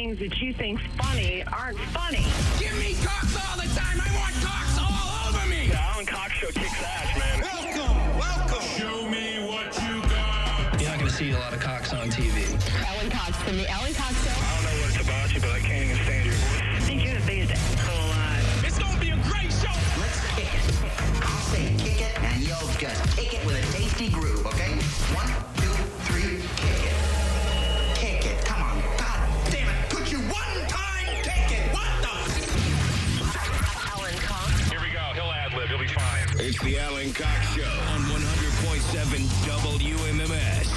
things that you think's funny aren't funny. Give me cocks all the time. I want cocks all over me. The Alan Cox Show kicks ass, man. Welcome. Show me what you got. You're not going to see a lot of cocks on TV. Alan Cox from the Alan Cox Show. I don't know what it's about you, but I can't even stand your voice. I think you're the biggest asshole alive. It's going to be a great show. Let's kick it. I'll say kick it, and you'll just kick it with a tasty groove, okay? 1, 2, 3, kick it. Kick it. Come on. God damn it. Could you one time kick it? What the? Alan Cox. Here we go. He'll ad-lib. He'll be fine. It's the Alan Cox Show on 100.7 WMMS.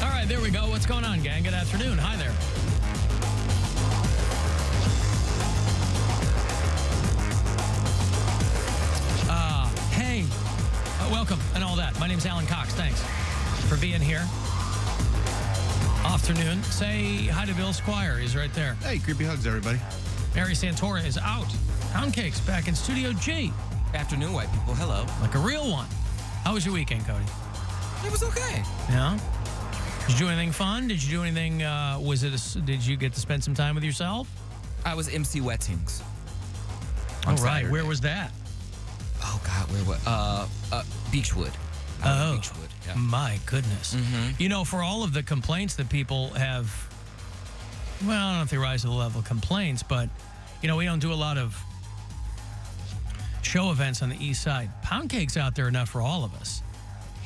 All right, there we go. What's going on, gang? Good afternoon. Hi there. Hey, welcome and all that. My name's Alan Cox. Thanks for being here. Afternoon. Say hi to Bill Squire. He's right there. Hey, creepy hugs, everybody. Mary Santora is out. Poundcake's back in Studio G. Afternoon, white people. Hello. Like a real one. How was your weekend, Cody? It was okay. Yeah? Did you do anything fun? Did you do anything, did you get to spend some time with yourself? I was MC Wettings. All right. Saturday. Where was that? Oh, God, where was... Beechwood. Oh. Beechwood, yeah. My goodness. Mm-hmm. You know, for all of the complaints that people have, well, I don't know if they rise to the level of complaints, but, you know, we don't do a lot of show events on the east side. Poundcake's out there enough for all of us.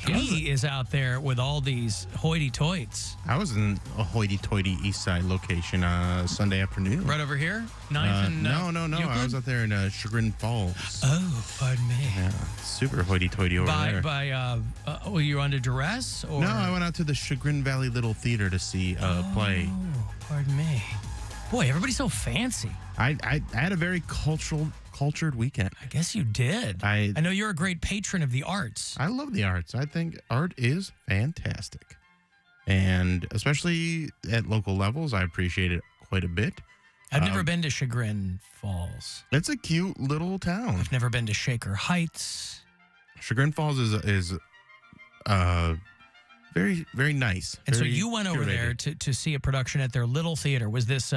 He is out there with all these hoity-toits. I was in a hoity-toity East Side location Sunday afternoon. Right over here? Ninth and No. Euclid? I was out there in Chagrin Falls. Oh, pardon me. Yeah, super hoity-toity over there. Were you under duress? Or? No, I went out to the Chagrin Valley Little Theater to see a play. Oh, pardon me. Boy, everybody's so fancy. I had a very cultured weekend. I guess you did. I know you're a great patron of the arts. I love the arts. I think art is fantastic. And especially at local levels, I appreciate it quite a bit. I've never been to Chagrin Falls. It's a cute little town. I've never been to Shaker Heights. Chagrin Falls is very, very nice. And so very you went over there to see a production at their little theater. Was this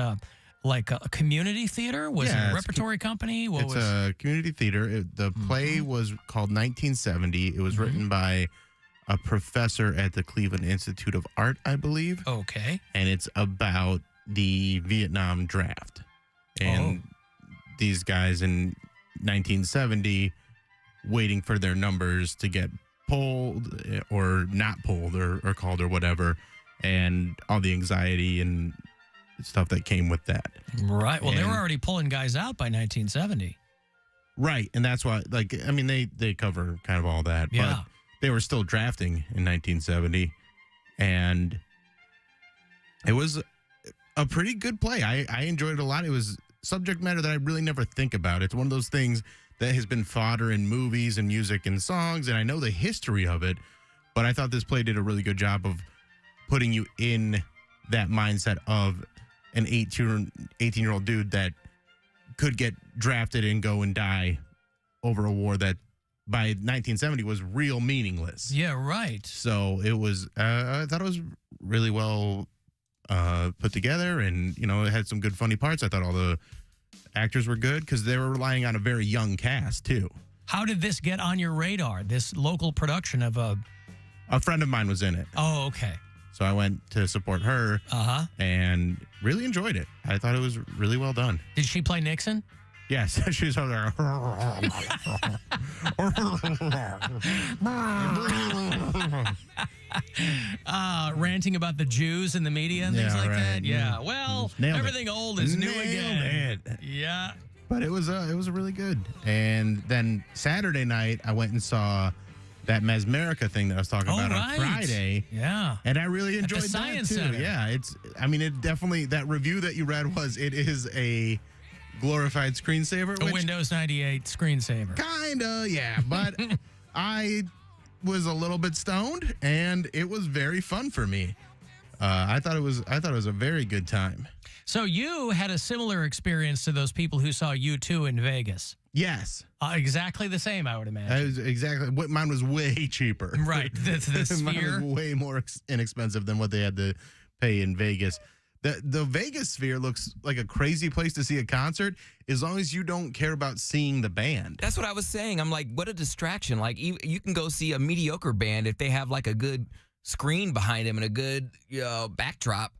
like a community theater? Was it a repertory company? It's a community theater. The play was called 1970. It was written by a professor at the Cleveland Institute of Art, I believe. Okay. And it's about the Vietnam draft. And these guys in 1970 waiting for their numbers to get pulled or not pulled or called or whatever. And all the anxiety and stuff that came with that. Right. Well, they were already pulling guys out by 1970. Right. And that's why, like, I mean, they cover kind of all that. Yeah. But they were still drafting in 1970. And it was a pretty good play. I enjoyed it a lot. It was subject matter that I really never think about. It's one of those things that has been fodder in movies and music and songs. And I know the history of it. But I thought this play did a really good job of putting you in that mindset of an 18-year-old dude that could get drafted and go and die over a war that by 1970 was real meaningless. Yeah, right. So it was, I thought it was really well put together, and, you know, it had some good funny parts. I thought all the actors were good because they were relying on a very young cast, too. How did this get on your radar, this local production of a... A friend of mine was in it. Oh, okay. So I went to support her and really enjoyed it. I thought it was really well done. Did she play Nixon? Yes, she was over there. Ranting about the Jews in the media and things like that. Yeah. Well, everything old is new again. Yeah. But it was really good. And then Saturday night, I went and saw that Mesmerica thing that I was talking about on Friday. Yeah. And I really enjoyed the Science that too. Center. Yeah. It definitely, that review that you read it is a glorified screensaver. A Windows 98 screensaver. Kinda, yeah. But I was a little bit stoned, and it was very fun for me. I thought it was a very good time. So you had a similar experience to those people who saw U2 in Vegas. Yes. Exactly the same, I would imagine. That was exactly. Mine was way cheaper. Right. The Mine Sphere. was way more inexpensive than what they had to pay in Vegas. The Vegas Sphere looks like a crazy place to see a concert as long as you don't care about seeing the band. That's what I was saying. I'm like, what a distraction. Like, you can go see a mediocre band if they have like a good screen behind them and a good backdrop.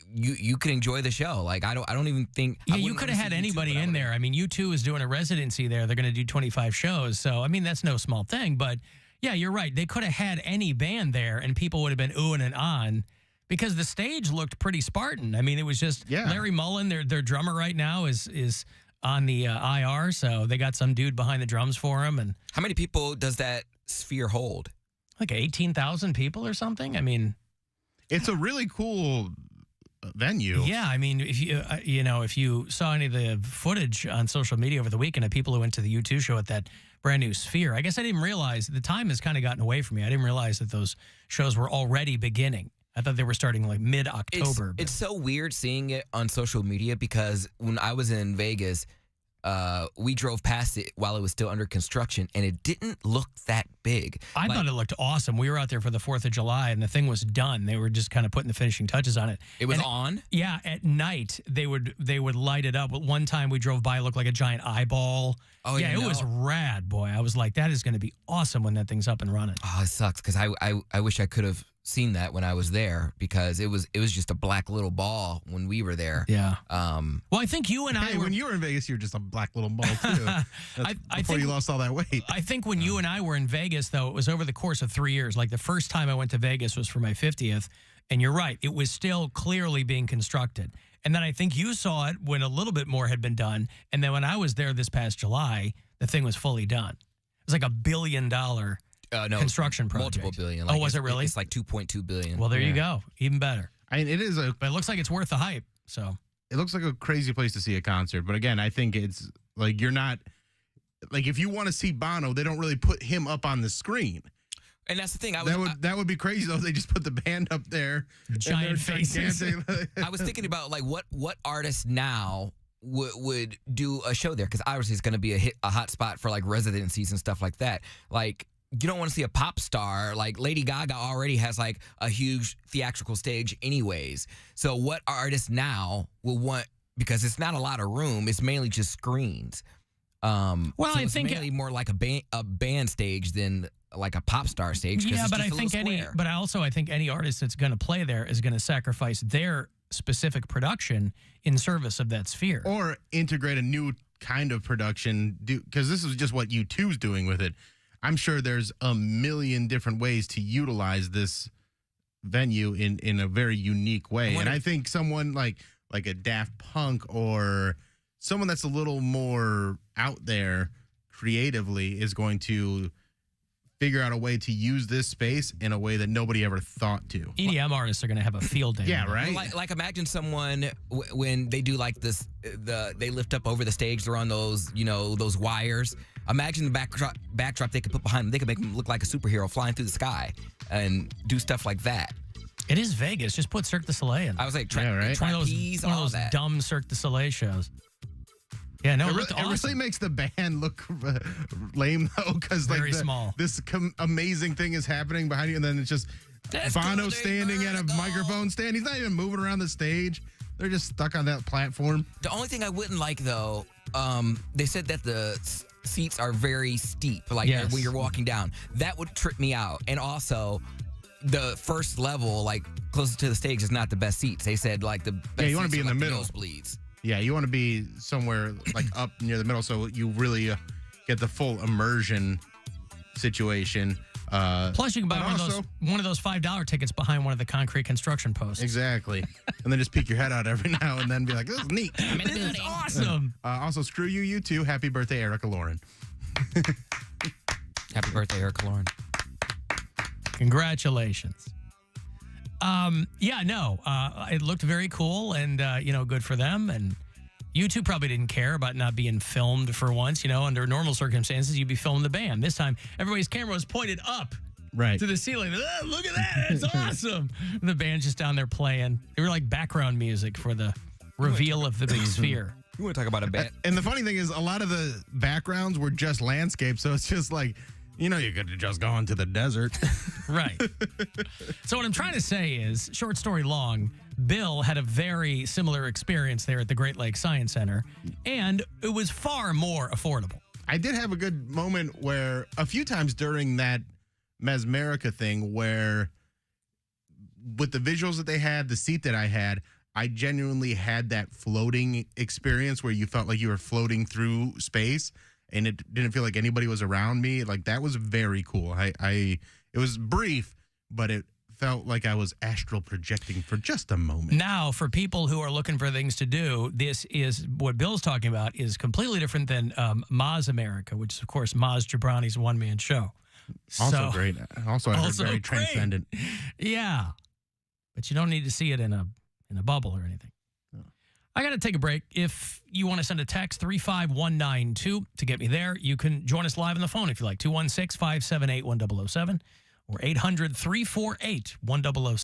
You can enjoy the show. Like, I don't even think. Yeah, you could have had anybody in there. I mean, U2 is doing a residency there. They're going to do 25 shows. So, I mean, that's no small thing. But, yeah, you're right. They could have had any band there, and people would have been oohing and on because the stage looked pretty Spartan. I mean, it was just Larry Mullen, their drummer right now, is on the IR. So they got some dude behind the drums for him. And how many people does that Sphere hold? Like 18,000 people or something? I mean, it's a really cool venue. Yeah, I mean, if you if you saw any of the footage on social media over the weekend of people who went to the U2 show at that brand new Sphere, I guess I didn't realize the time has kind of gotten away from me. I didn't realize that those shows were already beginning. I thought they were starting like mid-October. It's so weird seeing it on social media because when I was in Vegas, we drove past it while it was still under construction, and it didn't look that big. I thought it looked awesome. We were out there for the 4th of July, and the thing was done. They were just kind of putting the finishing touches on it. It was on? Yeah, at night, they would light it up. One time we drove by, it looked like a giant eyeball. Oh, yeah, it was rad, boy. I was like, that is going to be awesome when that thing's up and running. Oh, it sucks, because I wish I could have seen that when I was there because it was just a black little ball when we were there. Yeah. Well, I think you and I were... when you were in Vegas, you were just a black little ball, too. Before you lost all that weight. I think when you and I were in Vegas, though, it was over the course of 3 years. Like, the first time I went to Vegas was for my 50th, and you're right, it was still clearly being constructed. And then I think you saw it when a little bit more had been done, and then when I was there this past July, the thing was fully done. It was like $1 billion construction project. Multiple billion. Like was it really? It's like 2.2 billion. Well, there you go. Even better. I mean, but it looks like it's worth the hype. So it looks like a crazy place to see a concert. But again, I think it's like you're not like if you want to see Bono, they don't really put him up on the screen. And that's the thing. That would be crazy though. If they just put the band up there, giant faces. I was thinking about like what artists now would do a show there because obviously it's going to be a hot spot for like residencies and stuff like that. Like, you don't want to see a pop star. Like, Lady Gaga already has, like, a huge theatrical stage anyways. So what artists now will want, because it's not a lot of room, it's mainly just screens. Well, so I think... it's mainly more like a band stage than, like, a pop star stage. Yeah, but I think I think any artist that's going to play there is going to sacrifice their specific production in service of that Sphere. Or integrate a new kind of production, because this is just what U2's doing with it. I'm sure there's a million different ways to utilize this venue in a very unique way. And I think someone like a Daft Punk or someone that's a little more out there creatively is going to figure out a way to use this space in a way that nobody ever thought to. EDM artists are going to have a field day. Yeah, right? Like imagine someone when they do like this, they lift up over the stage, they're on those, those wires. Imagine the backdrop they could put behind them. They could make them look like a superhero flying through the sky and do stuff like that. It is Vegas. Just put Cirque du Soleil in. I was like, trapeze, one of those dumb Cirque du Soleil shows. Yeah, no, it really makes the band look lame though, because like small. This amazing thing is happening behind you, and then it's just Bono standing at a microphone stand. He's not even moving around the stage. They're just stuck on that platform. The only thing I wouldn't like though, they said that the seats are very steep, like when you're walking down. That would trip me out, and also the first level, like closest to the stage, is not the best seats. They said like the best you want to be in the middle. Nosebleeds. Yeah, you want to be somewhere like up near the middle so you really get the full immersion situation. Plus, you can buy one of those $5 tickets behind one of the concrete construction posts. Exactly. And then just peek your head out every now and then and be like, this is neat. This is awesome. Also, screw you too. Happy birthday, Erica Lauren. Happy birthday, Erica Lauren. Congratulations. It looked very cool and, good for them. And U2 probably didn't care about not being filmed for once. Under normal circumstances, you'd be filming the band. This time, everybody's camera was pointed up. Right. to the ceiling. "Ah, look at that. That's awesome. The band's just down there playing. They were like background music for the reveal of the big sphere. You want to talk about a band? And the funny thing is, a lot of the backgrounds were just landscape, so it's just like, you could have just gone to the desert. Right. So what I'm trying to say is, short story long, Bill had a very similar experience there at the Great Lakes Science Center, and it was far more affordable. I did have a good moment where a few times during that Mesmerica thing where with the visuals that they had, the seat that I had, I genuinely had that floating experience where you felt like you were floating through space and it didn't feel like anybody was around me. Like that was very cool. It was brief, but it felt like I was astral projecting for just a moment. Now, for people who are looking for things to do, this is what Bill's talking about is completely different than Maz America, which is, of course, Maz Jobrani's one-man show. Also great. Also, I heard very great. transcendent. Yeah. But you don't need to see it in a bubble or anything. I got to take a break. If you want to send a text, 35192 to get me there. You can join us live on the phone if you like, 216-578-1007 or 800-348-1007.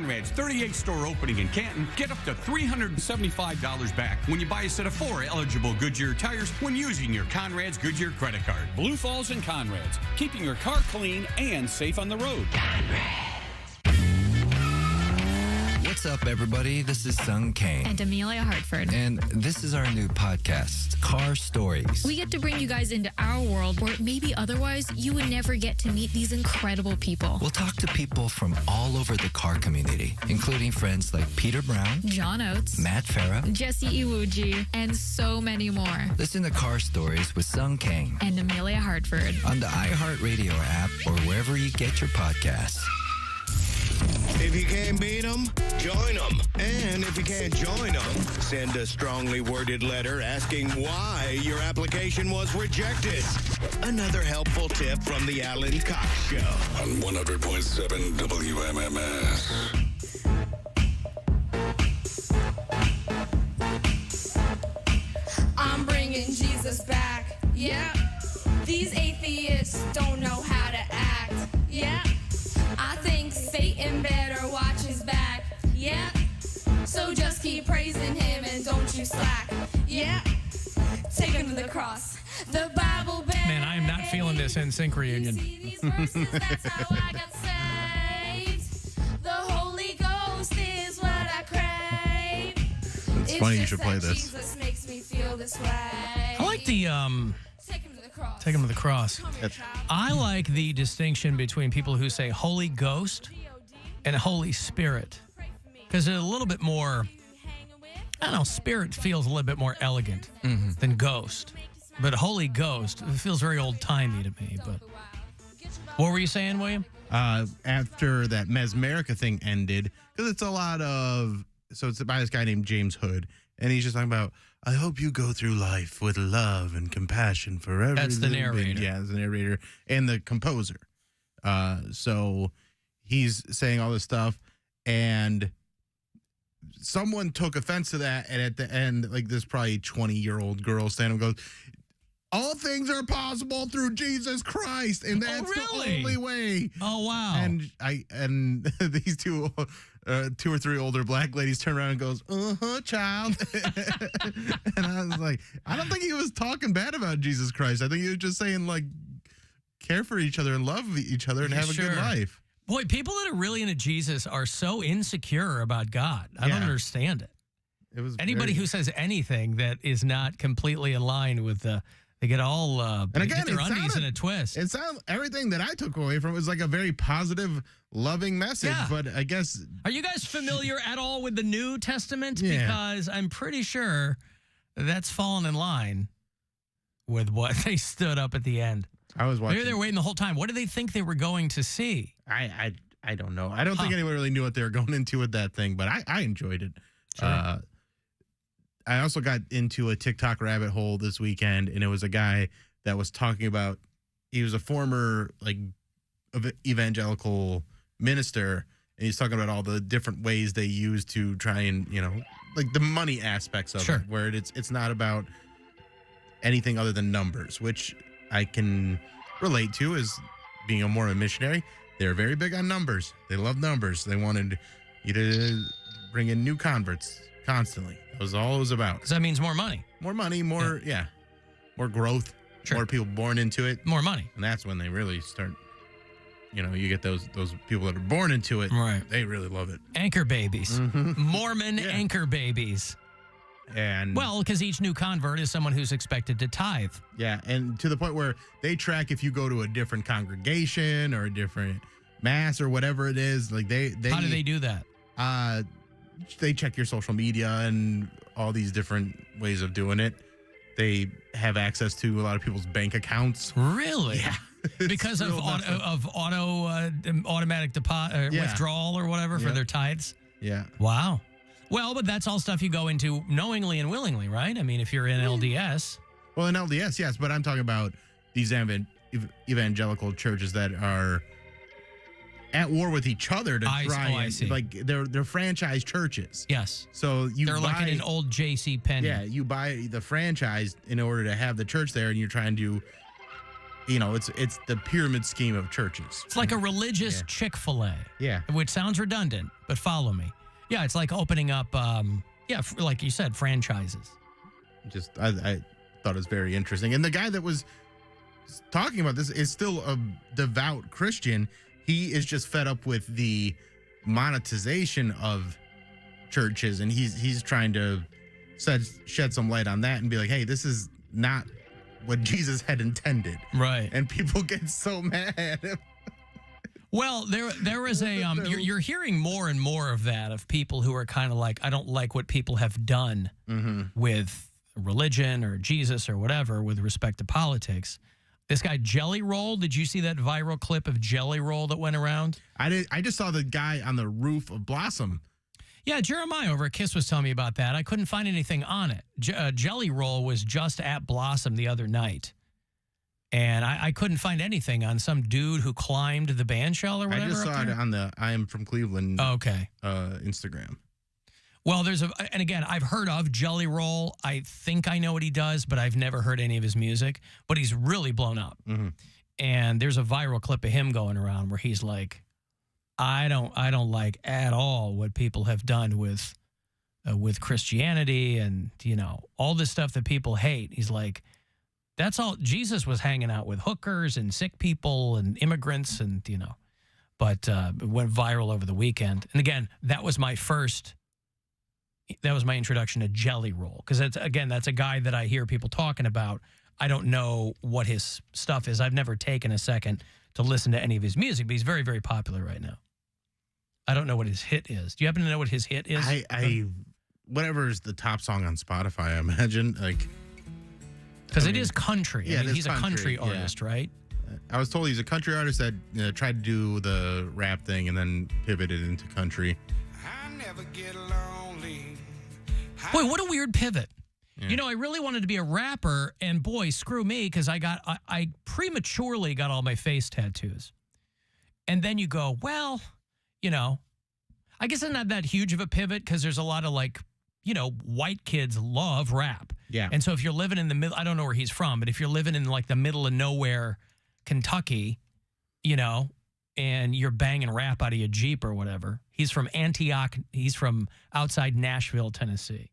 Conrad's 38th store opening in Canton, get up to $375 back when you buy a set of 4 eligible Goodyear tires when using your Conrad's Goodyear credit card. Blue Falls and Conrad's, keeping your car clean and safe on the road. What's up, everybody? This is Sung Kane. And Amelia Hartford. And this is our new podcast, Car Stories. We get to bring you guys into our world where maybe otherwise you would never get to meet these incredible people. We'll talk to people from all over the car community, including friends like Peter Brown, John Oates, Matt Farah, Jesse Iwuji, and so many more. Listen to Car Stories with Sung Kane And Amelia Hartford. on the iHeartRadio app or wherever you get your podcasts. If you can't beat them, join them. And if you can't join them, send a strongly worded letter asking why your application was rejected. Another helpful tip from the Alan Cox Show on 100.7 WMMS. I'm bringing Jesus back, yeah. These atheists don't know how to act, yeah. I think Satan better watch his back, yeah. So just keep praising him and don't you slack, yeah. Take him to the cross. The Bible bears. Man, I am not feeling this NSYNC reunion. These verses, that's how I got saved. The Holy Ghost is what I crave. It's funny you should play this. Jesus makes me feel this way. I like the Take him to the cross. take them to the cross. Come here, child. I like the distinction between people who say Holy Ghost and Holy Spirit, because they're a little bit more, I don't know, Spirit feels a little bit more elegant than Ghost. But Holy Ghost, it feels very old-timey to me. But what were you saying, William? After that Mesmerica thing ended, because it's a lot of, so it's by this guy named James Hood, and he's just talking about, I hope you go through life with love and compassion for every That's the living being." narrator. Yeah, it's the narrator and the composer. So he's saying all this stuff, and someone took offense to that, and at the end, like this probably 20-year-old girl standing up goes, all things are possible through Jesus Christ, and that's really? the only way. Oh, wow. And these two or three older black ladies turn around and goes, child. And I was like, I don't think he was talking bad about Jesus Christ. I think he was just saying, like, care for each other and love each other and have a good life. Boy, people that are really into Jesus are so insecure about God. I don't understand it. It was anybody who says anything that is not completely aligned with they get all and again, get their undies in a twist. It sounds everything that I took away from it was like a very positive, loving message. Yeah. But I guess, Are you guys familiar at all with the New Testament? Yeah. Because I'm pretty sure that's fallen in line with what they stood up at the end. I was watching. Maybe they were waiting the whole time. What did they think they were going to see? I don't know. I don't think anyone really knew what they were going into with that thing, but I enjoyed it. Sure. I also got into a TikTok rabbit hole this weekend, and it was a guy that was talking about, he was a former like evangelical minister, and he's talking about all the different ways they use to try and, like the money aspects of it, where it's not about anything other than numbers, which I can relate to as being a Mormon missionary. They're very big on numbers. They love numbers. They wanted you to bring in new converts constantly. That was all it was about. Because that means more money. More money, more growth, more people born into it. More money. And that's when they really start, you get those people that are born into it. Right. They really love it. Anchor babies. Mormon anchor babies. And well, because each new convert is someone who's expected to tithe. Yeah, and to the point where they track if you go to a different congregation or a different mass or whatever it is. Like they How do they do that? They check your social media and all these different ways of doing it. They have access to a lot of people's bank accounts. Really? Yeah. Because of automatic deposit withdrawal or whatever for their tithes? Yeah. Wow. Well, but that's all stuff you go into knowingly and willingly, right? I mean, if you're in LDS. Well, in LDS, yes, but I'm talking about these evangelical churches that are at war with each other to I see. Like they're franchise churches. Yes. So they're like in an old J.C. Penney. Yeah, you buy the franchise in order to have the church there, and you're trying to it's the pyramid scheme of churches. It's like a religious Chick-fil-A. Yeah. Which sounds redundant, but follow me. Yeah, it's like opening up, like you said, franchises. I thought it was very interesting. And the guy that was talking about this is still a devout Christian. He is just fed up with the monetization of churches, and he's trying to shed some light on that and be like, hey, this is not what Jesus had intended. Right. And people get so mad. Well, there is a you're hearing more and more of that, of people who are kind of like, I don't like what people have done with religion or Jesus or whatever with respect to politics. This guy Jelly Roll, did you see that viral clip of Jelly Roll that went around? I did. I just saw the guy on the roof of Blossom. Yeah, Jeremiah over at KISS was telling me about that. I couldn't find anything on it. Jelly Roll was just at Blossom the other night. And I couldn't find anything on some dude who climbed the bandshell or whatever. I just saw it on the I Am From Cleveland Instagram. Well, and again, I've heard of Jelly Roll. I think I know what he does, but I've never heard any of his music. But he's really blown up. And there's a viral clip of him going around where he's like, I don't like at all what people have done with Christianity and, all this stuff that people hate. He's like, that's all. Jesus was hanging out with hookers and sick people and immigrants and, but it went viral over the weekend. And again, that was my introduction to Jelly Roll. Because that's a guy that I hear people talking about. I don't know what his stuff is. I've never taken a second to listen to any of his music, but he's very, very popular right now. I don't know what his hit is. Do you happen to know what his hit is? Whatever is the top song on Spotify, I imagine. Because it is country. Yeah, he's a country artist, right? I was told he's a country artist that tried to do the rap thing and then pivoted into country. I never get lonely. Boy, what a weird pivot. Yeah. I really wanted to be a rapper, and boy, screw me, because I prematurely got all my face tattoos. And then you go, well, I guess it's not that huge of a pivot because there's a lot of white kids love rap. Yeah. And so if you're living in the middle, I don't know where he's from, but if you're living in the middle of nowhere, Kentucky, and you're banging rap out of your Jeep or whatever. He's from Antioch. He's from outside Nashville, Tennessee.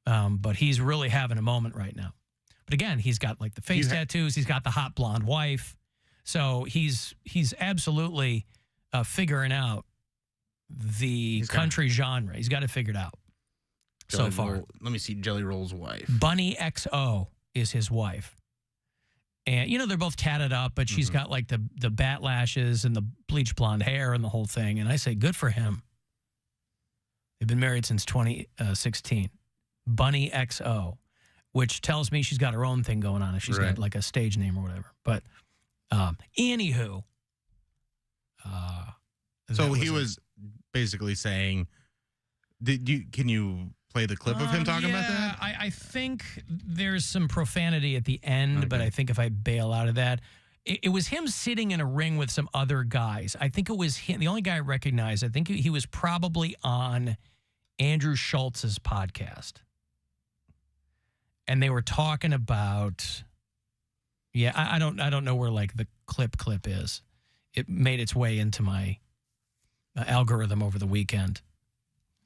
But he's really having a moment right now. But again, he's got the face tattoos. He's got the hot blonde wife. So he's absolutely figuring out the country genre. He's got it figured out so far. Let me see Jelly Roll's wife. Bunny XO is his wife. And, they're both tatted up, but she's got the bat lashes and the bleach blonde hair and the whole thing. And I say, good for him. They've been married since 2016. Bunny XO, which tells me she's got her own thing going on if she's got a stage name or whatever. But anywho. So he was basically saying, can you play the clip of him talking about that? I think there's some profanity at the end, but I think if I bail out of that, it was him sitting in a ring with some other guys. I think it was him, the only guy I recognized. I think he was probably on Andrew Schultz's podcast. And they were talking about, I don't know where the clip is. It made its way into my algorithm over the weekend.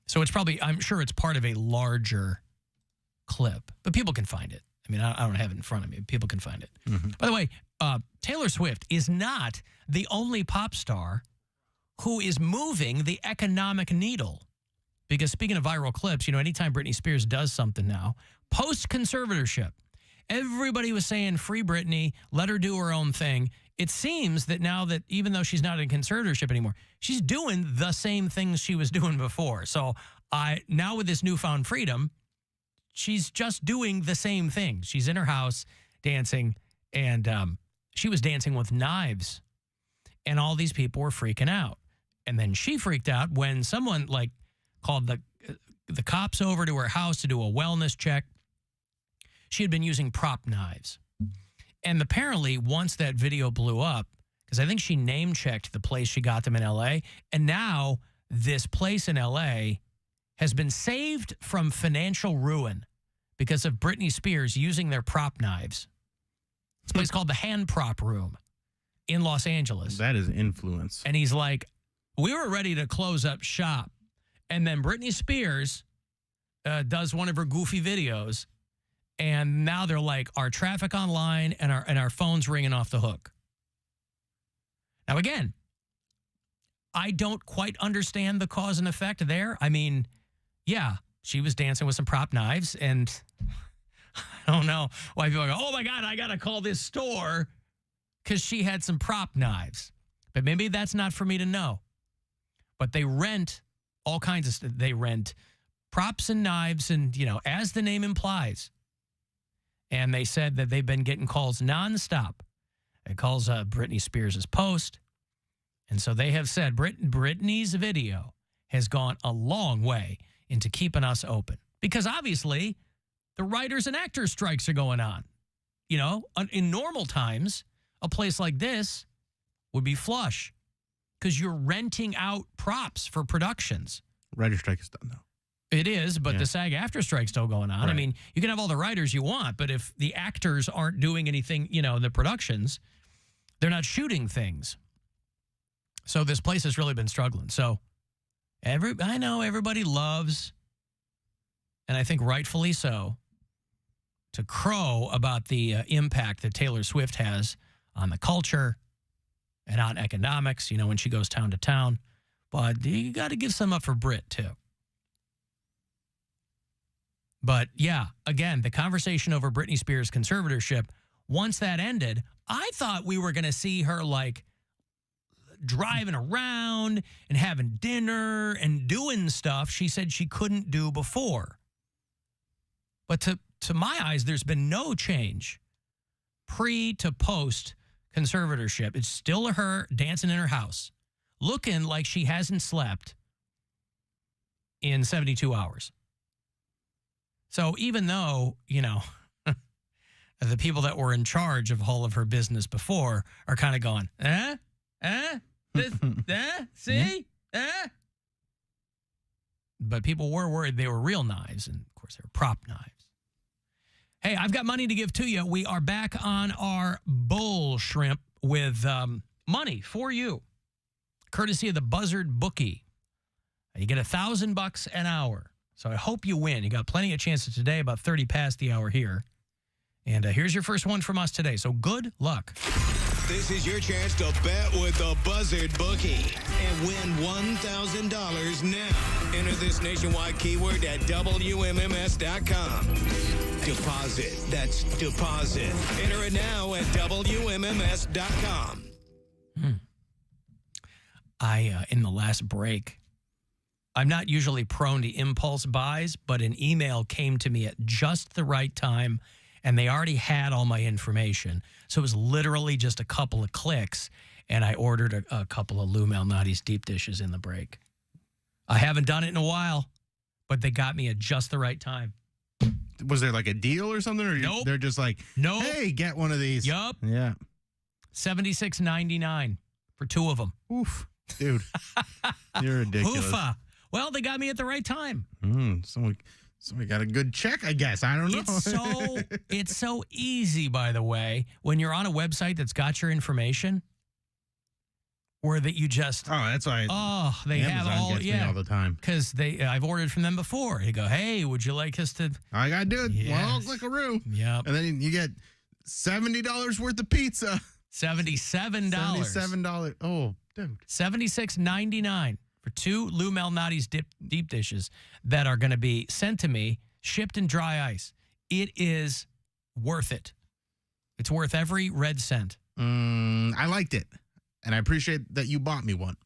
So it's probably, I'm sure it's part of a larger clip, but people can find it. I mean, I don't have it in front of me. People can find it. By the way, Taylor Swift is not the only pop star who is moving the economic needle. Because speaking of viral clips, anytime Britney Spears does something now, post-conservatorship, everybody was saying, free Britney, let her do her own thing. It seems that now that even though she's not in conservatorship anymore, she's doing the same things she was doing before. So now with this newfound freedom, she's just doing the same thing. She's in her house dancing, and she was dancing with knives, and all these people were freaking out. And then she freaked out when someone called the cops over to her house to do a wellness check. She had been using prop knives. And apparently, once that video blew up, because I think she name-checked the place she got them in L.A., and now this place in L.A. has been saved from financial ruin because of Britney Spears using their prop knives This place called the Hand Prop Room in Los Angeles. That is influence. And he's like, we were ready to close up shop. And then Britney Spears does one of her goofy videos. And now they're like, our traffic online and our phones ringing off the hook. Now, again, I don't quite understand the cause and effect there. I mean, yeah, she was dancing with some prop knives, and I don't know why people go, oh, my God, I got to call this store because she had some prop knives. But maybe that's not for me to know. But they rent all kinds of stuff. They rent props and knives and, as the name implies. And they said that they've been getting calls nonstop. It calls Britney Spears' post. And so they have said Britney's video has gone a long way into keeping us open. Because obviously, the writers and actors strikes are going on. In normal times, a place like this would be flush because you're renting out props for productions. Writer strike is done, though. It is, but the SAG-AFTRA strike's still going on. Right. I mean, you can have all the writers you want, but if the actors aren't doing anything, in the productions, they're not shooting things. So this place has really been struggling. So I know everybody loves, and I think rightfully so, to crow about the impact that Taylor Swift has on the culture and on economics, when she goes town to town. But you got to give some up for Brit, too. But, yeah, again, the conversation over Britney Spears' conservatorship, once that ended, I thought we were going to see her, driving around and having dinner and doing stuff she said she couldn't do before. But to my eyes, there's been no change pre to post conservatorship. It's still her dancing in her house, looking like she hasn't slept in 72 hours. So even though, the people that were in charge of all of her business before are kind of going, see? But people were worried they were real knives, and of course they were prop knives. Hey, I've got money to give to you. We are back on our bull shrimp with money for you, courtesy of the Buzzard Bookie. You get $1,000 an hour. So I hope you win. You got plenty of chances today, about 30 past the hour here. And here's your first one from us today. So good luck. This is your chance to bet with the Buzzard Bookie and win $1,000 now. Enter this nationwide keyword at WMMS.com. Deposit. That's deposit. Enter it now at WMMS.com. In the last break, I'm not usually prone to impulse buys, but an email came to me at just the right time, and they already had all my information. So it was literally just a couple of clicks, and I ordered a couple of Lou Malnati's deep dishes in the break. I haven't done it in a while, but they got me at just the right time. Was there like a deal or something? Or Nope. They're just like, Nope. Hey, get one of these. Yup. Yeah. $76.99 for two of them. Oof. Dude, you're ridiculous. Hoofa. Well, they got me at the right time. Someone got a good check, I guess. I don't know. It's so easy, by the way, when you're on a website that's got your information, or that you just that's why. They Amazon have all gets me all the time because I've ordered from them before. They go, hey, would you like us to? I gotta do it. Yes. Well, clickaroo. Yep. And then you get $70 worth of pizza. $77. $77. Oh, dude. $76.99 for two Lou Malnati's deep dishes that are going to be sent to me, shipped in dry ice. It is worth it. It's worth every red cent. I liked it. And I appreciate that you bought me one.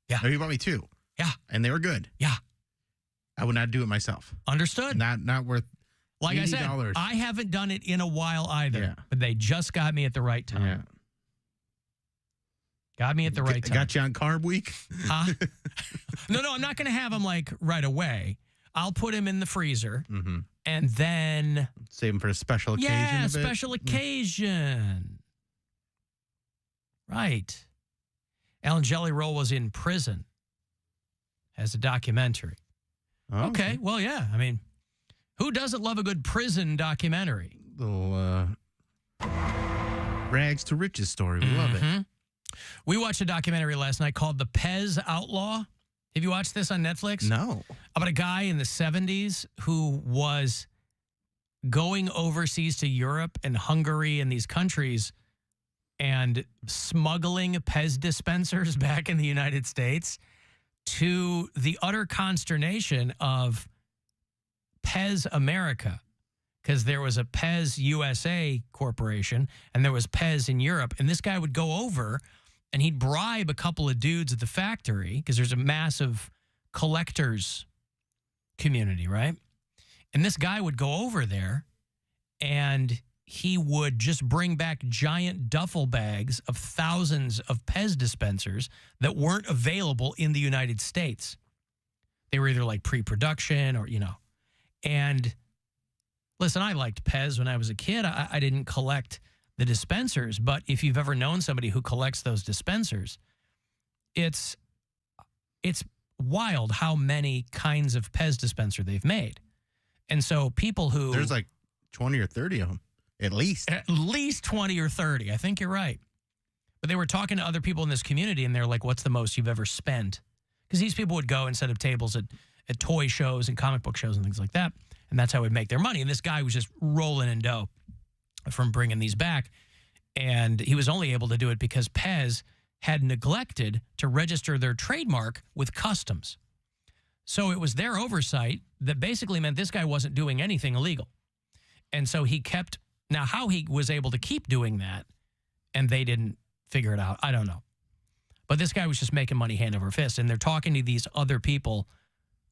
Yeah. Or you bought me two. Yeah. And they were good. Yeah. I would not do it myself. Understood. Not worth like $80. I said, I haven't done it in a while either. Yeah. But they just got me at the right time. Yeah. Got me at the right time. Got you on carb week? Huh? No, I'm not going to have them like right away. I'll put him in the freezer and then save them for a special occasion. Yeah, special occasion. Right. Alan Jelly Roll was in prison as a documentary. Oh, okay. Well, yeah. I mean, who doesn't love a good prison documentary? Little rags to riches story. We love it. We watched a documentary last night called The Pez Outlaw. Have you watched this on Netflix? No. About a guy in the 70s who was going overseas to Europe and Hungary and these countries and smuggling Pez dispensers back in the United States to the utter consternation of Pez America, because there was a Pez USA corporation and there was Pez in Europe. And this guy would go over and he'd bribe a couple of dudes at the factory because there's a massive collectors community, right? And this guy would go over there and he would just bring back giant duffel bags of thousands of Pez dispensers that weren't available in the United States. They were either like pre-production or, you know. And listen, I liked Pez when I was a kid. I didn't collect the dispensers, but if you've ever known somebody who collects those dispensers, it's wild how many kinds of Pez dispenser they've made. And so people who... There's like 20 or 30 of them, at least. At least 20 or 30. I think you're right. But they were talking to other people in this community, and they're like, what's the most you've ever spent? Because these people would go and set up tables at toy shows and comic book shows and things like that, and that's how they'd make their money. And this guy was just rolling in dough from bringing these back, and he was only able to do it because Pez had neglected to register their trademark with customs. So it was their oversight that basically meant this guy wasn't doing anything illegal. And so he kept... Now, how he was able to keep doing that and they didn't figure it out, I don't know. But this guy was just making money hand over fist, and they're talking to these other people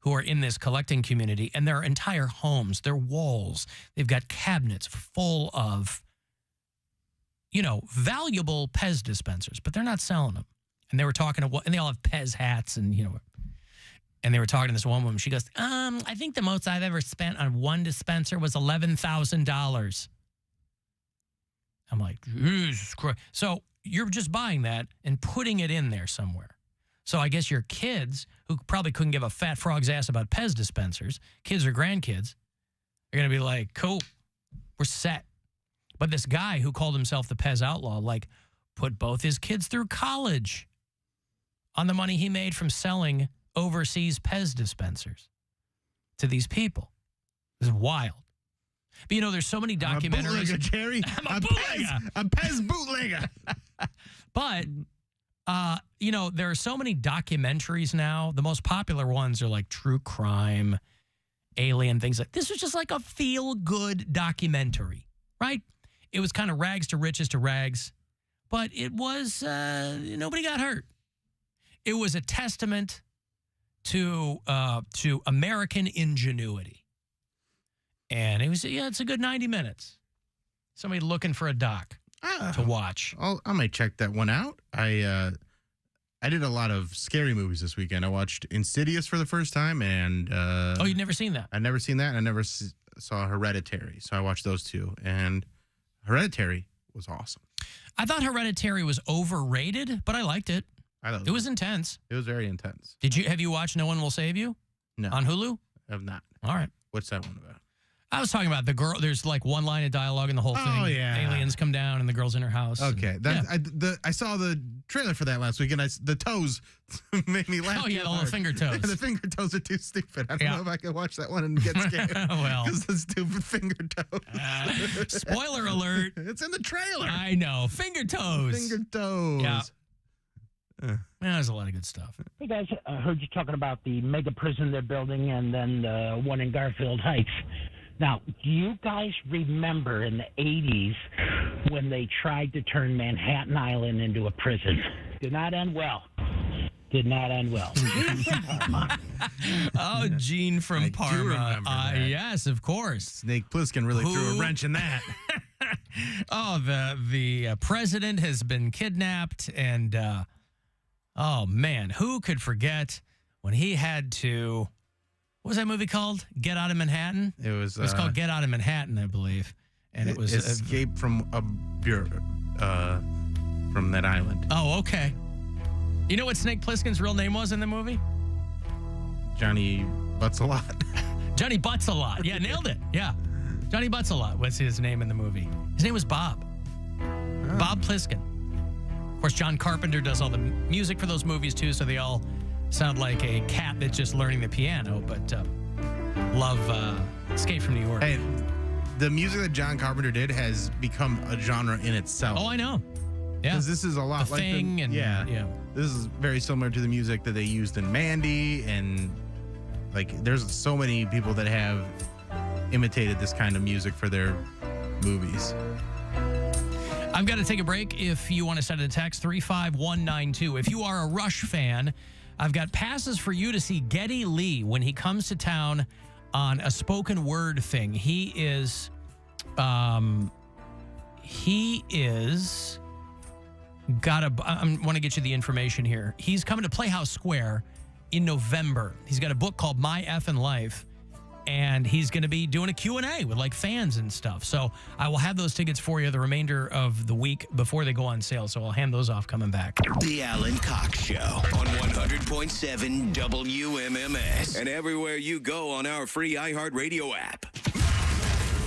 who are in this collecting community, and their entire homes, their walls, they've got cabinets full of, you know, valuable Pez dispensers, but they're not selling them. And they were talking to, and they all have Pez hats, and, you know, and they were talking to this one woman. She goes, I think the most I've ever spent on one dispenser was $11,000. I'm like, Jesus Christ. So you're just buying that and putting it in there somewhere. So I guess your kids, who probably couldn't give a fat frog's ass about Pez dispensers, kids or grandkids, are going to be like, cool, we're set. But this guy who called himself the Pez Outlaw, like, put both his kids through college on the money he made from selling overseas Pez dispensers to these people. This is wild. But, you know, there's so many documentaries. I'm a bootlegger, Jerry. I'm a bootlegger. A Pez bootlegger. But, you know, there are so many documentaries now. The most popular ones are like true crime, alien, things like this. Was just like a feel-good documentary, right? It was kind of rags to riches to rags, but it was, nobody got hurt. It was a testament to American ingenuity. And it was, yeah, it's a good 90 minutes. Somebody looking for a doc to watch. I might check that one out. I did a lot of scary movies this weekend. I watched Insidious for the first time, and oh, you'd never seen that? I'd never seen that, and I never saw Hereditary, so I watched those two. And Hereditary was awesome. I thought Hereditary was overrated, but I liked it. I thought it was intense. It was very intense. Have you watched No One Will Save You? No. On Hulu? I have not. All right. What's that one about? I was talking about the girl. There's like one line of dialogue in the whole thing. Oh, yeah. Aliens come down and the girl's in her house. Okay. I saw the trailer for that last week, and the toes made me laugh. Oh, yeah, all the finger toes. The finger toes are too stupid. I don't know if I can watch that one and get scared. Well. Because the stupid finger toes. Spoiler alert. It's in the trailer. I know. Finger toes. Finger toes. Yeah. There's a lot of good stuff. Hey, guys, I heard you talking about the mega prison they're building and then the one in Garfield Heights. Now, do you guys remember in the 80s when they tried to turn Manhattan Island into a prison? Did not end well. Did not end well. Oh, Gene from Parma. Do remember that. Yes, of course. Snake Plissken really threw a wrench in that. Oh, the president has been kidnapped, and oh man, who could forget when he had to? What was that movie called? Get Out of Manhattan. It was called Get Out of Manhattan, I believe, and it was Escape from from that island. Oh, okay. You know what Snake Plissken's real name was in the movie? Johnny Butts-a-Lot. Johnny Butts-a-Lot. Yeah, nailed it. Yeah. Johnny Butts-a-Lot was his name in the movie. His name was Bob. Bob Pliskin. Of course, John Carpenter does all the music for those movies, too, so they all sound like a cat that's just learning the piano, but love Escape from New York. Hey, the music that John Carpenter did has become a genre in itself. Oh, I know. Yeah. Because this is a lot The like Thing and yeah. This is very similar to the music that they used in Mandy, and like there's so many people that have imitated this kind of music for their movies. I've got to take a break. If you want to send a text, 35192. If you are a Rush fan, I've got passes for you to see Geddy Lee when he comes to town on a spoken word thing. He is I want to get you the information here. He's coming to Playhouse Square in November. He's got a book called My Effin' Life, and he's going to be doing a Q&A with like fans and stuff. So I will have those tickets for you the remainder of the week before they go on sale. So I'll hand those off coming back. The Alan Cox Show on 100.7 WMMS and everywhere you go on our free iHeartRadio app.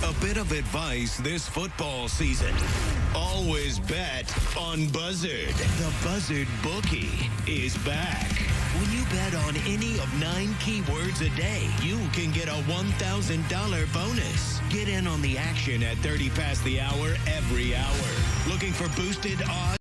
A bit of advice this football season. Always bet on Buzzard. The Buzzard Bookie is back. When you bet on any of 9 keywords a day, you can get a $1,000 bonus. Get in on the action at 30 past the hour every hour. Looking for boosted odds?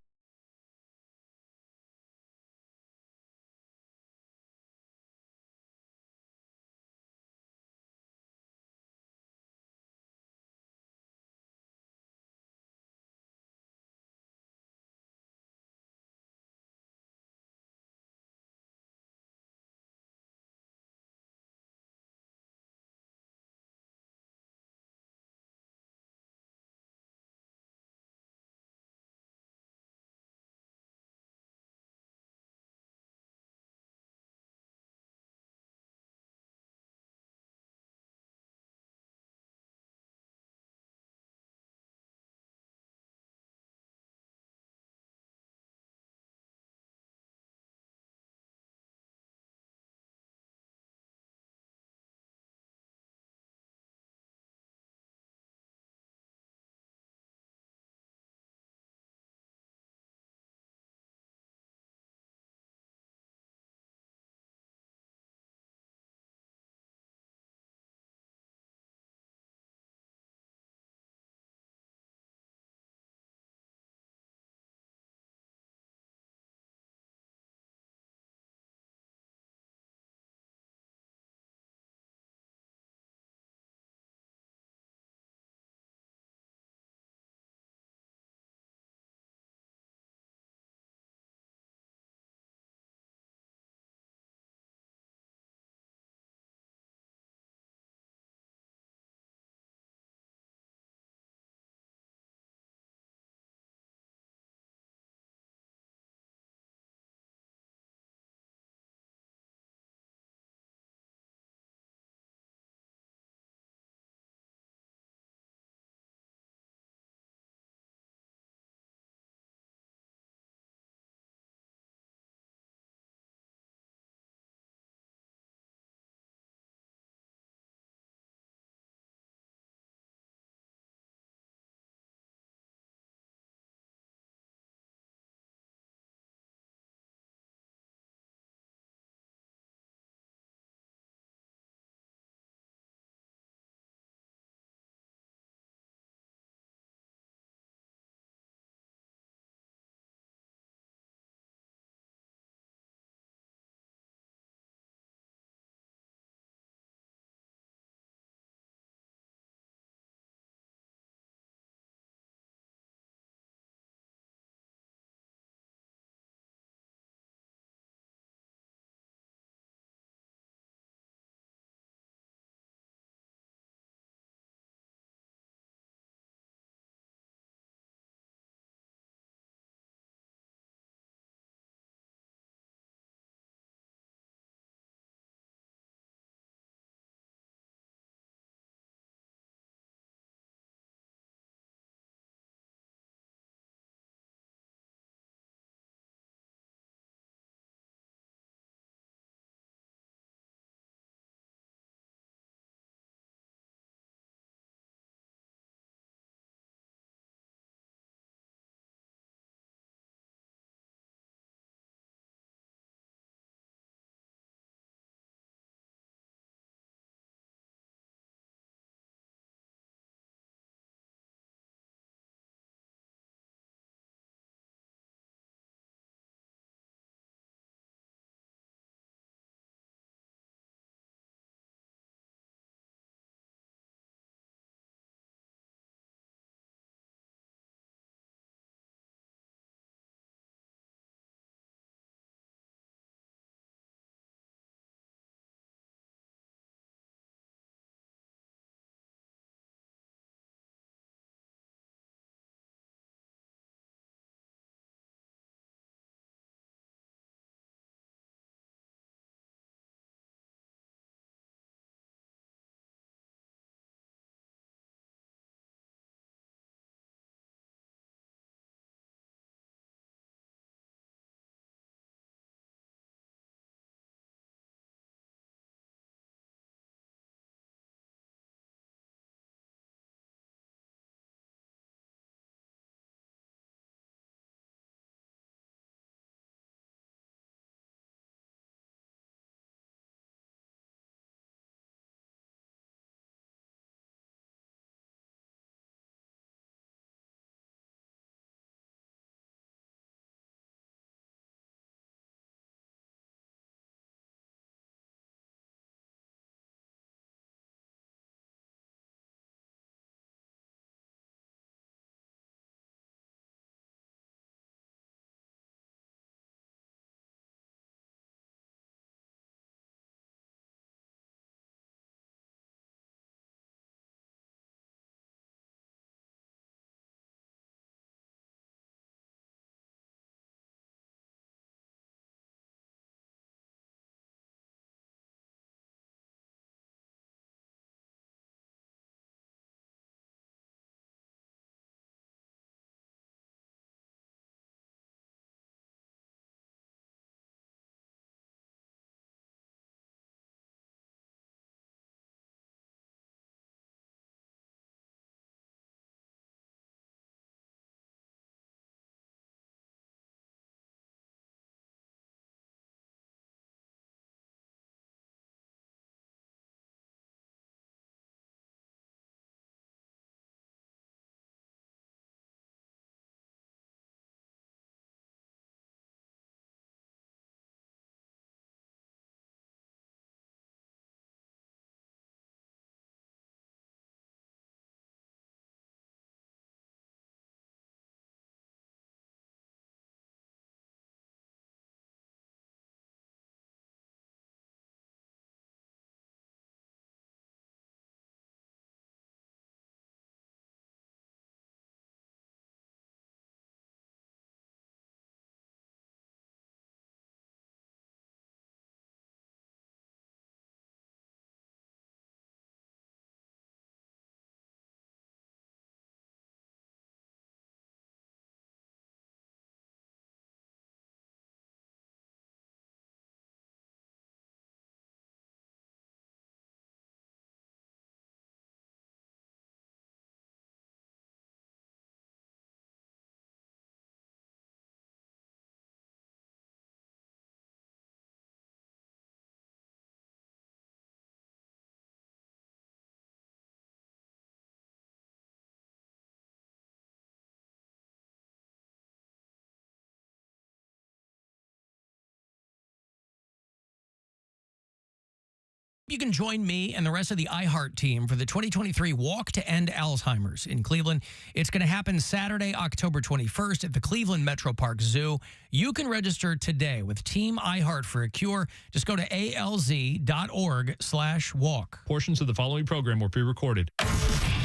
you can join me and the rest of the iHeart team for the 2023 Walk to End Alzheimer's in Cleveland. It's going to happen Saturday, October 21st at the Cleveland Metro Park Zoo. You can register today with Team iHeart for a Cure. Just go to alz.org/walk. Portions of the following program were pre-recorded.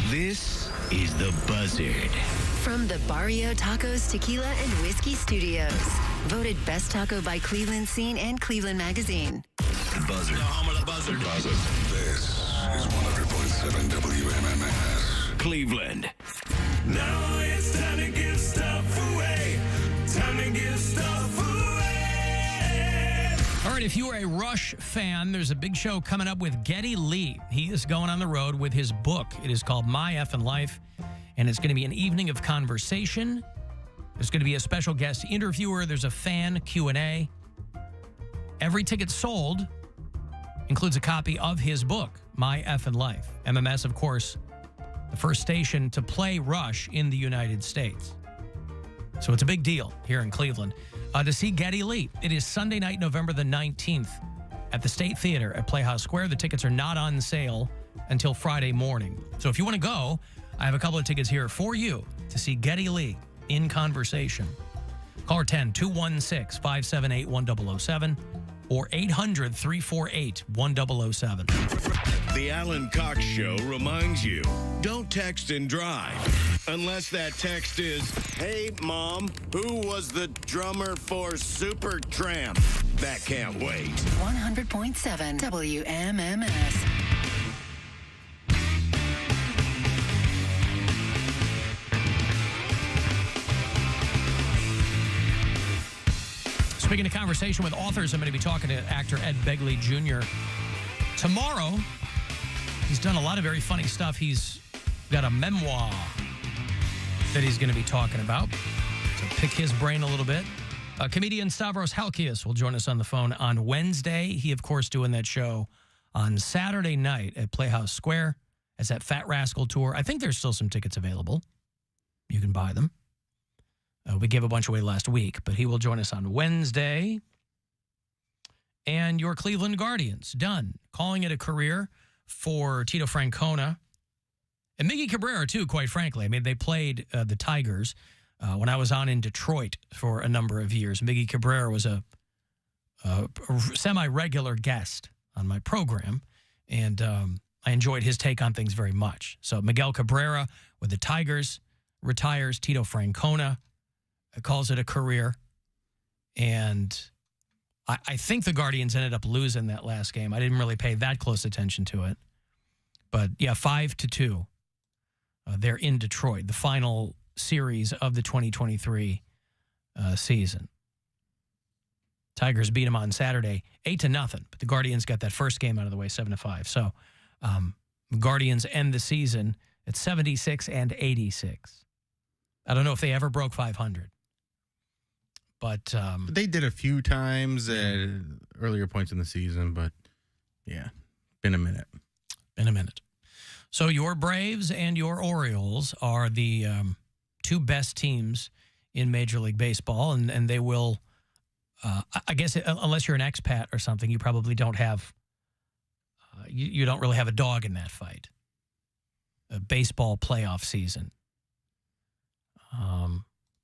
This is The Buzzard. From the Barrio Tacos, Tequila, and Whiskey Studios. Voted Best Taco by Cleveland Scene and Cleveland Magazine. The Buzzard. The home of the Buzzard. This is 100.7 WMMS. Cleveland. Now it's time to give stuff away. Time to give stuff away. All right, if you are a Rush fan, there's a big show coming up with Geddy Lee. He is going on the road with his book. It is called My Effin' Life, and it's going to be an evening of conversation. There's going to be a special guest interviewer. There's a fan Q&A. Every ticket sold includes a copy of his book, My Effin' Life. MMS, of course, the first station to play Rush in the United States. So it's a big deal here in Cleveland. To see Geddy Lee, it is Sunday night, November the 19th at the State Theater at Playhouse Square. The tickets are not on sale until Friday morning. So if you want to go, I have a couple of tickets here for you to see Geddy Lee in conversation. Caller 10-216-578-1007 or 800-348-1007. The Alan Cox Show reminds you, don't text and drive. Unless that text is, hey, Mom, who was the drummer for Supertramp? That can't wait. 100.7 WMMS. Speaking of conversation with authors, I'm going to be talking to actor Ed Begley Jr. tomorrow. He's done a lot of very funny stuff. He's got a memoir that he's going to be talking about. So pick his brain a little bit. Comedian Stavros Halkias will join us on the phone on Wednesday. He, of course, doing that show on Saturday night at Playhouse Square as that Fat Rascal tour. I think there's still some tickets available. You can buy them. We gave a bunch away last week, but he will join us on Wednesday. And your Cleveland Guardians, done. Calling it a career for Tito Francona. And Miggy Cabrera, too, quite frankly. I mean, they played the Tigers when I was on in Detroit for a number of years. Miggy Cabrera was a semi-regular guest on my program, and I enjoyed his take on things very much. So Miguel Cabrera with the Tigers retires. Tito Francona calls it a career. And I think the Guardians ended up losing that last game. I didn't really pay that close attention to it. But, yeah, 5-2. They're in Detroit, the final series of the 2023 season. Tigers beat them on Saturday 8-0, but the Guardians got that first game out of the way 7-5. So Guardians end the season at 76-86. I don't know if they ever broke 500. But they did a few times at earlier points in the season, but yeah, been a minute. So your Braves and your Orioles are the two best teams in Major League Baseball, and they will, I guess, unless you're an expat or something, you probably don't have, you don't really have a dog in that fight. A baseball playoff season.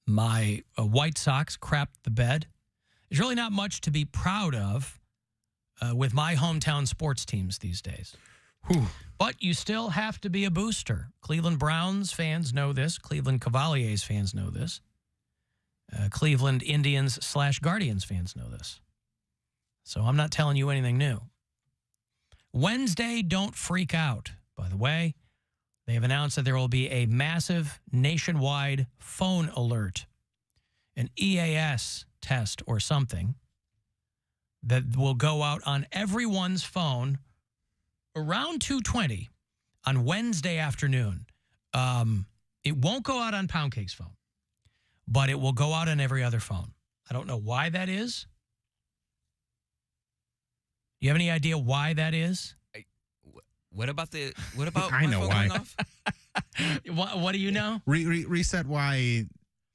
My White Sox crapped the bed. There's really not much to be proud of with my hometown sports teams these days. Whew. But you still have to be a booster. Cleveland Browns fans know this. Cleveland Cavaliers fans know this. Cleveland Indians / Guardians fans know this. So I'm not telling you anything new. Wednesday, don't freak out. By the way, they have announced that there will be a massive nationwide phone alert, an EAS test or something that will go out on everyone's phone around 2:20 on Wednesday afternoon. It won't go out on Poundcake's phone, but it will go out on every other phone. I don't know why that is. You have any idea why that is? What about I know why. What do you know? Reset why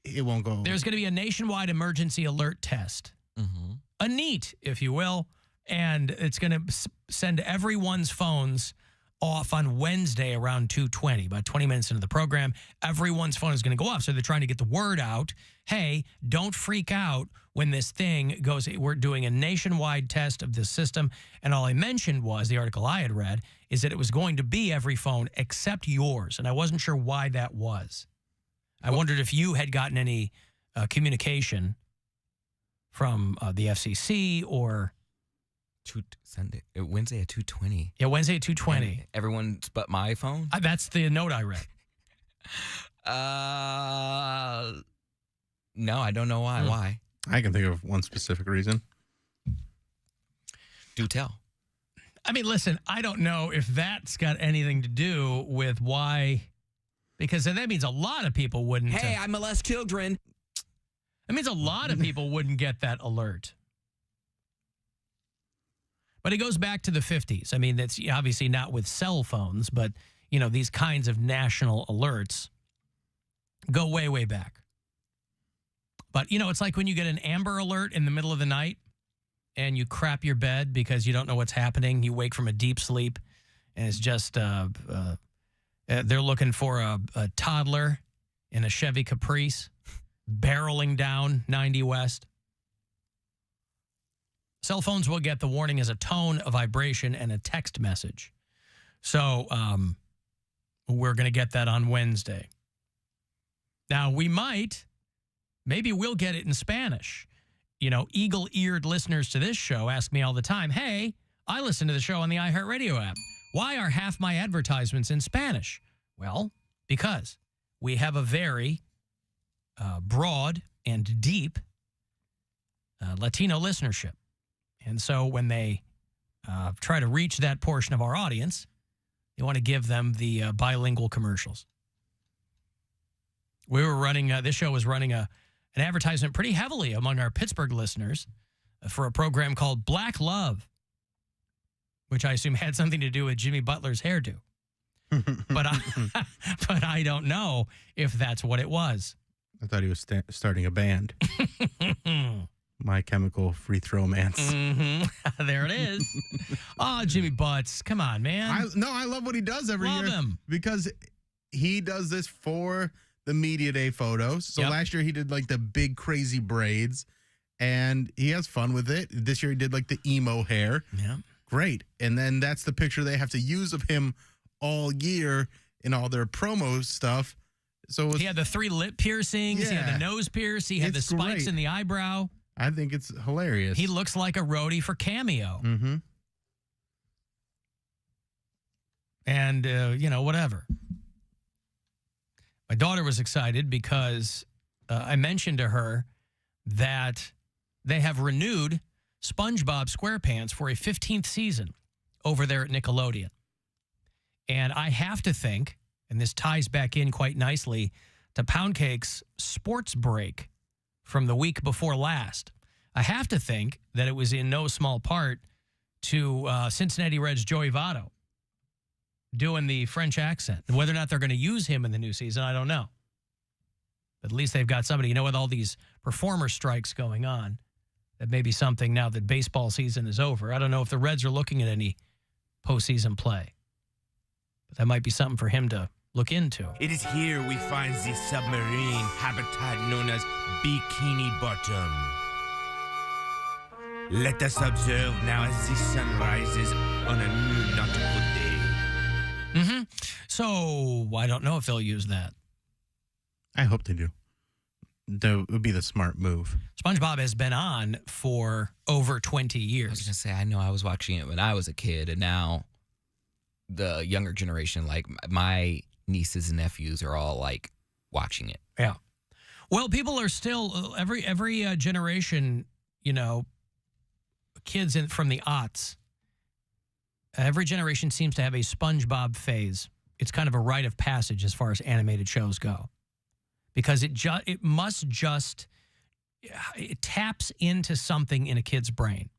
it won't go. There's going to be a nationwide emergency alert test. Mm-hmm. A NEAT, if you will. And it's going to send everyone's phones off on Wednesday around 2:20, about 20 minutes into the program. Everyone's phone is going to go off. So they're trying to get the word out. Hey, don't freak out when this thing goes. We're doing a nationwide test of this system. And all I mentioned was, the article I had read, is that it was going to be every phone except yours. And I wasn't sure why that was. I wondered if you had gotten any communication from the FCC or... Wednesday at 2:20. Yeah, Wednesday at 2:20. Everyone's but my phone? That's the note I read. No, I don't know why. Why? I can think of one specific reason. Do tell. I mean, listen, I don't know if that's got anything to do with why, because that means a lot of people wouldn't. Hey, I molest children. That means a lot of people wouldn't get that alert. But it goes back to the 50s. I mean, that's obviously not with cell phones, but, you know, these kinds of national alerts go way, way back. But, you know, it's like when you get an Amber Alert in the middle of the night and you crap your bed because you don't know what's happening. You wake from a deep sleep and it's just they're looking for a toddler in a Chevy Caprice barreling down 90 West. Cell phones will get the warning as a tone, a vibration, and a text message. So we're going to get that on Wednesday. Now, maybe we'll get it in Spanish. You know, eagle-eared listeners to this show ask me all the time, hey, I listen to the show on the iHeartRadio app. Why are half my advertisements in Spanish? Well, because we have a very broad and deep Latino listenership. And so when they try to reach that portion of our audience, you want to give them the bilingual commercials. We were running, this show was running an advertisement pretty heavily among our Pittsburgh listeners for a program called Black Love, which I assume had something to do with Jimmy Butler's hairdo. but I don't know if that's what it was. I thought he was starting a band. My Chemical Free Throw Mance. Mm-hmm. There it is. Oh, Jimmy Butts. Come on, man. I love what he does every year. Love him. Because he does this for the Media Day photos. So last year he did like the big crazy braids and he has fun with it. This year he did like the emo hair. Yeah. Great. And then that's the picture they have to use of him all year in all their promo stuff. So he had the 3 lip piercings. Yeah. He had the nose pierce. He had the spikes great. in the eyebrow. I think it's hilarious. He looks like a roadie for Cameo. Mm-hmm. And, you know, whatever. My daughter was excited because I mentioned to her that they have renewed SpongeBob SquarePants for a 15th season over there at Nickelodeon. And I have to think, and this ties back in quite nicely to Poundcake's sports break from the week before last. I have to think that it was in no small part to Cincinnati Reds Joey Votto doing the French accent. Whether or not they're going to use him in the new season, I don't know. But at least they've got somebody, you know, with all these performer strikes going on, that may be something now that baseball season is over. I don't know if the Reds are looking at any postseason play. But that might be something for him to look into. It is here we find the submarine habitat known as Bikini Bottom. Let us observe now as the sun rises on a new nautical day. Mm-hmm. So I don't know if they'll use that. I hope they do. That would be the smart move. SpongeBob has been on for over 20 years. I was going to say, I know I was watching it when I was a kid, and now the younger generation, like my nieces and nephews, are all like watching it. Yeah. Well, people are still, every generation, you know, kids from the aughts, every generation seems to have a SpongeBob phase. It's kind of a rite of passage as far as animated shows go. Because it taps into something in a kid's brain.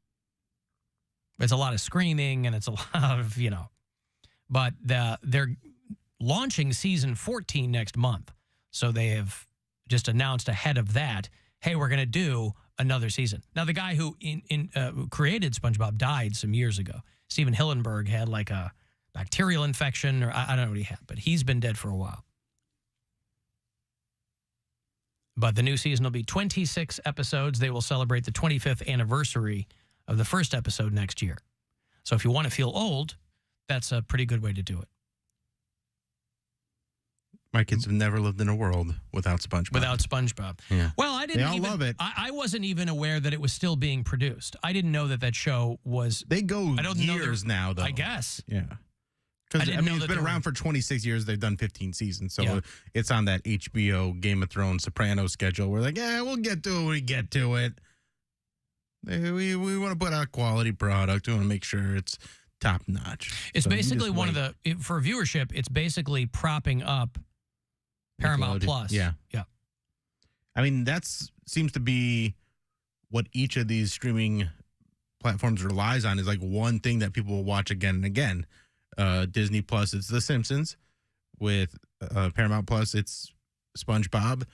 It's a lot of screaming and it's a lot of, you know. But they're launching season 14 next month. So they have just announced ahead of that, hey, we're going to do another season. Now, the guy who who created SpongeBob died some years ago. Steven Hillenburg had like a bacterial infection, or I don't know what he had, but he's been dead for a while. But the new season will be 26 episodes. They will celebrate the 25th anniversary of the first episode next year. So if you want to feel old, that's a pretty good way to do it. My kids have never lived in a world without SpongeBob. Without SpongeBob. Yeah. Well, I didn't They all love it. I wasn't even aware that it was still being produced. I didn't know that show was. They go I don't know years now, though. I guess. Yeah. I Because, didn't I mean, know it's that been they were- around for 26 years. They've done 15 seasons. So Yeah. it's on that HBO, Game of Thrones, Sopranos schedule. We're like, yeah, we'll get to it when we get to it. We want to put out a quality product. We want to make sure it's top notch. It's So you basically just one wait. of the, for viewership, it's basically propping up Paramount Nickelodeon. Plus. Yeah. Yeah. I mean, seems to be what each of these streaming platforms relies on, is like one thing that people will watch again and again. Disney Plus, it's The Simpsons. With Paramount Plus, it's SpongeBob.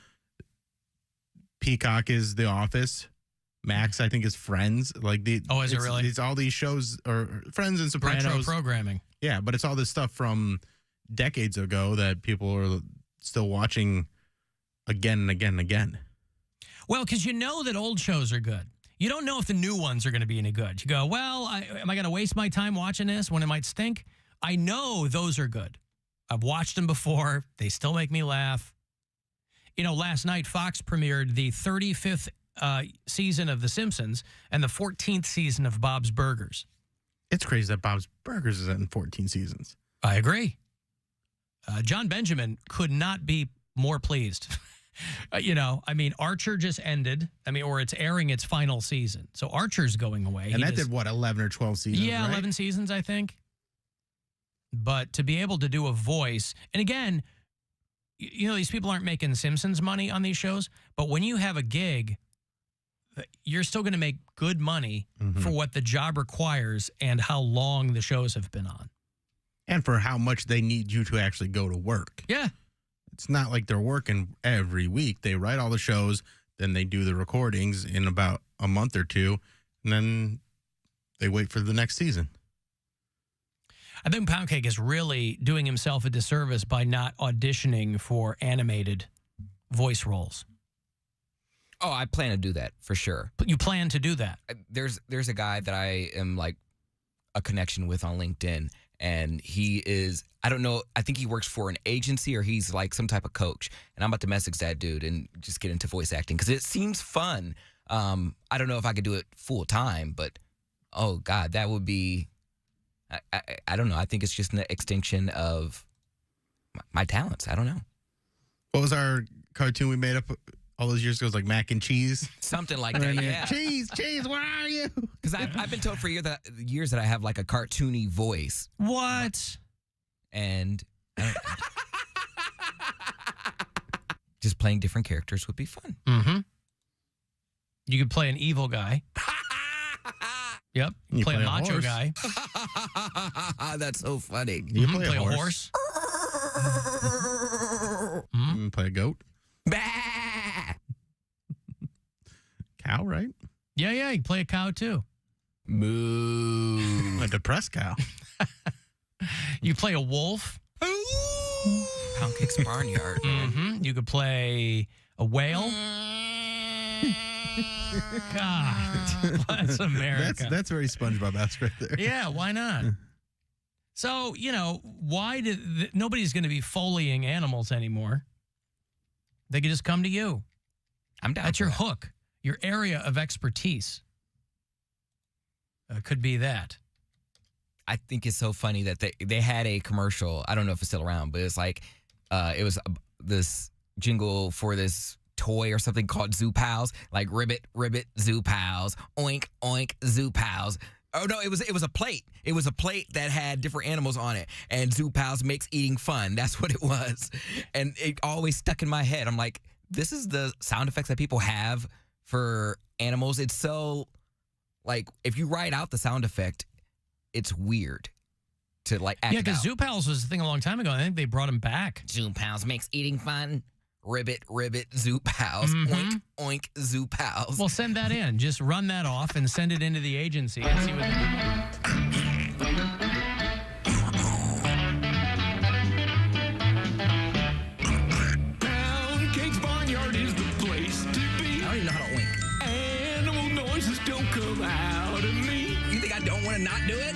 Peacock is The Office. Max, I think, is Friends. Like Is it really? It's all these shows, or Friends and Sopranos. Retro programming. Yeah, but it's all this stuff from decades ago that people are still watching again and again and again. Well, because you know that old shows are good. You don't know if the new ones are going to be any good. You go, well, am I going to waste my time watching this when it might stink? I know those are good. I've watched them before. They still make me laugh. You know, last night Fox premiered the 35th season of The Simpsons and the 14th season of Bob's Burgers. It's crazy that Bob's Burgers is in 14 seasons. I agree. John Benjamin could not be more pleased. You know, I mean, Archer just ended. I mean, or it's airing its final season. So Archer's going away. And that did, what, 11 or 12 seasons, Yeah, right? 11 seasons, I think. But to be able to do a voice, and again, you know, these people aren't making Simpsons money on these shows, but when you have a gig, you're still going to make good money for what the job requires and how long the shows have been on. And for how much they need you to actually go to work. Yeah. It's not like they're working every week. They write all the shows, then they do the recordings in about a month or two, and then they wait for the next season. I think Poundcake is really doing himself a disservice by not auditioning for animated voice roles. Oh, I plan to do that for sure. But you plan to do that? There's a guy that I am like a connection with on LinkedIn, and he is, I don't know, I think he works for an agency or he's like some type of coach. And I'm about to message that dude and just get into voice acting because it seems fun. I don't know if I could do it full time, but oh God, that would be, I don't know. I think it's just an extinction of my talents. I don't know. What was our cartoon we made up all those years ago? It was like Mac and Cheese. Something like that, yeah. Cheese, where are you? Because I've been told for years that I have like a cartoony voice. What? And just playing different characters would be fun. Mm-hmm. You could play an evil guy. Yep. You Play a play a macho horse. guy. That's so funny. You Mhm, play, a a horse. You can play a goat. Cow, right? Yeah, you can play a cow too. Moo. A depressed cow. You play a wolf. Poundcake's barnyard. Mm-hmm. You could play a whale. God, bless America. That's very SpongeBob-esque right there. Yeah, why not? So, you know, why nobody's going to be Foleying animals anymore. They can just come to you. I'm down. That's your hook, your area of expertise. Could be that. I think it's so funny that they had a commercial. I don't know if it's still around, but it's like it was this jingle for this toy or something called Zoo Pals, like ribbit, Zoo Pals, oink, oink, Zoo Pals. Oh no, it was a plate. It was a plate that had different animals on it, and Zoo Pals makes eating fun. That's what it was, and it always stuck in my head. I'm like, this is the sound effects that people have for animals. It's so like if you write out the sound effect, it's weird to like act. Yeah, because out. Zoo Pals was a thing a long time ago. I think they brought him back. Zoo Pals makes eating fun. Ribbit, Zoop House. Oink, oink, Zoop House. Well, send that in. Just run that off and send it into the agency and see what they Poundcake's Barnyard is the place to be. I don't even know how to oink. Animal noises don't come out of me. You think I don't want to not do it?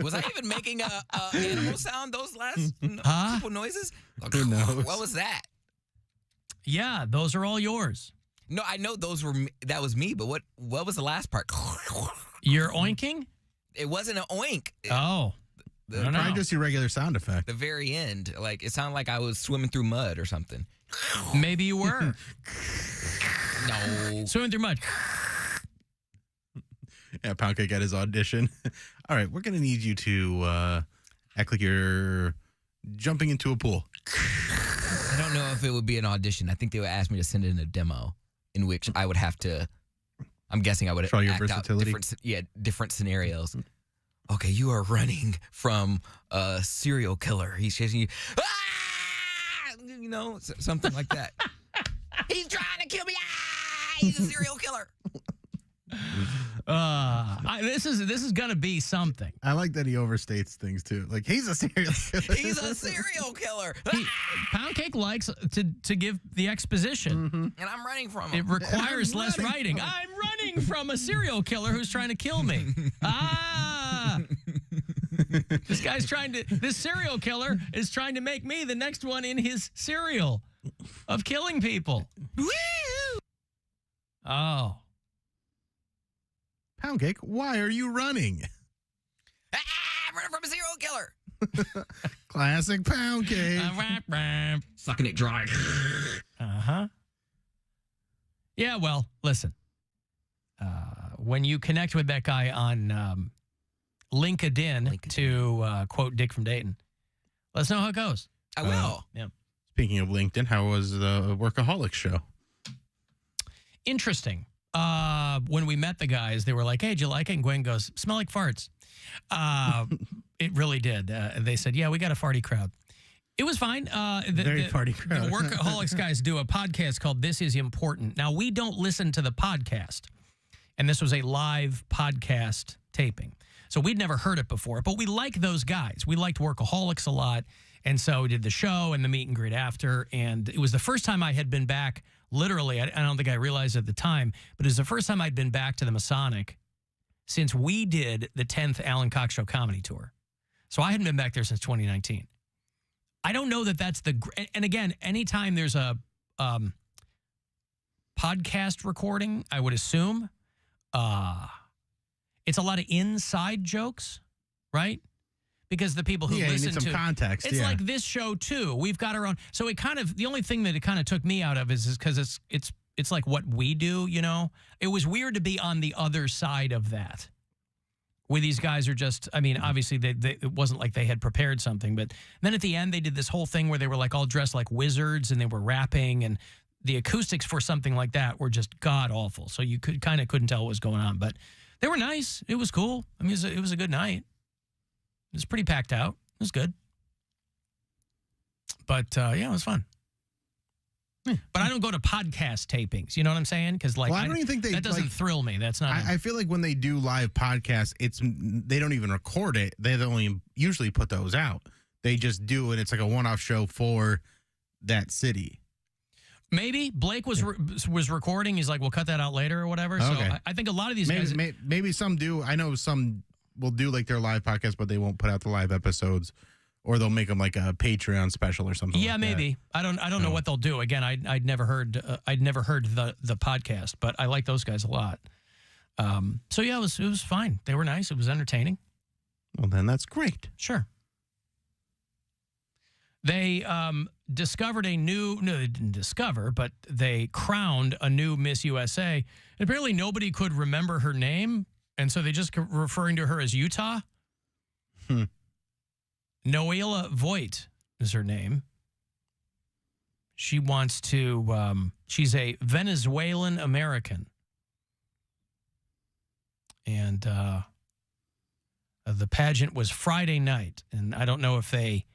Was I even making a animal sound those last couple noises? Who knows? What was that? Yeah, those are all yours. No, I know those were that was me, but what was the last part? You're oinking? It wasn't an oink. Oh. Probably just your regular sound effect. The very end, like it sounded like I was swimming through mud or something. Maybe you were. No. Swimming through mud. Yeah, Poundcake at his audition. All right, we're going to need you to act like you're jumping into a pool. I don't know if it would be an audition. I think they would ask me to send in a demo in which I would have to, I'm guessing I would show your act versatility. out different scenarios. Okay, you are running from a serial killer. He's chasing you. Ah! You know, something like that. He's trying to kill me. Ah! He's a serial killer. This is gonna be something. I like that he overstates things too. Like he's a serial killer. He's a serial killer. Poundcake likes to give the exposition, And I'm running from him. It requires less writing. I'm running from a serial killer who's trying to kill me. This serial killer is trying to make me the next one in his serial of killing people. Oh. Poundcake, why are you running? I'm running from a serial killer. Classic Poundcake. Sucking it dry. Uh-huh. Yeah, well, listen. When you connect with that guy on LinkedIn to quote Dick from Dayton, let us know how it goes. I will. Yeah. Speaking of LinkedIn, how was the Workaholics show? Interesting. When we met the guys, they were like, hey, did you like it? And Gwen goes, smell like farts. It really did. They said, yeah, we got a farty crowd. It was fine. Very farty crowd. The Workaholics guys do a podcast called This Is Important. Now, we don't listen to the podcast, and this was a live podcast taping. So we'd never heard it before, but we like those guys. We liked Workaholics a lot, and so we did the show and the meet and greet after, and it was the first time I had been back, literally, I don't think I realized at the time, but it was the first time I'd been back to the Masonic since we did the 10th Alan Cox Show comedy tour. So I hadn't been back there since 2019. I don't know that that's the... And again, anytime there's a podcast recording, I would assume, it's a lot of inside jokes, right? Because the people who you listen need some to context. it's like this show too. We've got our own. So it kind of, the only thing that it kind of took me out of is because it's like what we do, you know. It was weird to be on the other side of that. Where these guys are just, I mean, obviously it wasn't like they had prepared something, but then at the end they did this whole thing where they were like all dressed like wizards and they were rapping, and the acoustics for something like that were just god awful. So you couldn't tell what was going on, but they were nice. It was cool. I mean, it was a good night. It was pretty packed out. It was good. But, yeah, it was fun. But I don't go to podcast tapings. You know what I'm saying? Because, like, I don't even think that doesn't thrill me. That's not... I feel like when they do live podcasts, they don't even record it. They only usually put those out. They just do it. It's like a one-off show for that city. Maybe Blake was recording. He's like, we'll cut that out later or whatever. Okay. So I think a lot of these guys... Maybe some do. I know some will do like their live podcast, but they won't put out the live episodes, or they'll make them like a Patreon special or something. Yeah, like maybe. That. I don't know what they'll do. Again, I'd never heard the podcast, but I like those guys a lot. So yeah, it was fine. They were nice. It was entertaining. Well, then that's great. Sure. They discovered they didn't discover, but they crowned a new Miss USA. And apparently nobody could remember her name, and so they just kept referring to her as Utah. Noela Voigt is her name. She wants to, she's a Venezuelan American. And the pageant was Friday night, and I don't know if they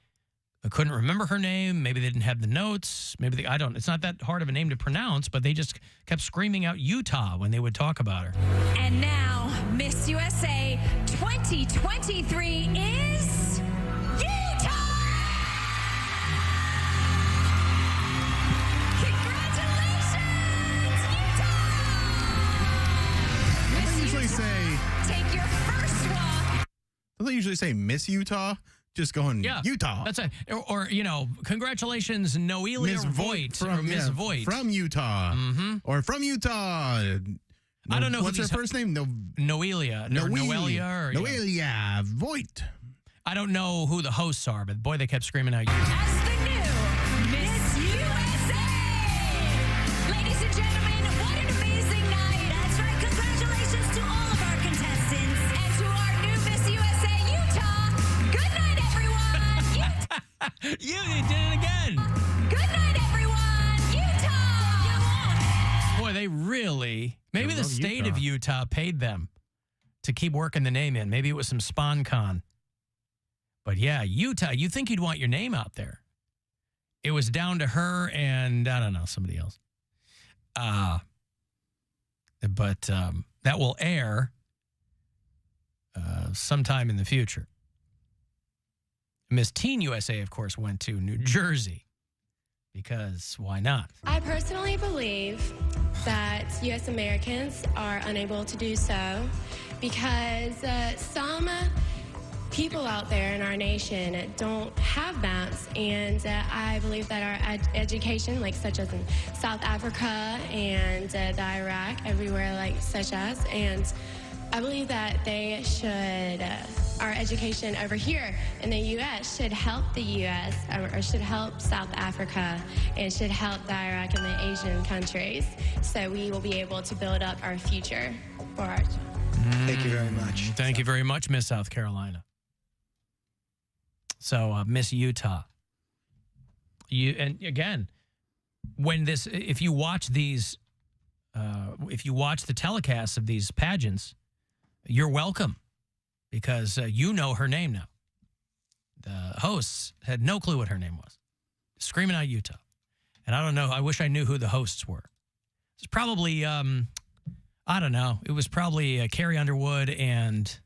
couldn't remember her name. Maybe they didn't have the notes. Maybe I don't. It's not that hard of a name to pronounce, but they just kept screaming out Utah when they would talk about her. And now, Miss USA 2023 is Utah! Congratulations, Utah! Don't they usually say? Take your first walk. Don't they usually say Miss Utah? Just going Utah. That's it. Or congratulations, Noelia Voigt. Or Miss Voigt. From Utah. Mm-hmm. Or from Utah. I don't know what's her first name. Noelia. Noelia. Noelia Voigt. I don't know who the hosts are, but boy, they kept screaming out Utah. As the new Miss USA! Ladies and gentlemen, what an amazing night. That's right. Congratulations to all of our contestants and to our new Miss USA Utah. Good night, everyone. You did it again. Good night, everyone. Utah. Boy, they really, maybe the state of Utah paid them to keep working the name in. Maybe it was some SpawnCon. But yeah, Utah, you think you'd want your name out there. It was down to her and, I don't know, somebody else. But that will air sometime in the future. Miss Teen USA, of course, went to New Jersey because why not? I personally believe that U.S. Americans are unable to do so because some people out there in our nation don't have maps, and I believe that our education, like such as in South Africa and the Iraq, everywhere like such as, and I believe that they should, our education over here in the U.S. should help the U.S. or should help South Africa and should help the Iraq and the Asian countries, so we will be able to build up our future for our Thank you very much. Thank you very much, Miss South Carolina. So, Miss Utah. And again, when this, if you watch these, if you watch the telecasts of these pageants, you're welcome because you know her name now. The hosts had no clue what her name was. Screaming out Utah. And I don't know, I wish I knew who the hosts were. It's probably, I don't know, it was probably Carey Underwood and...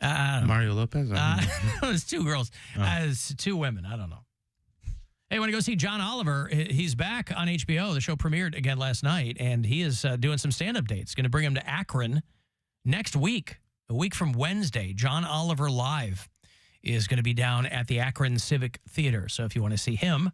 Mario Lopez? It was two girls. It's two women. I don't know. Hey, want to go see John Oliver? He's back on HBO. The show premiered again last night, and he is doing some stand-up dates. Going to bring him to Akron next week, a week from Wednesday. John Oliver Live is going to be down at the Akron Civic Theater. So if you want to see him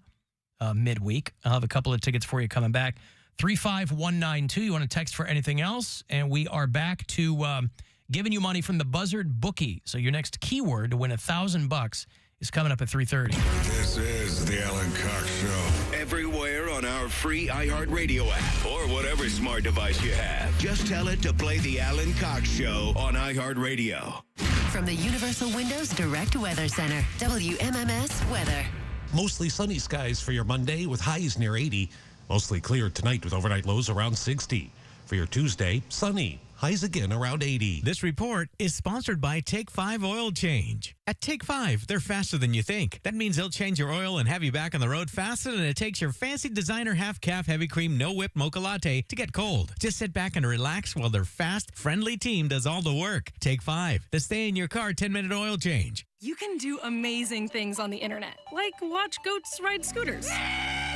midweek, I'll have a couple of tickets for you coming back. 35192. You want to text for anything else? And we are back to... giving you money from the Buzzard Bookie. So your next keyword to win $1,000 is coming up at 3:30. This is the Alan Cox Show. Everywhere on our free iHeartRadio app or whatever smart device you have. Just tell it to play the Alan Cox Show on iHeartRadio. From the Universal Windows Direct Weather Center, WMMS Weather. Mostly sunny skies for your Monday with highs near 80. Mostly clear tonight with overnight lows around 60. For your Tuesday, sunny. Highs again around 80. This report is sponsored by Take 5 Oil Change. At Take 5, they're faster than you think. That means they'll change your oil and have you back on the road faster than it takes your fancy designer half-calf heavy cream no-whip mocha latte to get cold. Just sit back and relax while their fast, friendly team does all the work. Take 5, the stay-in-your-car 10-minute oil change. You can do amazing things on the internet, like watch goats ride scooters,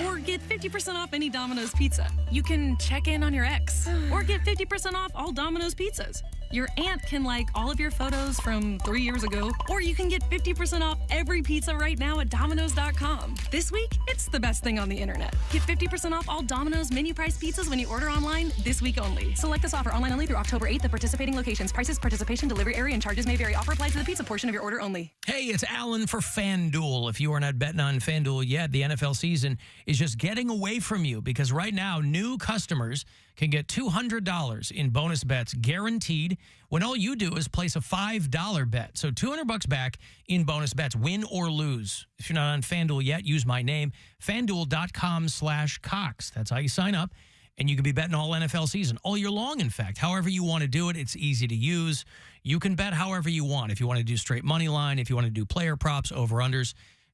or get 50% off any Domino's pizza. You can check in on your ex, or get 50% off all Domino's pizzas. Your aunt can like all of your photos from 3 years ago, or you can get 50% off every pizza right now at Domino's.com. This week, it's the best thing on the internet. Get 50% off all Domino's menu price pizzas when you order online this week only. Select this offer online only through October 8th at participating locations. Prices, participation, delivery area, and charges may vary. Offer applies to the pizza portion of your order only. Hey, it's Alan for FanDuel. If you are not betting on FanDuel yet, the NFL season is just getting away from you because right now, new customers can get $200 in bonus bets guaranteed when all you do is place a $5 bet. So $200 back in bonus bets, win or lose. If you're not on FanDuel yet, use my name, FanDuel.com/Cox. That's how you sign up. And you can be betting all NFL season, all year long, in fact. However you want to do it, it's easy to use. You can bet however you want. If you want to do straight money line, if you want to do player props, over-unders,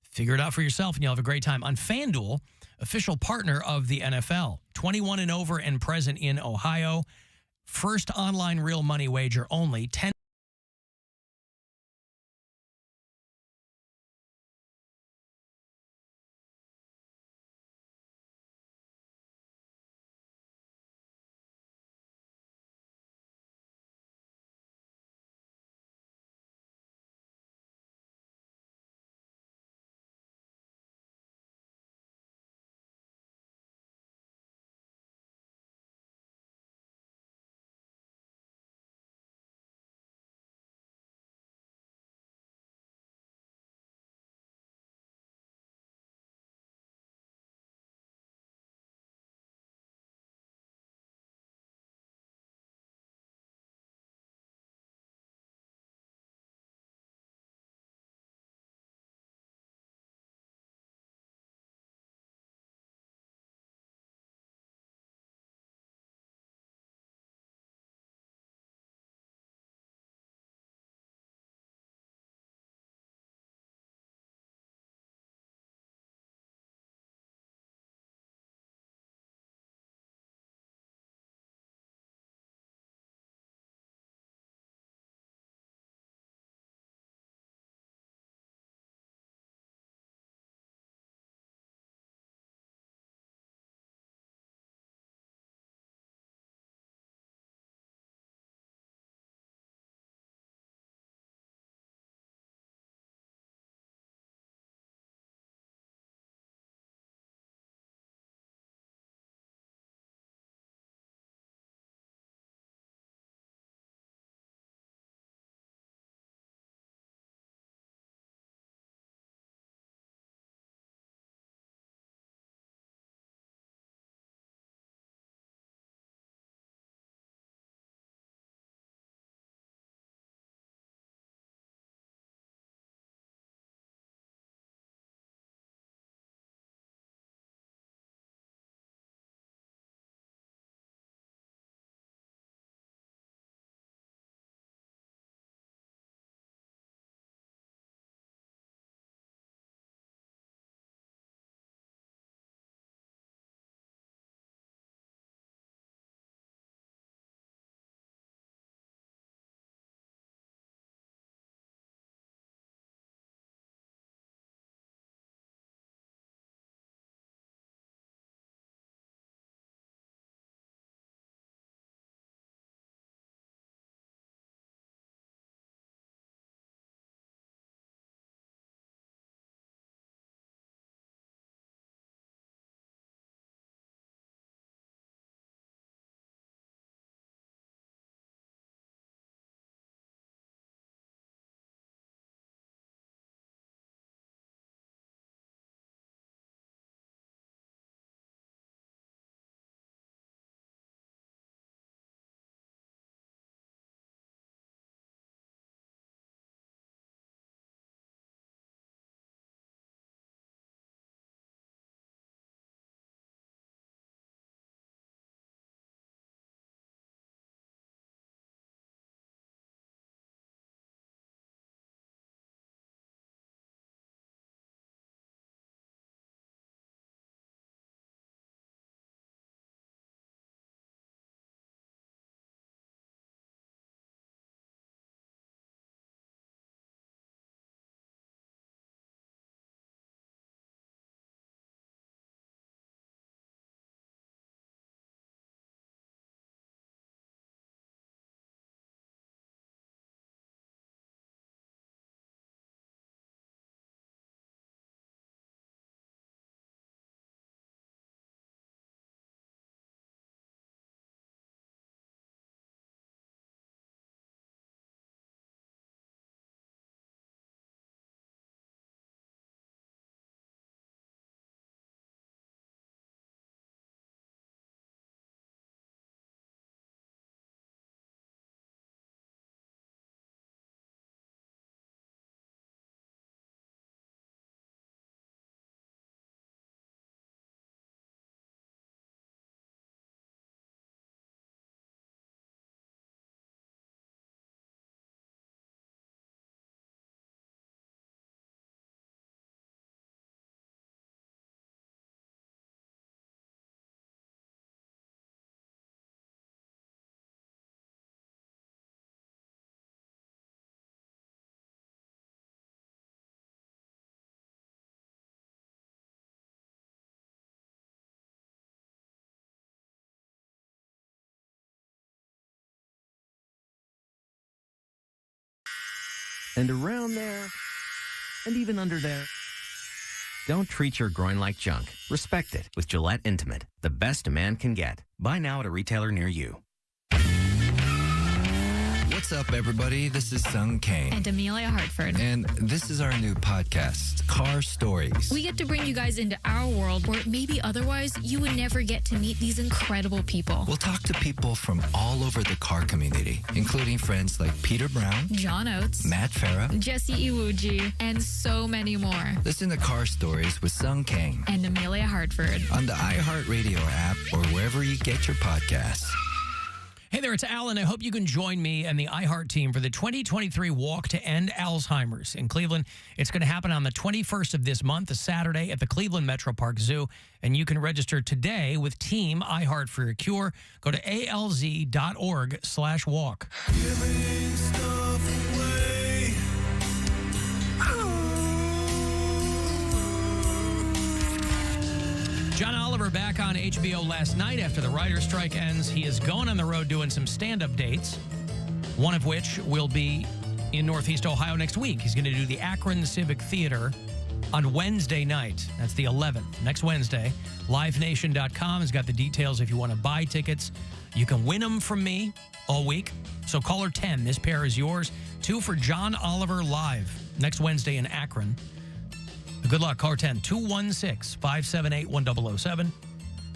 figure it out for yourself, and you'll have a great time. On FanDuel, official partner of the NFL, 21 and over and present in Ohio. First online real money wager only, 10 and around there, and even under there. Don't treat your groin like junk. Respect it with Gillette Intimate, the best a man can get. Buy now at a retailer near you. What's up, everybody? This is Sung Kane. And Amelia Hartford. And this is our new podcast, Car Stories. We get to bring you guys into our world where maybe otherwise you would never get to meet these incredible people. We'll talk to people from all over the car community, including friends like Peter Brown, John Oates, Matt Farah, Jesse Iwuji, and so many more. Listen to Car Stories with Sung Kane And Amelia Hartford. on the iHeartRadio app or wherever you get your podcasts. Hey there, it's Alan. I hope you can join me and the iHeart team for the 2023 Walk to End Alzheimer's in Cleveland. It's going to happen on the 21st of this month, a Saturday, at the Cleveland Metro Park Zoo. And you can register today with Team iHeart for your cure. Go to alz.org/walk. John Oliver back on HBO last night after the writer's strike ends. He is going on the road doing some stand-up dates, one of which will be in Northeast Ohio next week. He's going to do the Akron Civic Theater on Wednesday night. That's the 11th, next Wednesday. LiveNation.com has got the details if you want to buy tickets. You can win them from me all week. So caller 10, this pair is yours. 2 for John Oliver live next Wednesday in Akron. Good luck. Caller 10, 216-578-1007,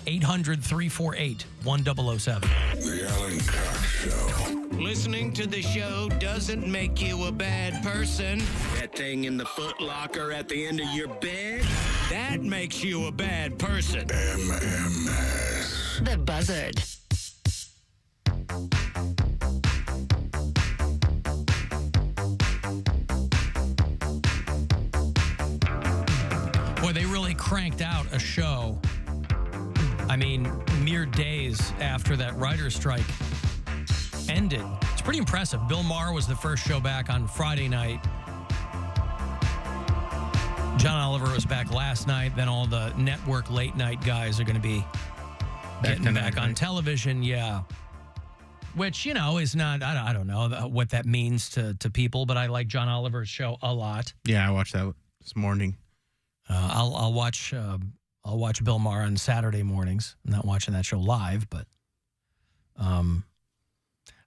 800-348-1007. The Alan Cox Show. Listening to the show doesn't make you a bad person. That thing in the foot locker at the end of your bed, that makes you a bad person. MMS. The Buzzard. Boy, they really cranked out a show. I mean, mere days after that writer's strike ended. It's pretty impressive. Bill Maher was the first show back on Friday night. John Oliver was back last night. Then all the network late night guys are going to be getting back on television. Yeah. Which, you know, is not, I don't know what that means to people, but I like John Oliver's show a lot. Yeah, I watched that this morning. I'll watch Bill Maher on Saturday mornings. I'm not watching that show live, but I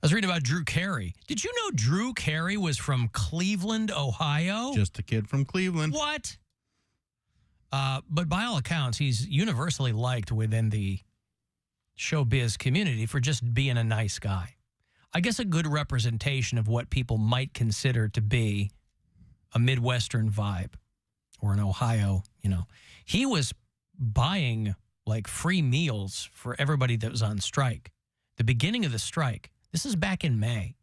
was reading about Drew Carey. Did you know Drew Carey was from Cleveland, Ohio? Just a kid from Cleveland. What? But by all accounts, he's universally liked within the showbiz community for just being a nice guy. I guess a good representation of what people might consider to be a Midwestern vibe. Or in Ohio, you know. He was buying, like, free meals for everybody that was on strike. The beginning of the strike, this is back in May,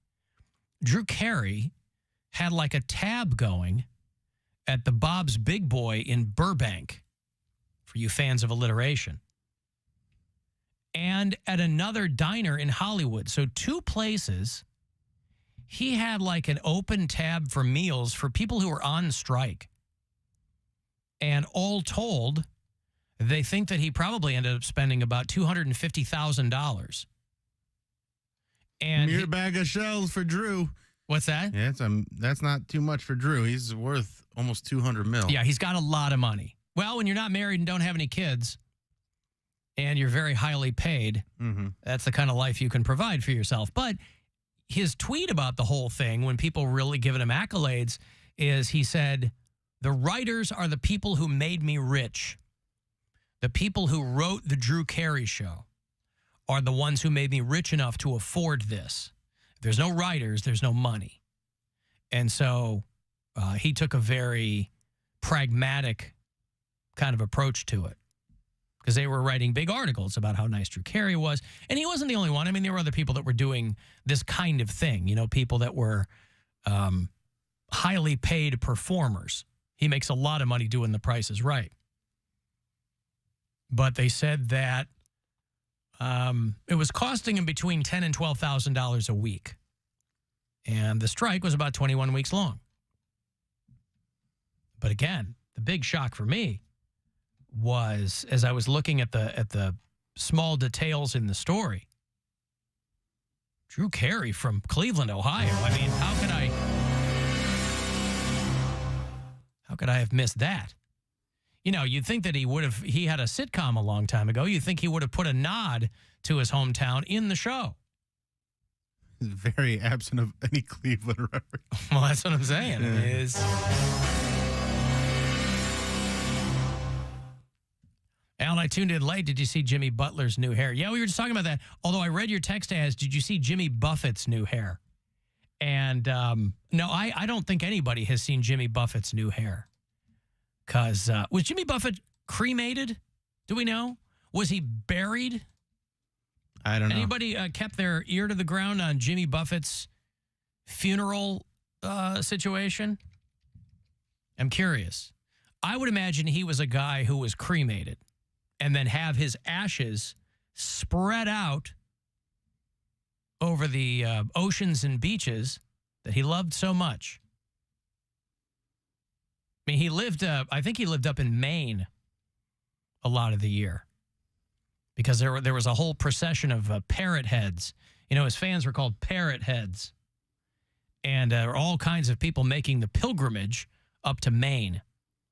Drew Carey had, like, a tab going at the Bob's Big Boy in Burbank, for you fans of alliteration, and at another diner in Hollywood. So 2 places, he had, like, an open tab for meals for people who were on strike. And all told, they think that he probably ended up spending about $250,000. And mere bag of shells for Drew. What's that? Yeah, that's not too much for Drew. He's worth almost $200 million. Yeah, he's got a lot of money. Well, when you're not married and don't have any kids, and you're very highly paid, that's the kind of life you can provide for yourself. But his tweet about the whole thing, when people really giving him accolades, is he said, "The writers are the people who made me rich. The people who wrote the Drew Carey Show are the ones who made me rich enough to afford this. If there's no writers, there's no money." And so he took a very pragmatic kind of approach to it, because they were writing big articles about how nice Drew Carey was. And he wasn't the only one. I mean, there were other people that were doing this kind of thing, you know, people that were highly paid performers. He makes a lot of money doing The Price is Right. But they said that it was costing him between $10,000 and $12,000 a week. And the strike was about 21 weeks long. But again, the big shock for me was, as I was looking at the small details in the story, Drew Carey from Cleveland, Ohio. I mean, how How could I have missed that? You know, you'd think that he had a sitcom a long time ago. You'd think he would have put a nod to his hometown in the show. Very absent of any Cleveland reference. Well, that's what I'm saying. Alan, I tuned in late. Did you see Jimmy Butler's new hair? Yeah, we were just talking about that. Although I read your text as, did you see Jimmy Buffett's new hair? And no, I don't think anybody has seen Jimmy Buffett's new hair. Because was Jimmy Buffett cremated? Do we know? Was he buried? I don't know. Anybody kept their ear to the ground on Jimmy Buffett's funeral situation? I'm curious. I would imagine he was a guy who was cremated and then have his ashes spread out over the oceans and beaches that he loved so much. I mean, I think he lived up in Maine a lot of the year because there was a whole procession of parrot heads. You know, his fans were called parrot heads. And there were all kinds of people making the pilgrimage up to Maine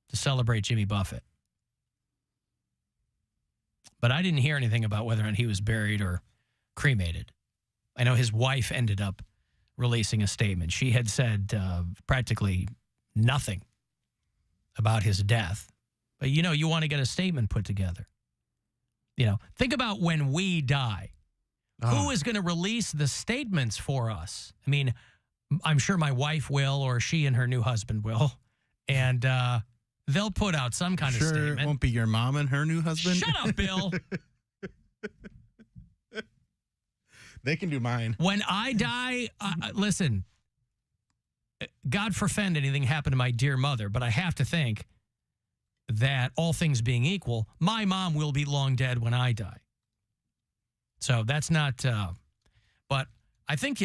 to celebrate Jimmy Buffett. But I didn't hear anything about whether or not he was buried or cremated. I know his wife ended up releasing a statement. She had said practically nothing about his death. But, you know, you want to get a statement put together. You know, think about when we die. Who is going to release the statements for us? I mean, I'm sure my wife will, or she and her new husband will. And they'll put out some kind of statement. Sure, it won't be your mom and her new husband? Shut up, Bill. They can do mine. When I die, listen, God forfend anything happen to my dear mother, but I have to think that all things being equal, my mom will be long dead when I die. So that's not, but I think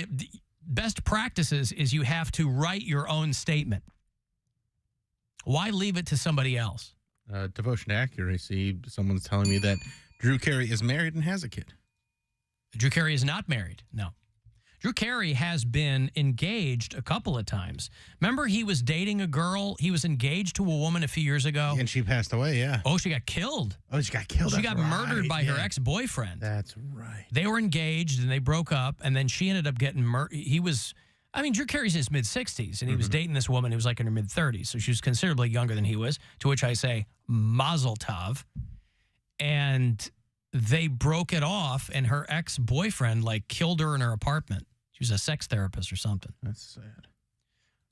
best practices is you have to write your own statement. Why leave it to somebody else? Devotion to accuracy. Someone's telling me that Drew Carey is married and has a kid. Drew Carey is not married. No. Drew Carey has been engaged a couple of times. Remember he was dating a girl? He was engaged to a woman a few years ago. And she passed away, yeah. Oh, she got killed. Oh, she got killed. She got murdered by her ex-boyfriend. That's right. They were engaged and they broke up, and then she ended up getting murdered. Drew Carey's in his mid-60s, and he was dating this woman who was like in her mid-30s, so she was considerably younger than he was, to which I say, mazel tov. And they broke it off, and her ex-boyfriend, killed her in her apartment. She was a sex therapist or something. That's sad.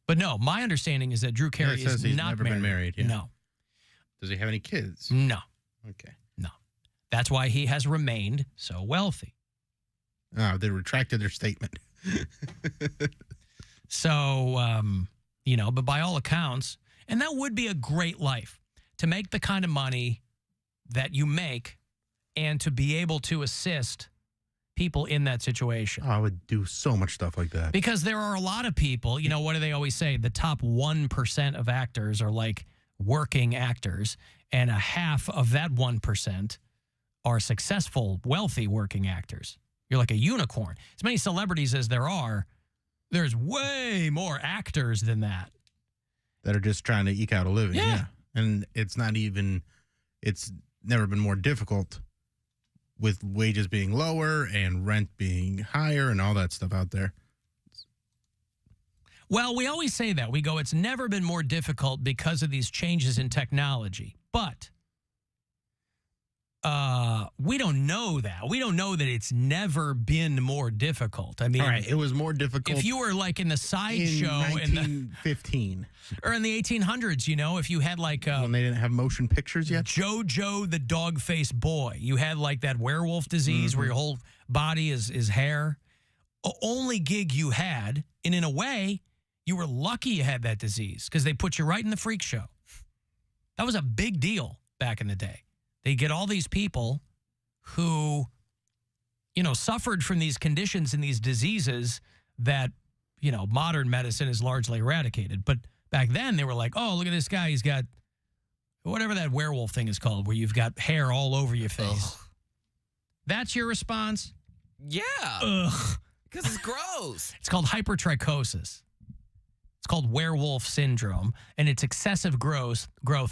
But no, my understanding is that Drew Carey is he's not never married. been married. Yeah. No. Does he have any kids? No. Okay. No. That's why he has remained so wealthy. Oh, they retracted their statement. So, but by all accounts, and that would be a great life, to make the kind of money that you make and to be able to assist people in that situation. Oh, I would do so much stuff like that. Because there are a lot of people, what do they always say? The top 1% of actors are like working actors, and a half of that 1% are successful, wealthy working actors. You're like a unicorn. As many celebrities as there are, there's way more actors than that. That are just trying to eke out a living. Yeah. And it's never been more difficult with wages being lower and rent being higher and all that stuff out there. Well, we always say that. We go, it's never been more difficult because of these changes in technology. But we don't know that. We don't know that it's never been more difficult. I mean, all right, it was more difficult. If you were like in the sideshow in 1915 or in the 1800s, if you had like when they didn't have motion pictures yet, JoJo the dog-faced boy, you had like that werewolf disease where your whole body is hair. Only gig you had, and in a way, you were lucky you had that disease because they put you right in the freak show. That was a big deal back in the day. They get all these people who, suffered from these conditions and these diseases that, modern medicine is largely eradicated. But back then they were like, oh, look at this guy. He's got whatever that werewolf thing is called where you've got hair all over your face. Ugh. That's your response? Yeah. Ugh. Because it's gross. It's called hypertrichosis. It's called werewolf syndrome, and it's excessive growth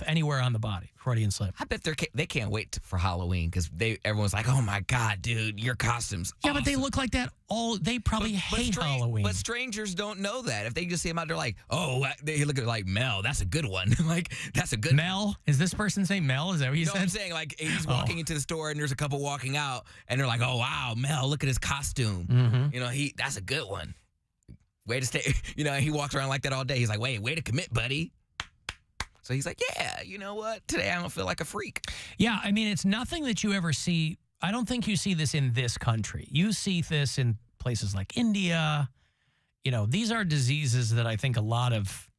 anywhere on the body. Freudian slip. I bet they can't wait for Halloween because everyone's like, "Oh my God, dude, your costume's Yeah, awesome." but they look like that they probably hate Halloween. But strangers don't know that. If they just see him out there like, "Oh," they look at it like, "Mel, that's a good one." Like, that's a good Mel? Is this person's name Mel? Is that what you No, said? I'm saying like he's walking into the store and there's a couple walking out and they're like, "Oh wow, Mel, look at his costume." Mhm. You know, that's a good one. Way to stay. You know, he walks around like that all day. He's like, way to commit, buddy. So he's like, yeah, you know what? Today I don't feel like a freak. Yeah, I mean, it's nothing that you ever see. I don't think you see this in this country. You see this in places like India. You know, these are diseases that I think a lot of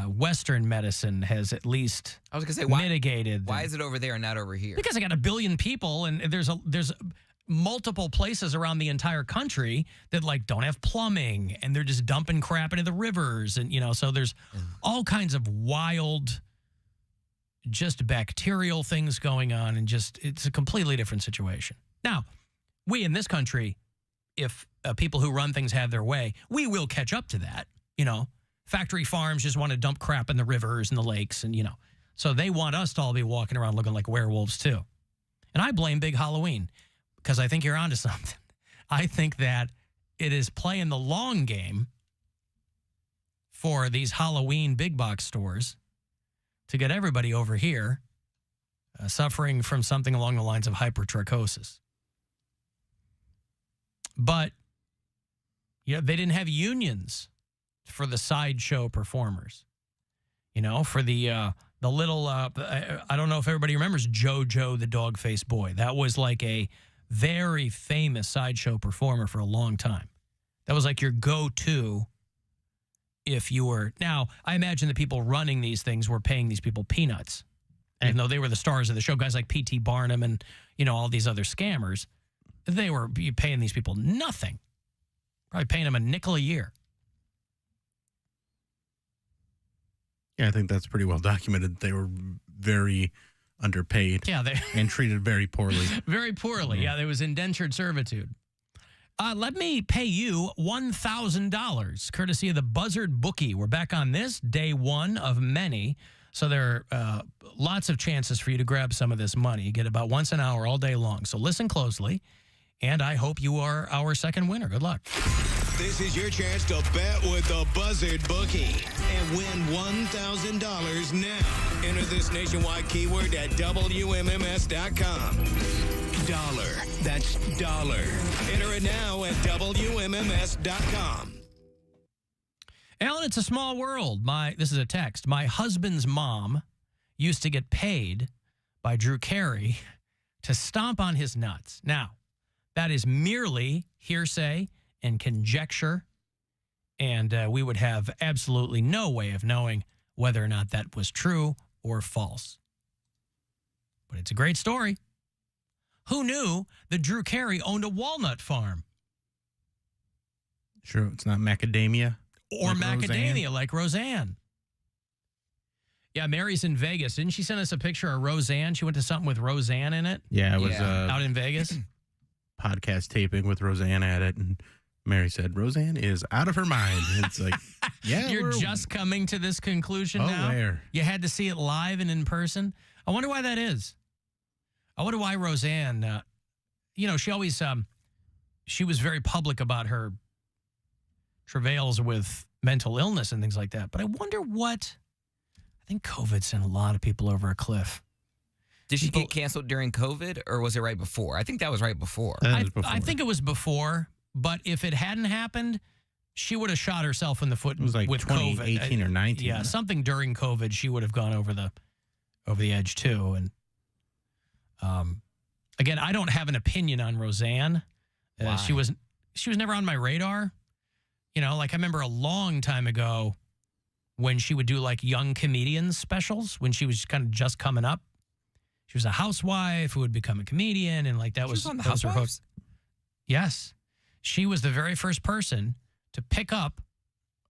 Western medicine has at least I was gonna say, mitigated. Why is it over there and not over here? Because I got 1 billion people, and there's multiple places around the entire country that like don't have plumbing, and they're just dumping crap into the rivers, and so there's all kinds of wild, just bacterial things going on, and it's a completely different situation. Now, we in this country, if people who run things have their way, we will catch up to that. Factory farms just want to dump crap in the rivers and the lakes, and so they want us to all be walking around looking like werewolves too. And I blame Big Halloween, because I think you're onto something. I think that it is playing the long game for these Halloween big box stores to get everybody over here suffering from something along the lines of hypertrichosis. But they didn't have unions for the sideshow performers. For the little, I don't know if everybody remembers JoJo the dog-faced boy. That was like a very famous sideshow performer for a long time. That was like your go-to if you were... Now, I imagine the people running these things were paying these people peanuts, even though they were the stars of the show. Guys like P.T. Barnum and, all these other scammers, they were paying these people nothing. Probably paying them a nickel a year. Yeah, I think that's pretty well documented. They were very underpaid. Yeah, and treated very poorly. Very poorly. Yeah, there was indentured servitude. Let me pay you $1,000, courtesy of the Buzzard Bookie. We're back on this, day one of many. So there are lots of chances for you to grab some of this money. You get about once an hour all day long. So listen closely, and I hope you are our second winner. Good luck. This is your chance to bet with the Buzzard Bookie and win $1,000 now. Enter this nationwide keyword at WMMS.com. Dollar. That's dollar. Enter it now at WMMS.com. Alan, it's a small world. This is a text. My husband's mom used to get paid by Drew Carey to stomp on his nuts. Now, that is merely hearsay and conjecture, and we would have absolutely no way of knowing whether or not that was true or false. But it's a great story. Who knew that Drew Carey owned a walnut farm? Sure, it's not macadamia. Or like macadamia, Roseanne. like Roseanne. Yeah, Mary's in Vegas. Didn't she send us a picture of Roseanne? She went to something with Roseanne in it? Yeah, it was out in Vegas. Podcast taping with Roseanne at it, and Mary said, Roseanne is out of her mind. It's like, yeah. You're just coming to this conclusion now? Where? You had to see it live and in person? I wonder why that is. I wonder why Roseanne, she always, she was very public about her travails with mental illness and things like that. But I wonder I think COVID sent a lot of people over a cliff. Did she get canceled during COVID, or was it right before? I think that was right before. I think it was before, but if it hadn't happened, she would have shot herself in the foot. It was like with 2018 COVID. or 19. Yeah, something during COVID, she would have gone over the edge too. And again, I don't have an opinion on Roseanne. She was never on my radar. Like I remember a long time ago when she would do like young comedians specials when she was kind of just coming up. She was a housewife who would become a comedian, and like that was on the her Housewives? hook. Yes, she was the very first person to pick up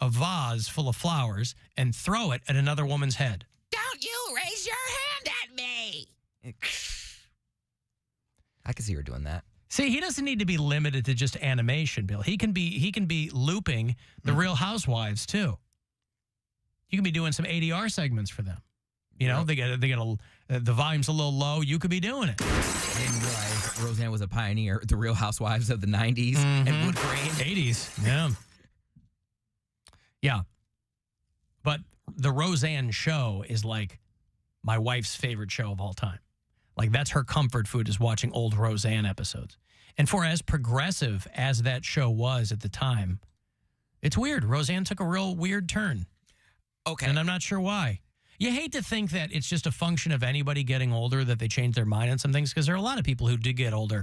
a vase full of flowers and throw it at another woman's head. Don't you raise your hand at me! I can see her doing that. See, he doesn't need to be limited to just animation, Bill. He can be looping the Real Housewives too. You can be doing some ADR segments for them. You know, they get the volume's a little low. You could be doing it. I didn't realize Roseanne was a pioneer. The Real Housewives of the 90s and Wood Grain. 80s. Yeah. Yeah. But the Roseanne show is like my wife's favorite show of all time. Like, that's her comfort food, is watching old Roseanne episodes. And for as progressive as that show was at the time, it's weird. Roseanne took a real weird turn. Okay. And I'm not sure why. You hate to think that it's just a function of anybody getting older that they change their mind on some things, because there are a lot of people who did get older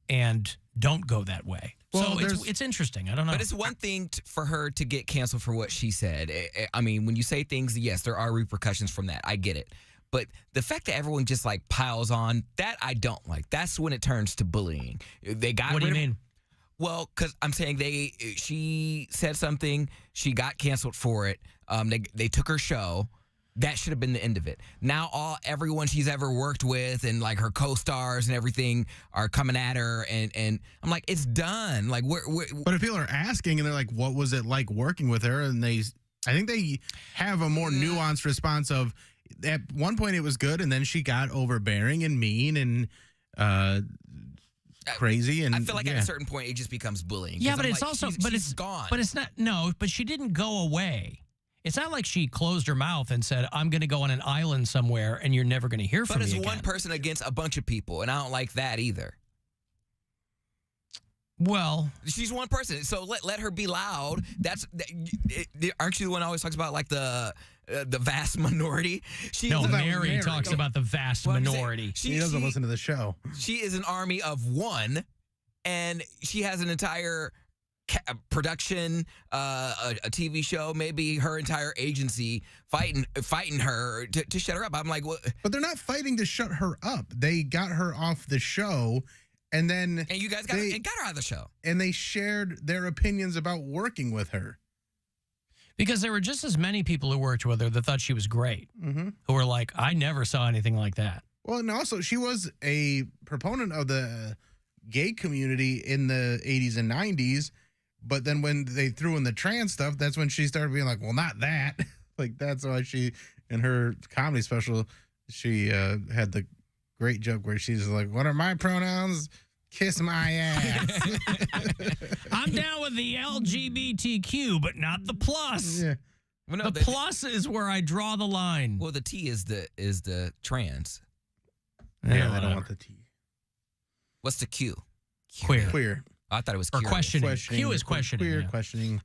and don't go that way. Well, so it's interesting. I don't know. But it's one thing for her to get canceled for what she said. I mean, when you say things, yes, there are repercussions from that. I get it. But the fact that everyone just like piles on, that I don't like. That's when it turns to bullying. They got. What do you mean? Well, because I'm saying she said something, she got canceled for it. They took her show. That should have been the end of it. Now everyone she's ever worked with and like her co-stars and everything are coming at her, and I'm like, it's done. Like, but if people are asking and they're like, what was it like working with her? And I think they have a more nuanced response of, at one point it was good, and then she got overbearing and mean and crazy. And I feel like at a certain point it just becomes bullying. Yeah, but I'm it's like, also, she's gone. But it's not. No, but she didn't go away. It's not like she closed her mouth and said, I'm going to go on an island somewhere and you're never going to hear from me again. But it's one person against a bunch of people, and I don't like that either. Well, she's one person, so let her be loud. Aren't you the one who always talks about like the vast minority? Mary talks about the vast minority. She doesn't listen to the show. She is an army of one, and she has an entire production, a TV show, maybe her entire agency fighting her to shut her up. I'm like, what? But they're not fighting to shut her up. They got her off the show, and you guys got her out of the show, and they shared their opinions about working with her. Because there were just as many people who worked with her that thought she was great, who were like, I never saw anything like that. Well, and also she was a proponent of the gay community in the 80s and 90s. But then when they threw in the trans stuff, that's when she started being like, well, not that. Like, that's why she, in her comedy special, she had the great joke where she's like, what are my pronouns? Kiss my ass. I'm down with the LGBTQ, but not the plus. Yeah. Well, no, the plus is where I draw the line. Well, the T is the trans. Yeah, I don't want the T. What's the Q? Queer. I thought it was or questioning. Q is questioning. Queer questioning.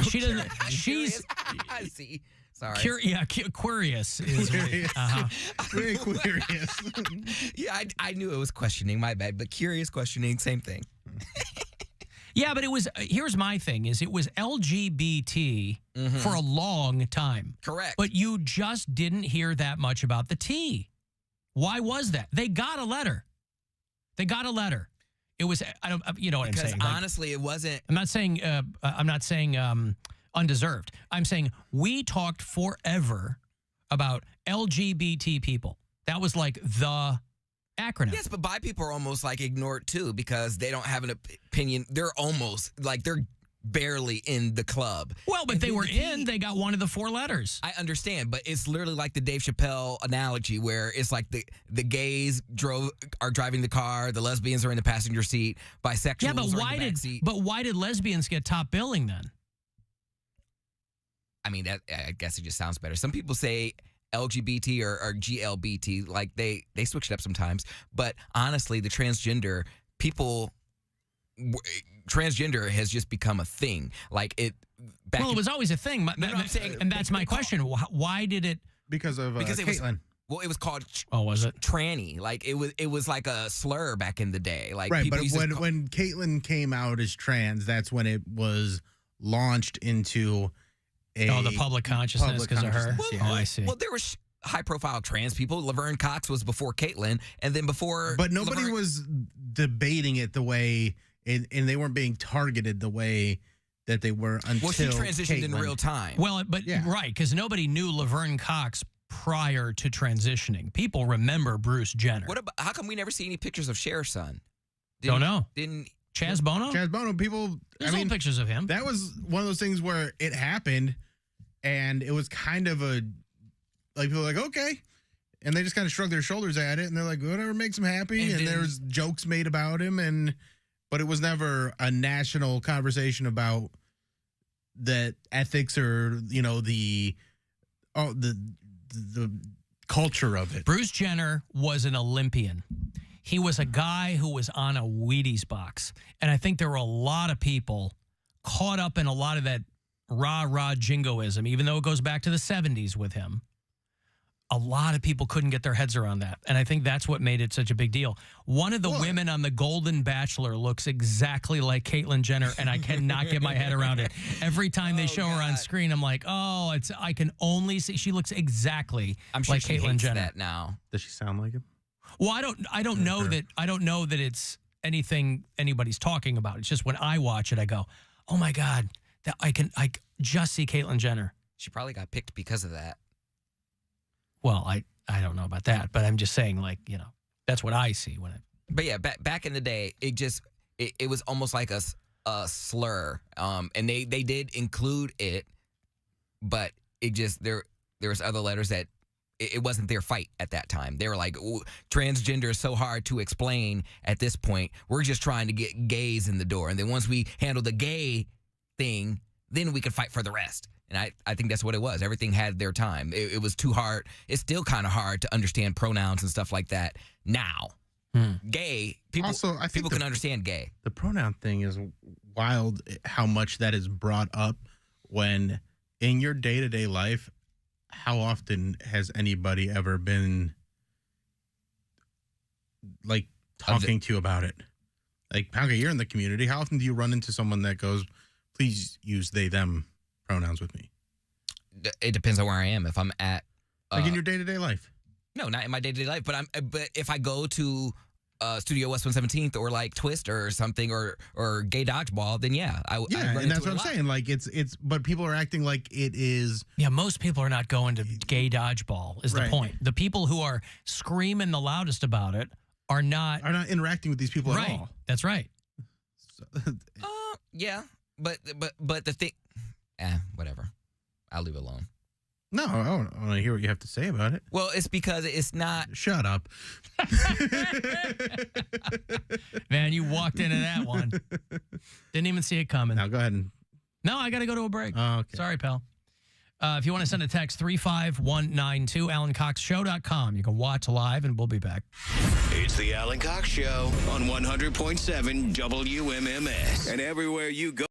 She doesn't. She's. I see. Sorry. Curious is. Very curious. Yeah, I knew it was questioning. My bad. But curious, questioning, same thing. Yeah, but it was. Here's my thing: is it was LGBT for a long time. Correct. But you just didn't hear that much about the T. Why was that? They got a letter. It was, I don't, you know what I'm saying? Because honestly, it wasn't. I'm not saying undeserved. I'm saying we talked forever about LGBT people. That was like the acronym. Yes, but bi people are almost like ignored too because they don't have an opinion. They're almost like they're barely in the club. Well, but they were in. They got one of the four letters. I understand, but it's literally like the Dave Chappelle analogy where it's like the gays are driving the car, the lesbians are in the passenger seat, bisexuals are in the back seat. But why did lesbians get top billing then? I mean, I guess it just sounds better. Some people say LGBT or GLBT, like they switch it up sometimes. But honestly, the transgender has just become a thing. Like it. Well, it was always a thing. I'm saying, and that's my question. Why did it? Because of Caitlyn. Well, it was called. Oh, was it tranny? Like it was like a slur back in the day. Like right, but when Caitlyn came out as trans, that's when it was launched into the public consciousness because of her. Yeah. Oh, I see. Well, there was high-profile trans people. Laverne Cox was before Caitlyn, and then before. But nobody was debating it the way, and they weren't being targeted the way that they were until. Well, she transitioned in real time. Well, but right, because nobody knew Laverne Cox prior to transitioning. People remember Bruce Jenner. How come we never see any pictures of Cher's son? Don't know. Didn't Chaz Bono? Chaz Bono, people... There's old pictures of him. That was one of those things where it happened, and it was kind of a... Like, people were like, okay. And they just kind of shrugged their shoulders at it, and they're like, whatever makes them happy. And there was jokes made about him, but it was never a national conversation about the ethics or, the culture of it. Bruce Jenner was an Olympian. He was a guy who was on a Wheaties box. And I think there were a lot of people caught up in a lot of that rah-rah jingoism, even though it goes back to the 70s with him. A lot of people couldn't get their heads around that. And I think that's what made it such a big deal. One of the women on The Golden Bachelor looks exactly like Caitlyn Jenner, and I cannot get my head around it. Every time they show her on screen, I'm like, I can only see, she looks exactly I'm sure like she Caitlyn hates Jenner. that now. Does she sound like him? Well, I don't know that it's anything anybody's talking about. It's just when I watch it, I go, oh my God, that I just see Caitlyn Jenner. She probably got picked because of that. Well, I don't know about that, but I'm just saying, that's what I see when it. But yeah, back in the day, it was almost like a slur, and they did include it, but it just there was other letters that it wasn't their fight at that time. They were like, transgender is so hard to explain at this point. We're just trying to get gays in the door, and then once we handle the gay thing, then we can fight for the rest. And I think that's what it was. Everything had their time. It was too hard. It's still kind of hard to understand pronouns and stuff like that now. Gay, people can understand gay. The pronoun thing is wild, how much that is brought up when in your day-to-day life, how often has anybody ever been, talking to you about it? Like, Poundcake, you're in the community. How often do you run into someone that goes, please use they, them pronouns with me? It depends on where I am. If I'm at in your day-to-day life. No, not in my day-to-day life, but if I go to Studio West 117th or like Twist or something or Gay Dodgeball, then and that's what I'm saying. Like but people are acting like it is. Yeah, most people are not going to Gay Dodgeball is the point. The people who are screaming the loudest about it are not interacting with these people at all. That's right. Yeah, but the thing. Whatever. I'll leave it alone. No, I want to hear what you have to say about it. Well, it's because it's not... Shut up. Man, you walked into that one. Didn't even see it coming. Now, go ahead and... No, I got to go to a break. Oh, okay. Sorry, pal. If you want to send a text, 35192, AlanCoxShow.com. You can watch live, and we'll be back. It's the Alan Cox Show on 100.7 WMMS. And everywhere you go.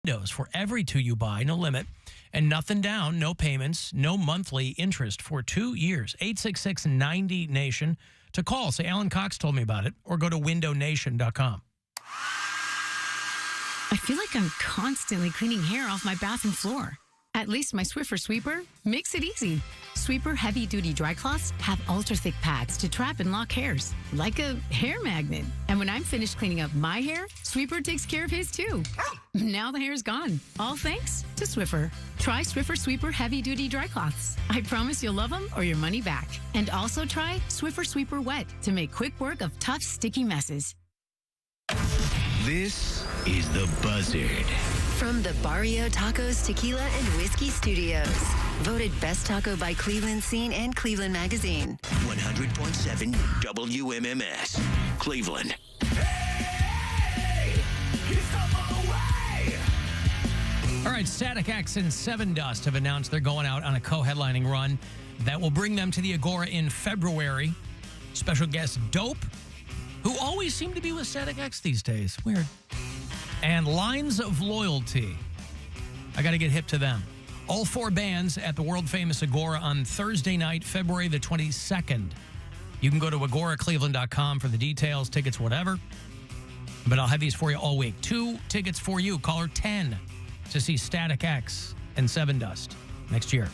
windows for every 2 you buy, no limit, and nothing down, no payments, no monthly interest for 2 years. 866-90-NATION to call. Say Alan Cox told me about it, or go to windownation.com. I feel like I'm constantly cleaning hair off my bathroom floor. At least my Swiffer Sweeper makes it easy. Sweeper heavy-duty dry cloths have ultra-thick pads to trap and lock hairs, like a hair magnet. And when I'm finished cleaning up my hair, Sweeper takes care of his too. Now the hair's gone, all thanks to Swiffer. Try Swiffer Sweeper heavy-duty dry cloths. I promise you'll love them or your money back. And also try Swiffer Sweeper Wet to make quick work of tough, sticky messes. This is The Buzzard. From the Barrio Tacos, Tequila, and Whiskey Studios. Voted Best Taco by Cleveland Scene and Cleveland Magazine. 100.7 WMMS, Cleveland. All right, Static X and Seven Dust have announced they're going out on a co-headlining run that will bring them to the Agora in February. Special guest Dope, who always seem to be with Static X these days. Weird. And Lines of Loyalty. I got to get hip to them. All 4 bands at the world-famous Agora on Thursday night, February the 22nd. You can go to agoracleveland.com for the details, tickets, whatever. But I'll have these for you all week. 2 tickets for you. Caller 10 to see Static X and Seven Dust next year.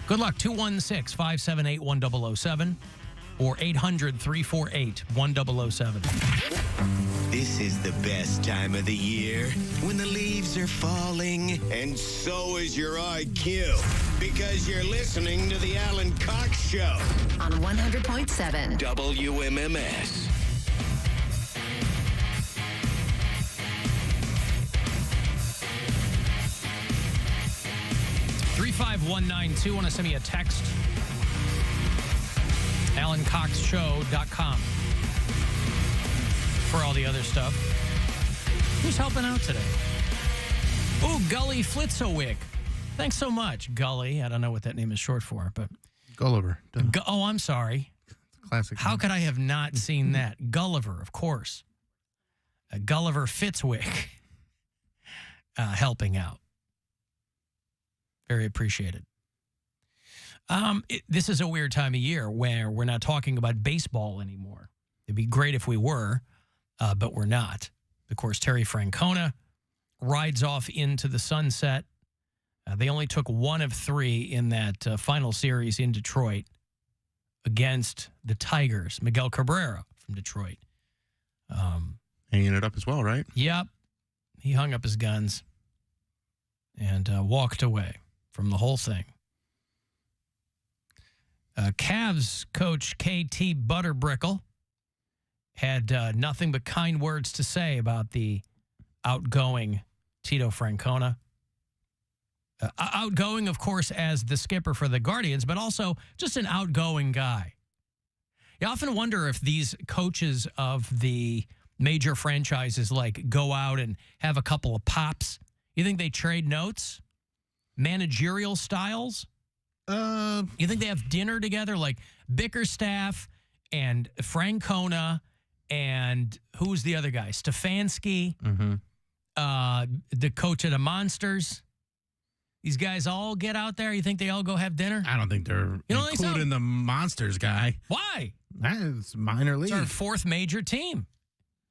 Good luck. 216-578-1007 or 800-348-1007. This is the best time of the year when the leaves are falling, and so is your IQ, because you're listening to the Alan Cox Show on 100.7 WMMS. $35192. Want to send me a text? AlanCoxShow.com for all the other stuff. Who's helping out today? Oh, Gully Flitzowick. Thanks so much, Gully. I don't know what that name is short for, but Gulliver. Oh, I'm sorry. Classic. How could I have not seen that? Gulliver, of course. Gulliver Fitzwick helping out. Very appreciated. This is a weird time of year where we're not talking about baseball anymore. It'd be great if we were, but we're not. Of course, Terry Francona rides off into the sunset. They only took 1 of 3 in that final series in Detroit against the Tigers. Miguel Cabrera from Detroit. Hanging it up as well, right? Yep. He hung up his guns and walked away from the whole thing. Cavs coach KT Butterbrickle had nothing but kind words to say about the outgoing Tito Francona. Outgoing, of course, as the skipper for the Guardians, but also just an outgoing guy. You often wonder if these coaches of the major franchises like go out and have a couple of pops. You think they trade notes? Managerial styles? You think they have dinner together like Bickerstaff and Francona and who's the other guy? Stefanski, the coach of the Monsters. These guys all get out there. You think they all go have dinner? I don't think they're including the Monsters guy. Why? It's minor league. It's our 4th major team.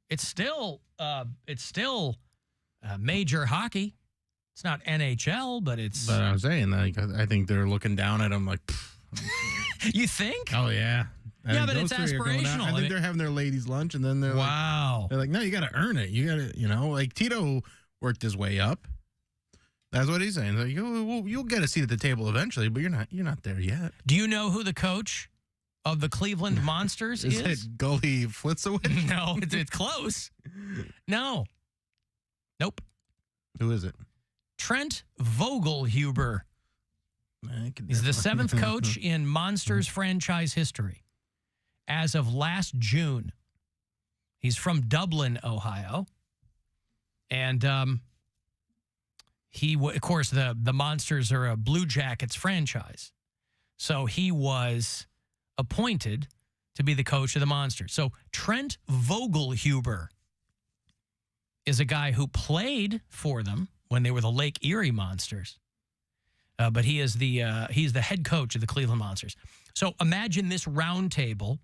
It's still major hockey. It's not NHL, but it's. But I'm saying, like, I think they're looking down at them like. You think? Oh yeah. Yeah, but it's aspirational. I think they're having their ladies' lunch, and then they're wow. They're like, no, you got to earn it. You got to, like Tito worked his way up. That's what he's saying. Like, you'll get a seat at the table eventually, but you're not there yet. Do you know who the coach of the Cleveland Monsters is? Is it Gully Flitzowitz? No, it's close. No. Nope. Who is it? Trent Vogelhuber. He's the 7th coach in Monsters franchise history. As of last June, he's from Dublin, Ohio. And of course, the Monsters are a Blue Jackets franchise. So he was appointed to be the coach of the Monsters. So Trent Vogelhuber is a guy who played for them when they were the Lake Erie Monsters. But he's the head coach of the Cleveland Monsters. So imagine this round table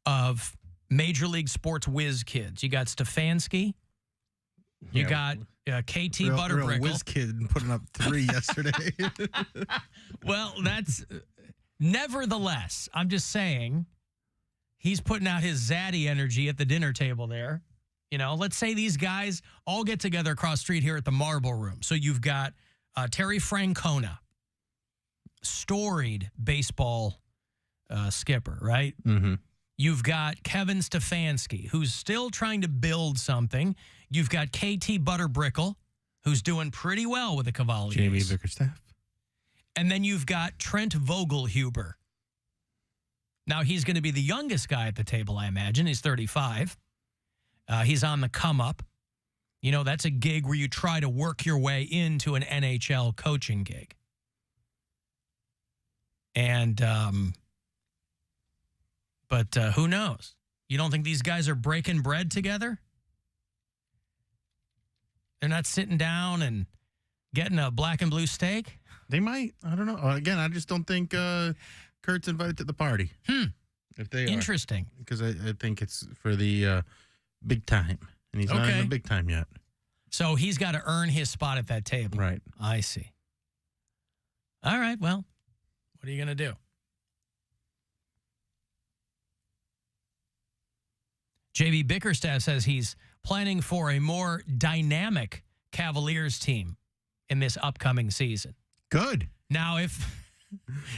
of Major League Sports whiz kids. You got Stefanski. You got KT Butterbrickle. Real whiz kid putting up 3 yesterday. Well, that's nevertheless, I'm just saying he's putting out his zaddy energy at the dinner table there. You know, let's say these guys all get together across the street here at the Marble Room. So you've got Terry Francona, storied baseball skipper, right? Mm-hmm. You've got Kevin Stefanski, who's still trying to build something. You've got KT Butterbrickle, who's doing pretty well with the Cavaliers. Jamie Bickerstaff. And then you've got Trent Vogelhuber. Now, he's going to be the youngest guy at the table, I imagine. He's 35. He's on the come up. You know, that's a gig where you try to work your way into an NHL coaching gig. And, but who knows? You don't think these guys are breaking bread together? They're not sitting down and getting a black and blue steak? They might. I don't know. Again, I just don't think Kurt's invited to the party. If they Interesting. Because I think it's for the big time. And he's not in the big time yet. So he's got to earn his spot at that table. Right. I see. All right, well, what are you going to do? J.B. Bickerstaff says he's planning for a more dynamic Cavaliers team in this upcoming season. Good. Now, if...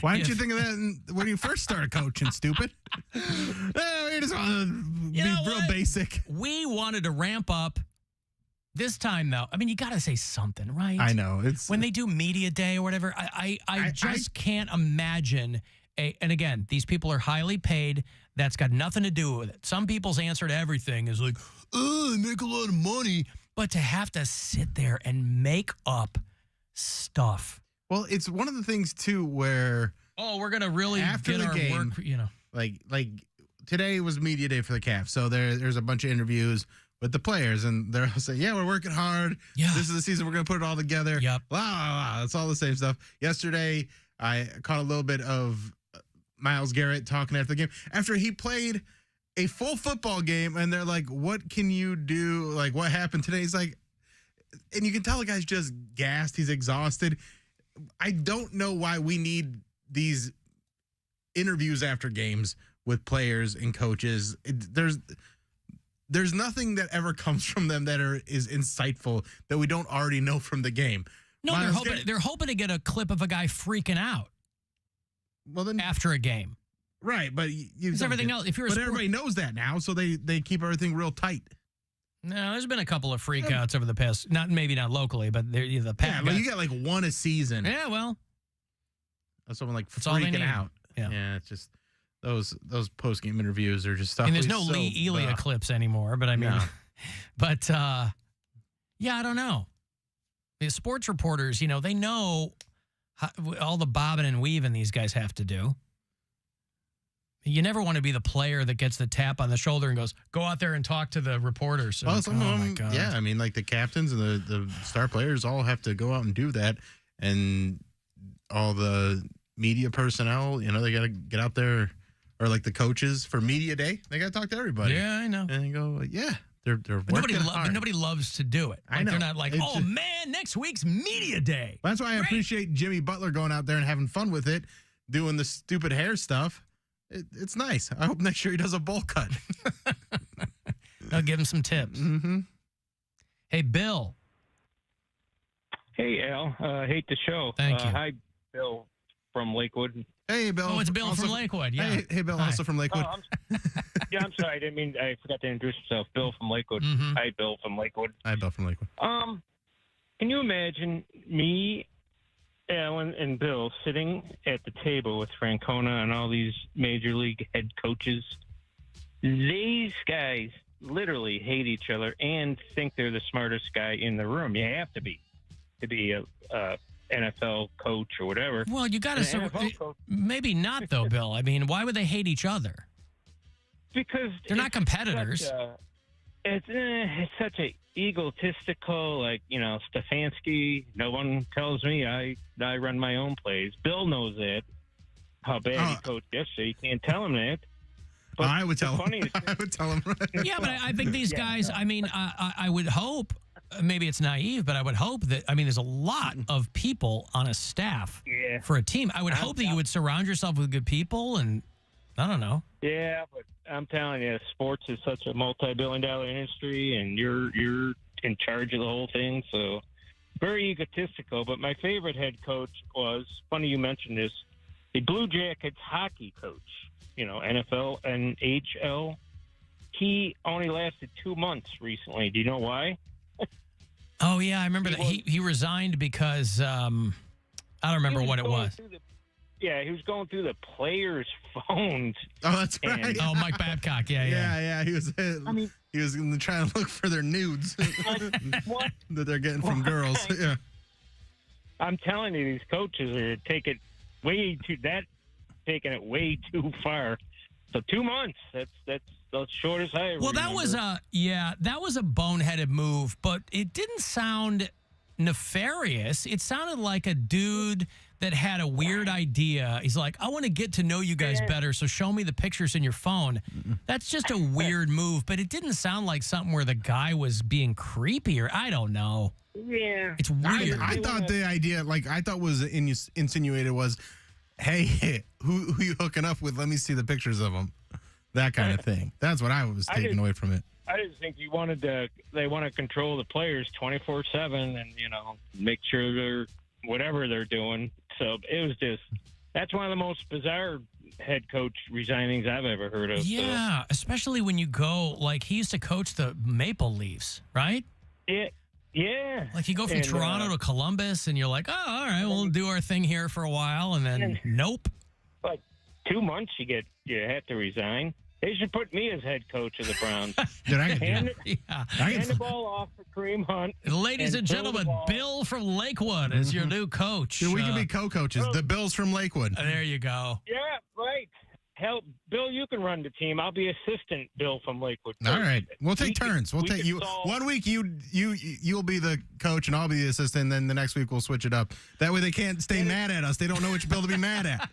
Why didn't you think of that when you first started coaching, stupid? We just want to be real basic. We wanted to ramp up. This time, though, I mean, you got to say something, right? I know. It's when they do media day or whatever, I just can't imagine. And again, these people are highly paid. That's got nothing to do with it. Some people's answer to everything is like, oh, I make a lot of money. But to have to sit there and make up stuff. Well, it's one of the things, too, where... Oh, we're going to really after get the our game, work, you know. Like today was media day for the Cavs. So there's a bunch of interviews with the players, and they're all saying, yeah, we're working hard. Yeah. This is the season. We're going to put it all together. Yep. Blah, blah, blah. It's all the same stuff. Yesterday, I caught a little bit of Myles Garrett talking after the game. After he played a full football game, and they're like, what can you do? Like, what happened today? He's like, and you can tell the guy's just gassed. He's exhausted. I don't know why we need these interviews after games with players and coaches. There's nothing that ever comes from them that is insightful that we don't already know from the game. No, they're hoping to get a clip of a guy freaking out. Well, then after a game, right? But it's everything else. If you're, everybody knows that now, so they keep everything real tight. No, there's been a couple of freakouts over the past, maybe not locally, but the past. Yeah, but you got like one a season. Yeah, well, someone like that's all they freaking need. out. Yeah, it's just those post game interviews are just stuff. And there's no Lee Elia clips anymore, but I mean, but yeah, I don't know. The sports reporters, they know all the bobbing and weaving these guys have to do. You never want to be the player that gets the tap on the shoulder and goes, go out there and talk to the reporters. Well, some of them, my God. yeah. I mean, like the captains and the star players all have to go out and do that. And all the media personnel, they got to get out there, or like the coaches for media day, they got to talk to everybody. Yeah, I know. And they go, yeah, they're working hard. But nobody loves to do it. I know. They're not like, oh, man, next week's media day. That's why I appreciate Jimmy Butler going out there and having fun with it, doing the stupid hair stuff. It's nice. I hope next year he does a bowl cut. I'll give him some tips. Mm-hmm. Hey, Bill. Hey, Al. Hate the show. Thank you. Hi, Bill from Lakewood. Hey, Bill. Oh, it's Bill from Lakewood. Yeah. Hey, Bill, also from Lakewood. Yeah, I'm sorry. I forgot to introduce myself. Bill from Lakewood. Mm-hmm. Hi, Bill from Lakewood. Hi, Bill from Lakewood. Can you imagine me, Alan, and Bill sitting at the table with Francona and all these major league head coaches? These guys literally hate each other and think they're the smartest guy in the room. You have to be a NFL coach or whatever. Well, you got to maybe not though, Bill. I mean, why would they hate each other? Because they're not competitors. It's such a egotistical, like, Stefanski. No one tells me I run my own plays. Bill knows that. How bad he coached yesterday. You can't tell him that. But I would tell him. Funniest I would tell him. Yeah, but I think these guys, I mean, I would hope, maybe it's naive, but I would hope that, I mean, there's a lot of people on a staff for a team. I would hope that you would surround yourself with good people, and I don't know. Yeah, but I'm telling you, sports is such a multi-billion-dollar industry, and you're in charge of the whole thing, so very egotistical. But my favorite head coach was, funny you mentioned this, the Blue Jackets hockey coach, NFL and HL. He only lasted 2 months recently. Do you know why? Oh, yeah, I remember that. He resigned because, I don't remember what it was. Yeah, he was going through the players' phones. Oh, that's right. Oh, Mike Babcock. Yeah. He was. He was trying to look for their nudes What? that they're getting from girls. Yeah. I'm telling you, these coaches are taking it way too far. So 2 months. That's the shortest I ever. Well, that was a boneheaded move, but it didn't sound nefarious. It sounded like a dude that had a weird idea. He's like, I want to get to know you guys better, so show me the pictures in your phone. That's just a weird move, but it didn't sound like something where the guy was being creepy, or I don't know. Yeah. It's weird. I thought the idea, was insinuated was, hey, who you hooking up with? Let me see the pictures of them. That kind of thing. That's what I was taking away from it. I just think they want to control the players 24/7 and, make sure they're whatever they're doing. So it was that's one of the most bizarre head coach resignings I've ever heard of. Yeah, especially when you go, he used to coach the Maple Leafs, right? Yeah. Like you go from Toronto to Columbus and you're like, oh, all right, we'll do our thing here for a while. And then nope. Like 2 months you have to resign. They should put me as head coach of the Browns. Hand the ball off for Kareem Hunt. Ladies and gentlemen, Bill from Lakewood is your new coach. Dude, we can be co-coaches. The Bills from Lakewood. There you go. Yeah, right. Hell, Bill, you can run the team. I'll be assistant Bill from Lakewood. All right. We'll take turns. We'll take you. 1 week you'll be the coach and I'll be the assistant, and then the next week we'll switch it up. That way they can't stay mad at us. They don't know which Bill to be mad at.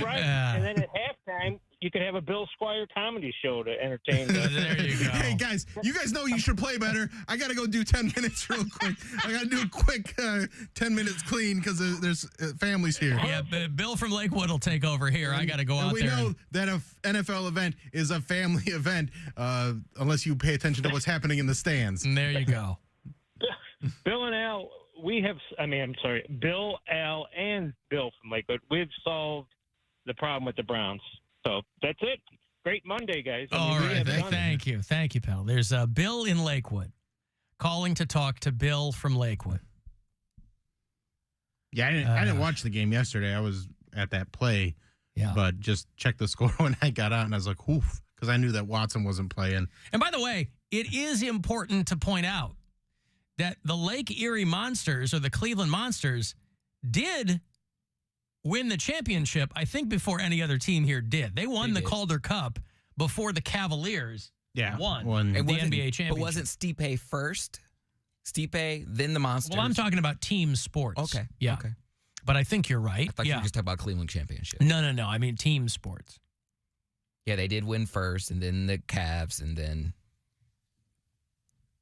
Right. And then at halftime, you could have a Bill Squire comedy show to entertain us. There you go. Hey, guys, you guys know you should play better. I got to go do 10 minutes real quick. I got to do a quick 10 minutes clean because there's families here. Yeah, Bill from Lakewood will take over here. I got to go out there. We know that an NFL event is a family event unless you pay attention to what's happening in the stands. And there you go. Bill and Al, Bill, Al, and Bill from Lakewood, we've solved the problem with the Browns. So that's it. Great Monday, guys. All right. Thank you. Thank you, pal. There's Bill in Lakewood calling to talk to Bill from Lakewood. Yeah, I didn't watch the game yesterday. I was at that play. Yeah. But just checked the score when I got out, and I was like, oof, because I knew that Watson wasn't playing. And by the way, it is important to point out that the Lake Erie Monsters, or the Cleveland Monsters, did win the championship, I think, before any other team here did. They won the Calder Cup before the Cavaliers won the NBA championship. But wasn't Stipe first? Stipe, then the Monsters? Well, I'm talking about team sports. Okay. Yeah. Okay. But I think you're right. I thought you were just talking about Cleveland championship. No. I mean team sports. Yeah, they did win first, and then the Cavs, and then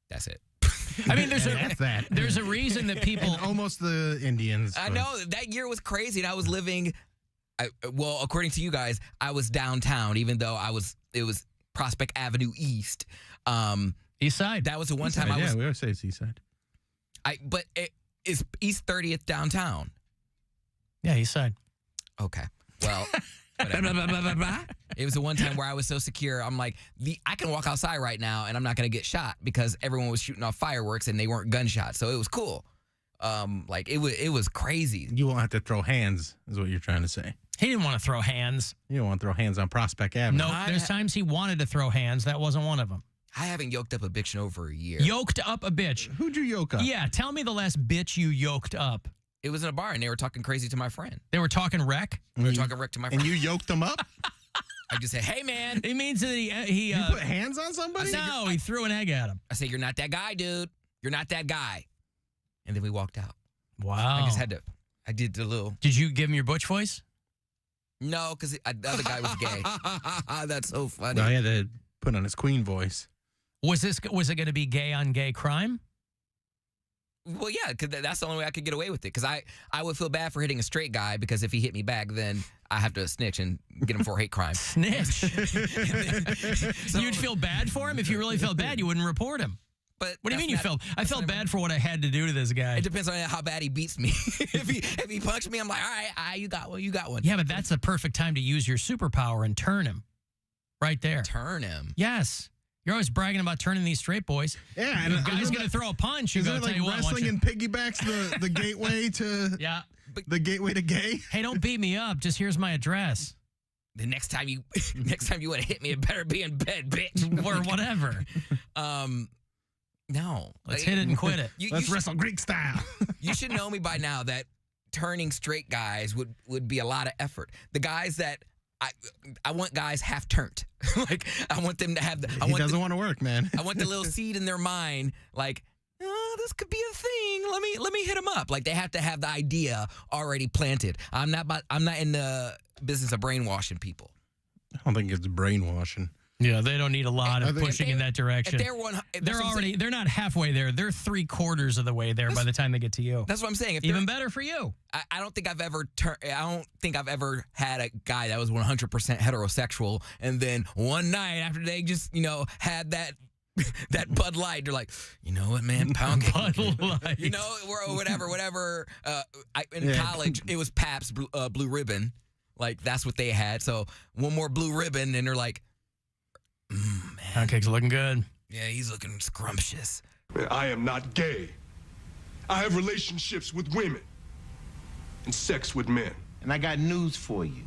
that's it. I mean, there's a reason that people... And almost the Indians. I know. That year was crazy, and I was living... according to you guys, I was downtown, even though it was Prospect Avenue East. East Side. That was the one time I was... Yeah, we always say it's East Side. But it's East 30th downtown. Yeah, East Side. Okay. Well... It was the one time where I was so secure. I'm like, I can walk outside right now and I'm not going to get shot because everyone was shooting off fireworks and they weren't gunshots. So it was cool. It was crazy. You won't have to throw hands, is what you're trying to say. He didn't want to throw hands. You don't want to throw hands on Prospect Avenue. No, there's times he wanted to throw hands. That wasn't one of them. I haven't yoked up a bitch in over a year. Yoked up a bitch. Who'd you yoke up? Yeah, tell me the last bitch you yoked up. It was in a bar, and they were talking crazy to my friend. They were talking wreck? They were talking wreck to my friend. And you yoked them up? I just say, hey, man. He means that he You put hands on somebody? No, he threw an egg at him. I say, you're not that guy, dude. You're not that guy. And then we walked out. Wow. I just had to, I did the little. Did you give him your butch voice? No, because the other guy was gay. That's so funny. No, he had to put on his queen voice. Was it going to be gay on gay crime? Well, yeah, because that's the only way I could get away with it. Because I would feel bad for hitting a straight guy because if he hit me back, then I have to snitch and get him for hate crime. Snitch? You'd feel bad for him? If you really felt bad, you wouldn't report him. But what do you mean you felt? I felt bad for what I had to do to this guy. It depends on how bad he beats me. if he punched me, I'm like, all right, you got one, you got one. Yeah, but that's the perfect time to use your superpower and turn him. Right there. Turn him? Yes. You're always bragging about turning these straight boys. Yeah, and the guy's going to throw a punch. You Is go, it tell like you what, wrestling and piggybacks the gateway to the gateway to gay? Hey, don't beat me up. Just here's my address. The next time you want to hit me, it better be in bed, bitch, or whatever. No, let's hit it and quit it. Let's wrestle Greek style. You should know me by now that turning straight guys would be a lot of effort. The guys that I want guys half turned. Like I want them to have the. He doesn't want to work, man. I want the little seed in their mind, like, oh, this could be a thing. Let me hit them up. Like they have to have the idea already planted. I'm not in the business of brainwashing people. I don't think it's brainwashing. Yeah, they don't need a lot of pushing in that direction. They're not halfway there. They're 3/4 of the way there by the time they get to you. That's what I'm saying. Even better for you. I don't think I've ever had a guy that was 100% heterosexual, and then one night after they just had that Bud Light, they're like, you know what, man, Poundcake. Bud Light. Or whatever. In college, it was Pabst Blue Ribbon. Like that's what they had. So one more Blue Ribbon, and they're like. Man. Poundcake's looking good. Yeah, he's looking scrumptious. I am not gay. I have relationships with women and sex with men. And I got news for you.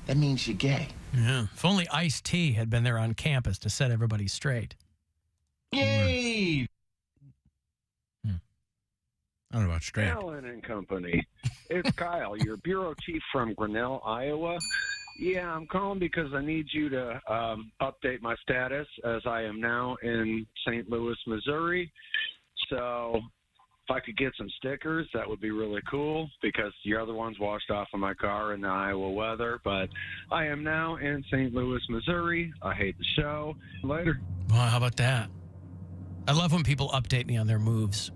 That means you're gay. Yeah. If only Ice-T had been there on campus to set everybody straight. Yay! I don't know about straight. Alan and Company. It's Kyle, your bureau chief from Grinnell, Iowa. Yeah, I'm calling because I need you to update my status as I am now in St. Louis, Missouri. So if I could get some stickers, that would be really cool because your other ones washed off of my car in the Iowa weather. But I am now in St. Louis, Missouri. I hate the show. Later. Well, how about that? I love when people update me on their moves.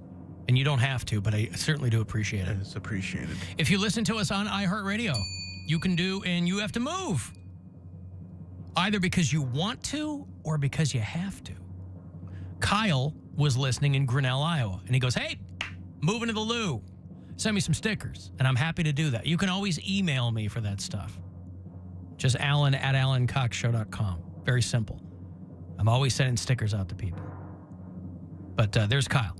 And you don't have to, but I certainly do appreciate it. It's appreciated. If you listen to us on iHeartRadio, you can and you have to move. Either because you want to or because you have to. Kyle was listening in Grinnell, Iowa, and he goes, hey, moving to the loo. Send me some stickers, and I'm happy to do that. You can always email me for that stuff. Just alan@alancoxshow.com. Very simple. I'm always sending stickers out to people. But there's Kyle.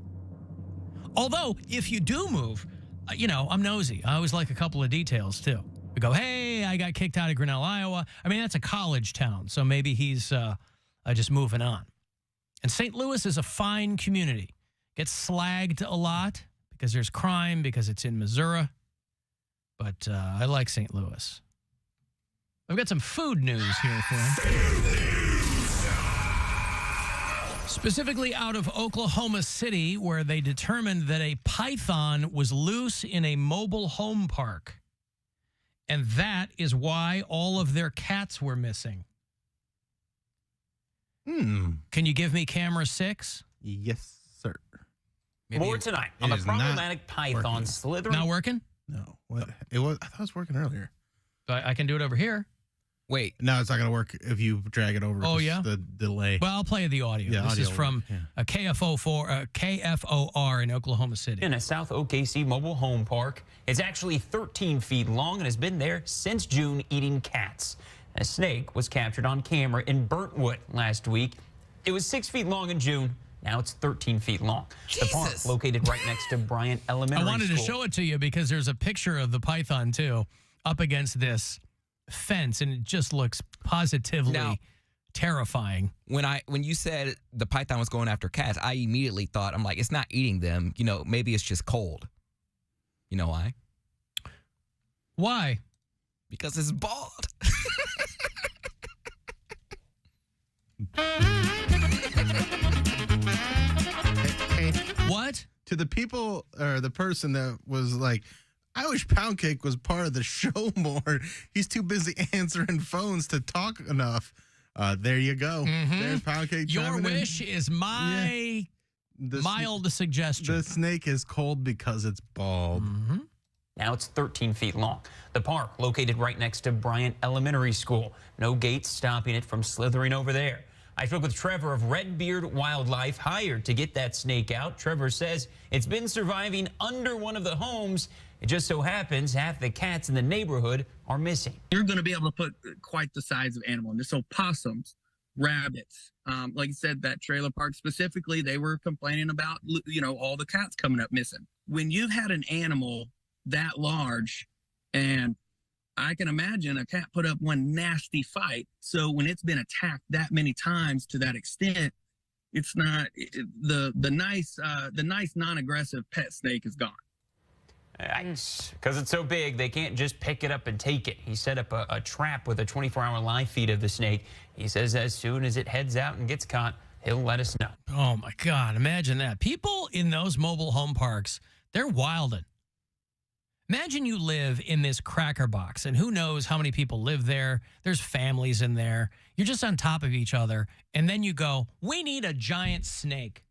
Although, if you do move, I'm nosy. I always like a couple of details, too. We go, hey, I got kicked out of Grinnell, Iowa. I mean, that's a college town, so maybe he's just moving on. And St. Louis is a fine community. Gets slagged a lot because there's crime, because it's in Missouri. But I like St. Louis. I've got some food news here for you. Specifically out of Oklahoma City, where they determined that a python was loose in a mobile home park. And that is why all of their cats were missing. Can you give me camera 6? Yes, sir. More tonight on the problematic python slithering. Not working? No. What? It was. I thought it was working earlier. I can do it over here. Wait. No, it's not going to work if you drag it over. Oh, yeah? The delay. Well, I'll play the audio. Yeah, this is from a KFOR in Oklahoma City. In a South OKC mobile home park. It's actually 13 feet long and has been there since June eating cats. A snake was captured on camera in Burntwood last week. It was 6 feet long in June. Now it's 13 feet long. Jesus. The park, located right next to Bryant Elementary I wanted School. to show it to you because there's a picture of the python, too, up against this fence, and it just looks positively terrifying. When you said the python was going after cats, I immediately thought, I'm like, it's not eating them. Maybe it's just cold. You know why? Why? Because it's bald. to the people or the person that was like, I wish Poundcake was part of the show more. He's too busy answering phones to talk enough. There you go. There's Poundcake. Your wish is my mild suggestion. The snake is cold because it's bald. Now it's 13 feet long. The park, located right next to Bryant Elementary School. No gates stopping it from slithering over there. I spoke with Trevor of Redbeard Wildlife, hired to get that snake out. Trevor says it's been surviving under one of the homes. It just so happens half the cats in the neighborhood are missing. You're going to be able to put quite the size of animal in this. So possums, rabbits, like you said, that trailer park specifically, they were complaining about, all the cats coming up missing. When you've had an animal that large, and I can imagine a cat put up one nasty fight. So when it's been attacked that many times to that extent, it's not the nice non-aggressive pet snake is gone. Because it's so big, they can't just pick it up and take it. He set up a trap with a 24-hour live feed of the snake. He says as soon as it heads out and gets caught, he'll let us know. Oh, my God. Imagine that. People in those mobile home parks, they're wilding. Imagine you live in this cracker box, and who knows how many people live there. There's families in there. You're just on top of each other, and then you go, we need a giant snake.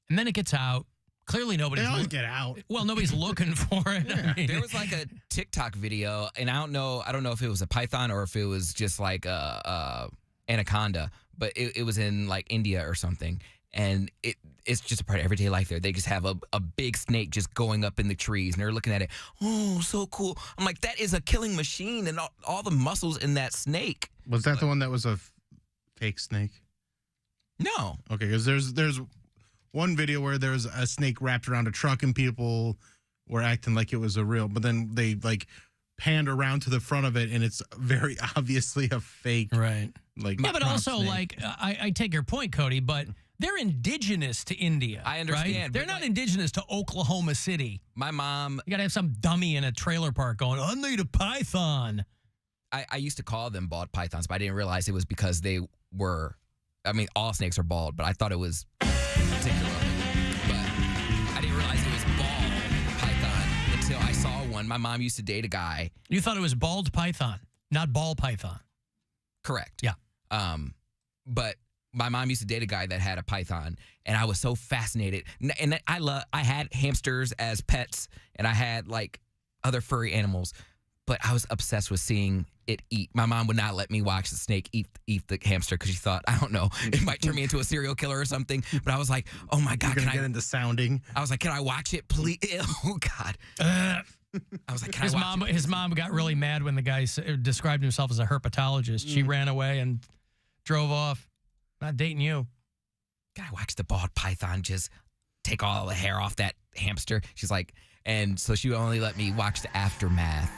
And then it gets out. Clearly nobody's... They always get out. Well, nobody's looking for it. Yeah. There was like a TikTok video, and I don't know if it was a python or if it was just like a anaconda, but it was in like India or something. And it's just a part of everyday life there. They just have a big snake just going up in the trees, and they're looking at it. Oh, so cool. I'm like, that is a killing machine, and all the muscles in that snake. Was that the one that was a fake snake? No. Okay, because there's one video where there was a snake wrapped around a truck, and people were acting like it was a real, but then they like panned around to the front of it, and it's very obviously a fake. Right. Like yeah, but also, snake. like, I take your point, Cody, but they're indigenous to India. I understand. Right? They're not indigenous to Oklahoma City. My mom... You got to have some dummy in a trailer park going, I need a python. I used to call them bald pythons, but I didn't realize it was because they were... I mean, all snakes are bald, but I thought it was particular. But I didn't realize it was bald python until I saw one. My mom used to date a guy. You thought it was bald python, not ball python. Correct. Yeah. But my mom used to date a guy that had a python, and I was so fascinated. And I had hamsters as pets, and I had like other furry animals, but I was obsessed with seeing it eat. My mom would not let me watch the snake eat the hamster because she thought, I don't know, it might turn me into a serial killer or something. But I was like, oh my God, can I get into sounding? I was like, can I watch it, please? Oh God. I was like, can I watch it? His mom got really mad when the guy described himself as a herpetologist. She ran away and drove off. Not dating you. Can I watch the bald python just take all the hair off that hamster? She's like, and so she would only let me watch the aftermath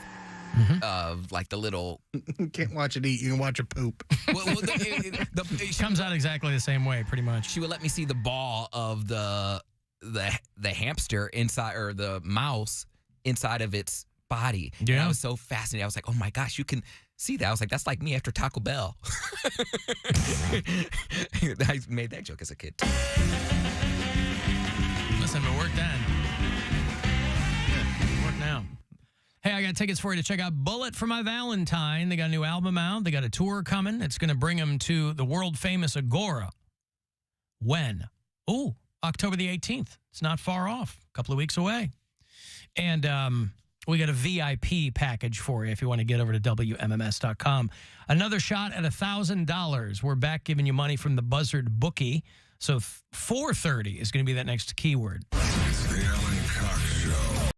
of like the little. You can't watch it eat. You can watch it poop. Well, it comes out exactly the same way, pretty much. She would let me see the ball of the hamster inside, or the mouse inside of its body. Yeah. And I was so fascinated. I was like, oh my gosh, you can see that. I was like, that's like me after Taco Bell. I made that joke as a kid. Listen, it worked then. Yeah, it worked now. Hey, I got tickets for you to check out Bullet for My Valentine. They got a new album out. They got a tour coming. It's going to bring them to the world-famous Agora. When? Oh, October the 18th. It's not far off. A couple of weeks away. And we got a VIP package for you if you want to get over to WMMS.com. Another shot at $1,000. We're back giving you money from the Buzzard bookie. So 4:30 is going to be that next keyword. The Alan Cox Show.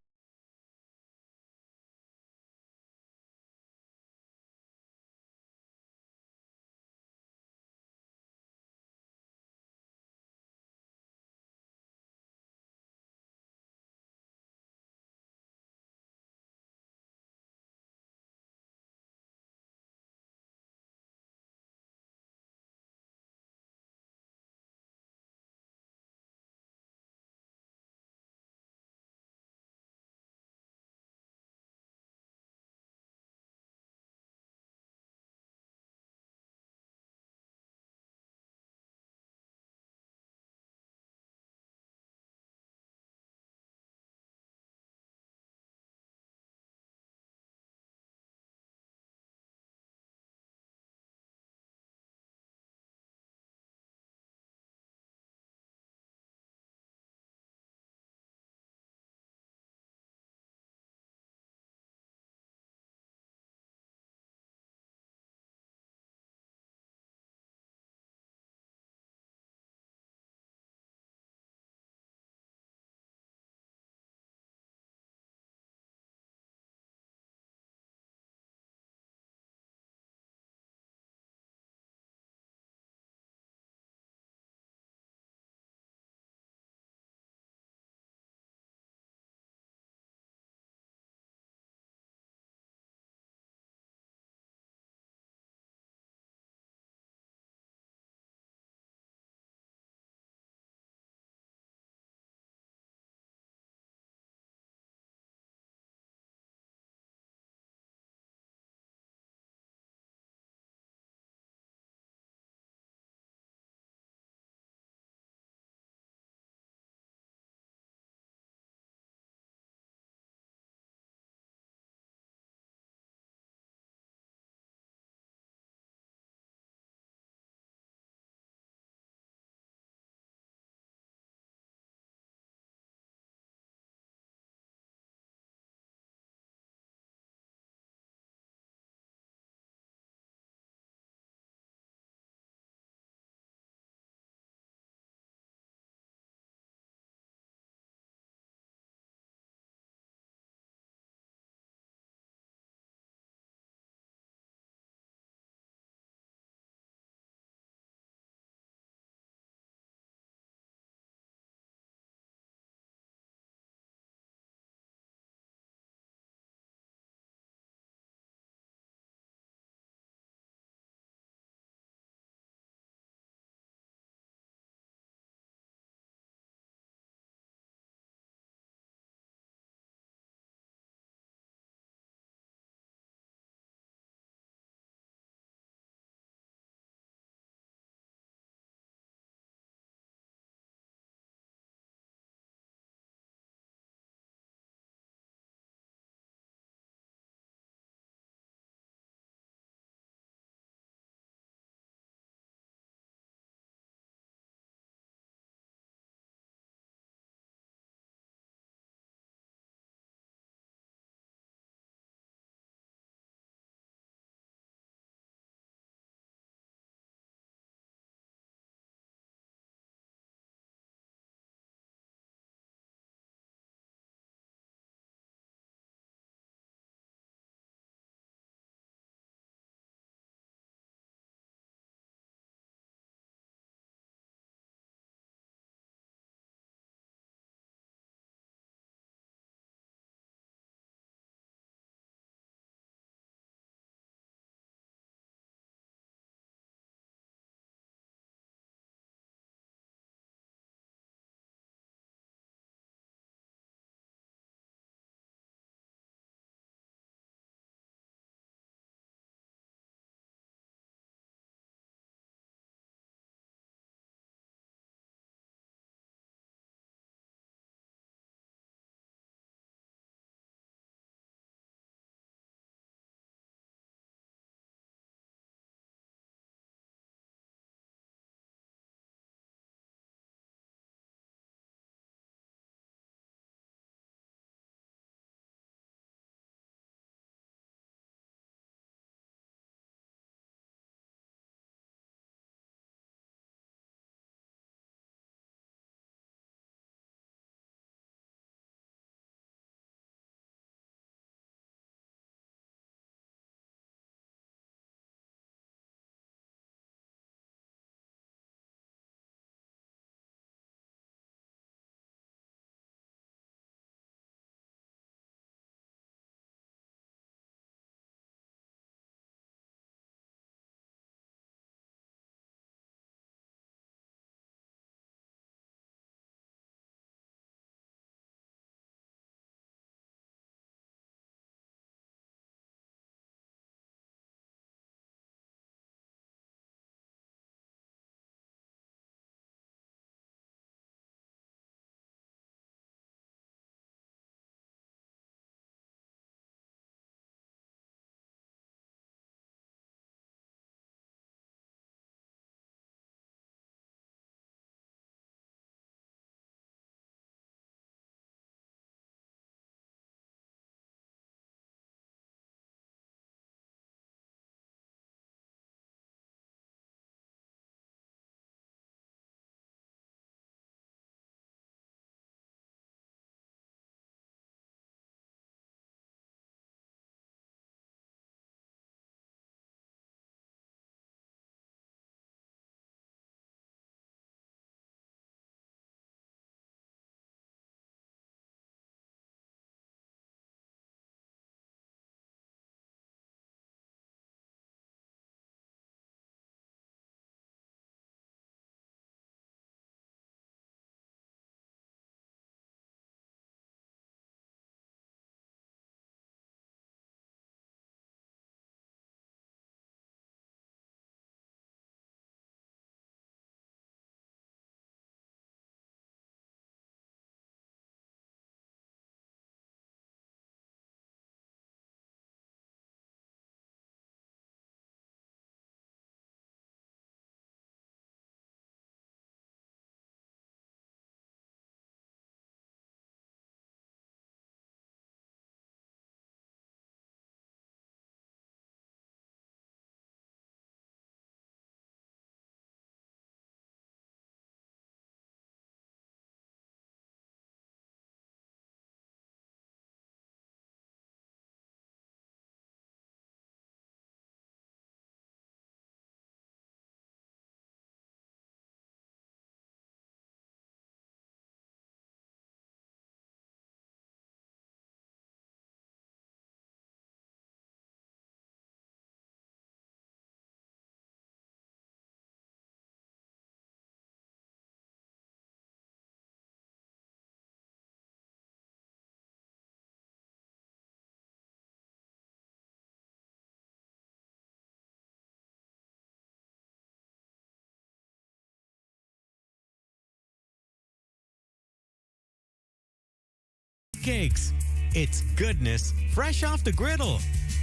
Poundcakes. It's goodness fresh off the griddle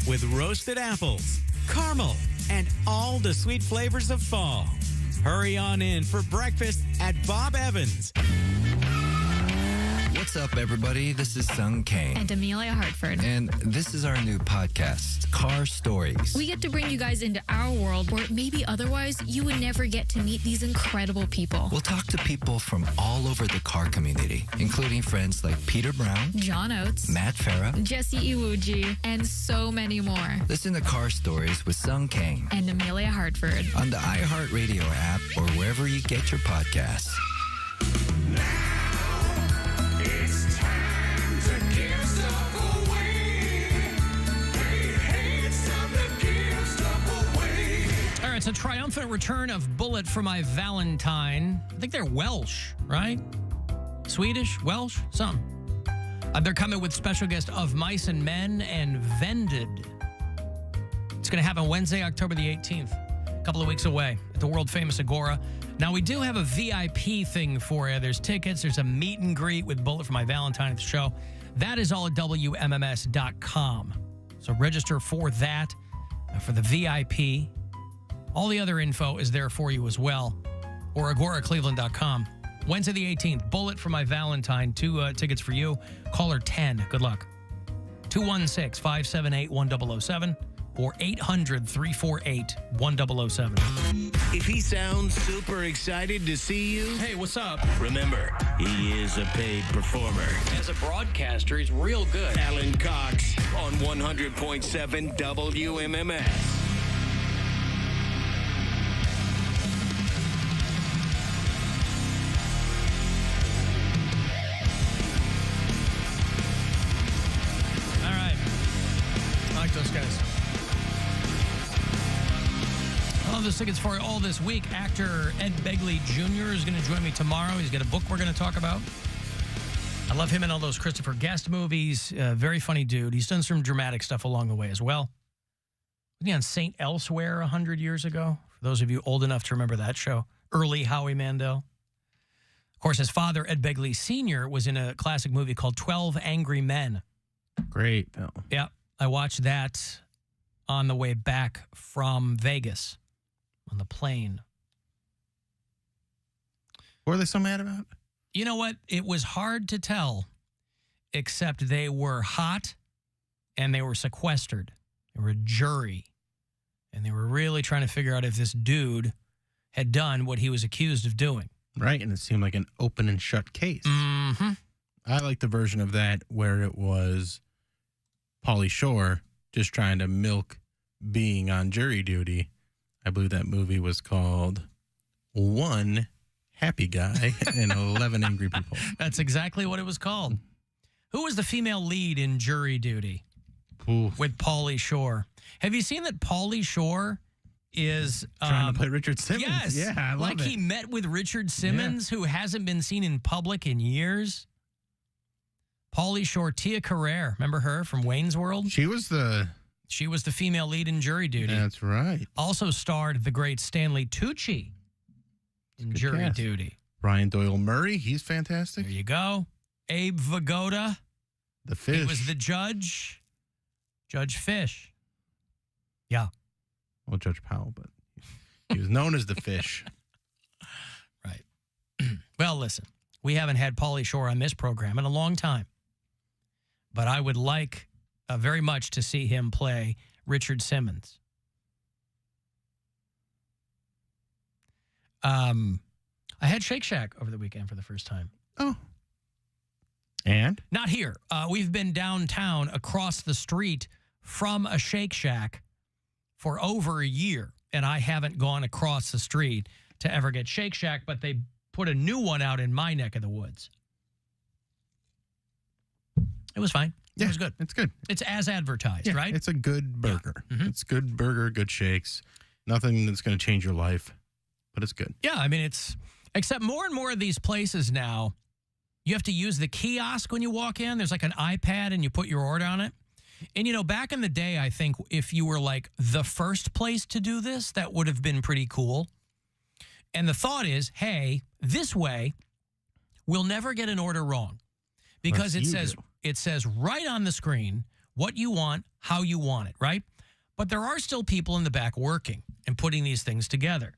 with roasted apples, caramel, and all the sweet flavors of fall. Hurry on in for breakfast at Bob Evans. What's up, everybody? This is Sung Kang. And Amelia Hartford. And this is our new podcast, Car Stories. We get to bring you guys into our world where maybe otherwise you would never get to meet these incredible people. We'll talk to people from all over the car community, including friends like Peter Brown, John Oates, Matt Farah, Jesse Iwuji, and so many more. Listen to Car Stories with Sung Kang And Amelia Hartford. on the iHeartRadio app or wherever you get your podcasts. It's time to give stuff away. Hey, it's time to give stuff away. All right, it's a triumphant return of Bullet for My Valentine. I think they're Welsh, right? Swedish, Welsh, something. They're coming with special guest Of Mice and Men and Vended. It's going to happen Wednesday, October the 18th, a couple of weeks away at the world-famous Agora. Now, we do have a VIP thing for you. There's tickets. There's a meet and greet with Bullet for My Valentine at the show. That is all at WMMS.com. So register for that, for the VIP. All the other info is there for you as well, or agoracleveland.com. Wednesday the 18th, Bullet for My Valentine. 2 tickets for you. Caller 10. Good luck. 216-578-1007 or 800-348-1007. If he sounds super excited to see you, hey, what's up? Remember, he is a paid performer. As a broadcaster, he's real good. Alan Cox on 100.7 WMMS. All right. I like those guys. All those tickets for all this week. Actor Ed Begley Jr. is going to join me tomorrow. He's got a book we're going to talk about. I love him in all those Christopher Guest movies. Very funny dude. He's done some dramatic stuff along the way as well. Wasn't he on St. Elsewhere 100 years ago? For those of you old enough to remember that show. Early Howie Mandel. Of course, his father, Ed Begley Sr., was in a classic movie called 12 Angry Men. Great film. Yeah, I watched that on the way back from Vegas on the plane. What are they so mad about? You know what? It was hard to tell, except they were hot and they were sequestered. They were a jury. And they were really trying to figure out if this dude had done what he was accused of doing. Right, and it seemed like an open and shut case. Mm-hmm. I like the version of that where it was Pauly Shore just trying to milk being on jury duty. I believe that movie was called One Happy Guy and 11 Angry People. That's exactly what it was called. Who was the female lead in Jury Duty? Oof. With Pauly Shore. Have you seen that Pauly Shore is trying to play Richard Simmons? Yes. Yeah, I love like it. he met with Richard Simmons, who hasn't been seen in public in years. Pauly Shore, Tia Carrere, remember her from Wayne's World? She was the female lead in Jury Duty. That's right. Also starred the great Stanley Tucci in Jury cast. Duty. Brian Doyle Murray, he's fantastic. There you go. Abe Vigoda. The Fish. He was the judge. Judge Fish. Yeah. Well, Judge Powell, but he was known as the Fish. Right. Well, listen, we haven't had Pauly Shore on this program in a long time, but I would like very much to see him play Richard Simmons. I had Shake Shack over the weekend for the first time. Oh. And? Not here. We've been downtown across the street from a Shake Shack for over a year, and I haven't gone across the street to ever get Shake Shack, but they put a new one out in my neck of the woods. It was fine. Yeah, it was good. It's good. It's as advertised, Yeah, right? It's a good burger. Yeah. Mm-hmm. It's good burger, good shakes. Nothing that's going to change your life, but it's good. Yeah, I mean, except more and more of these places now, you have to use the kiosk when you walk in. There's like an iPad and you put your order on it. And, you know, back in the day, I think if you were like the first place to do this, that would have been pretty cool. And the thought is, hey, this way, we'll never get an order wrong. Because it says, it says right on the screen what you want, how you want it, right? But there are still people in the back working and putting these things together.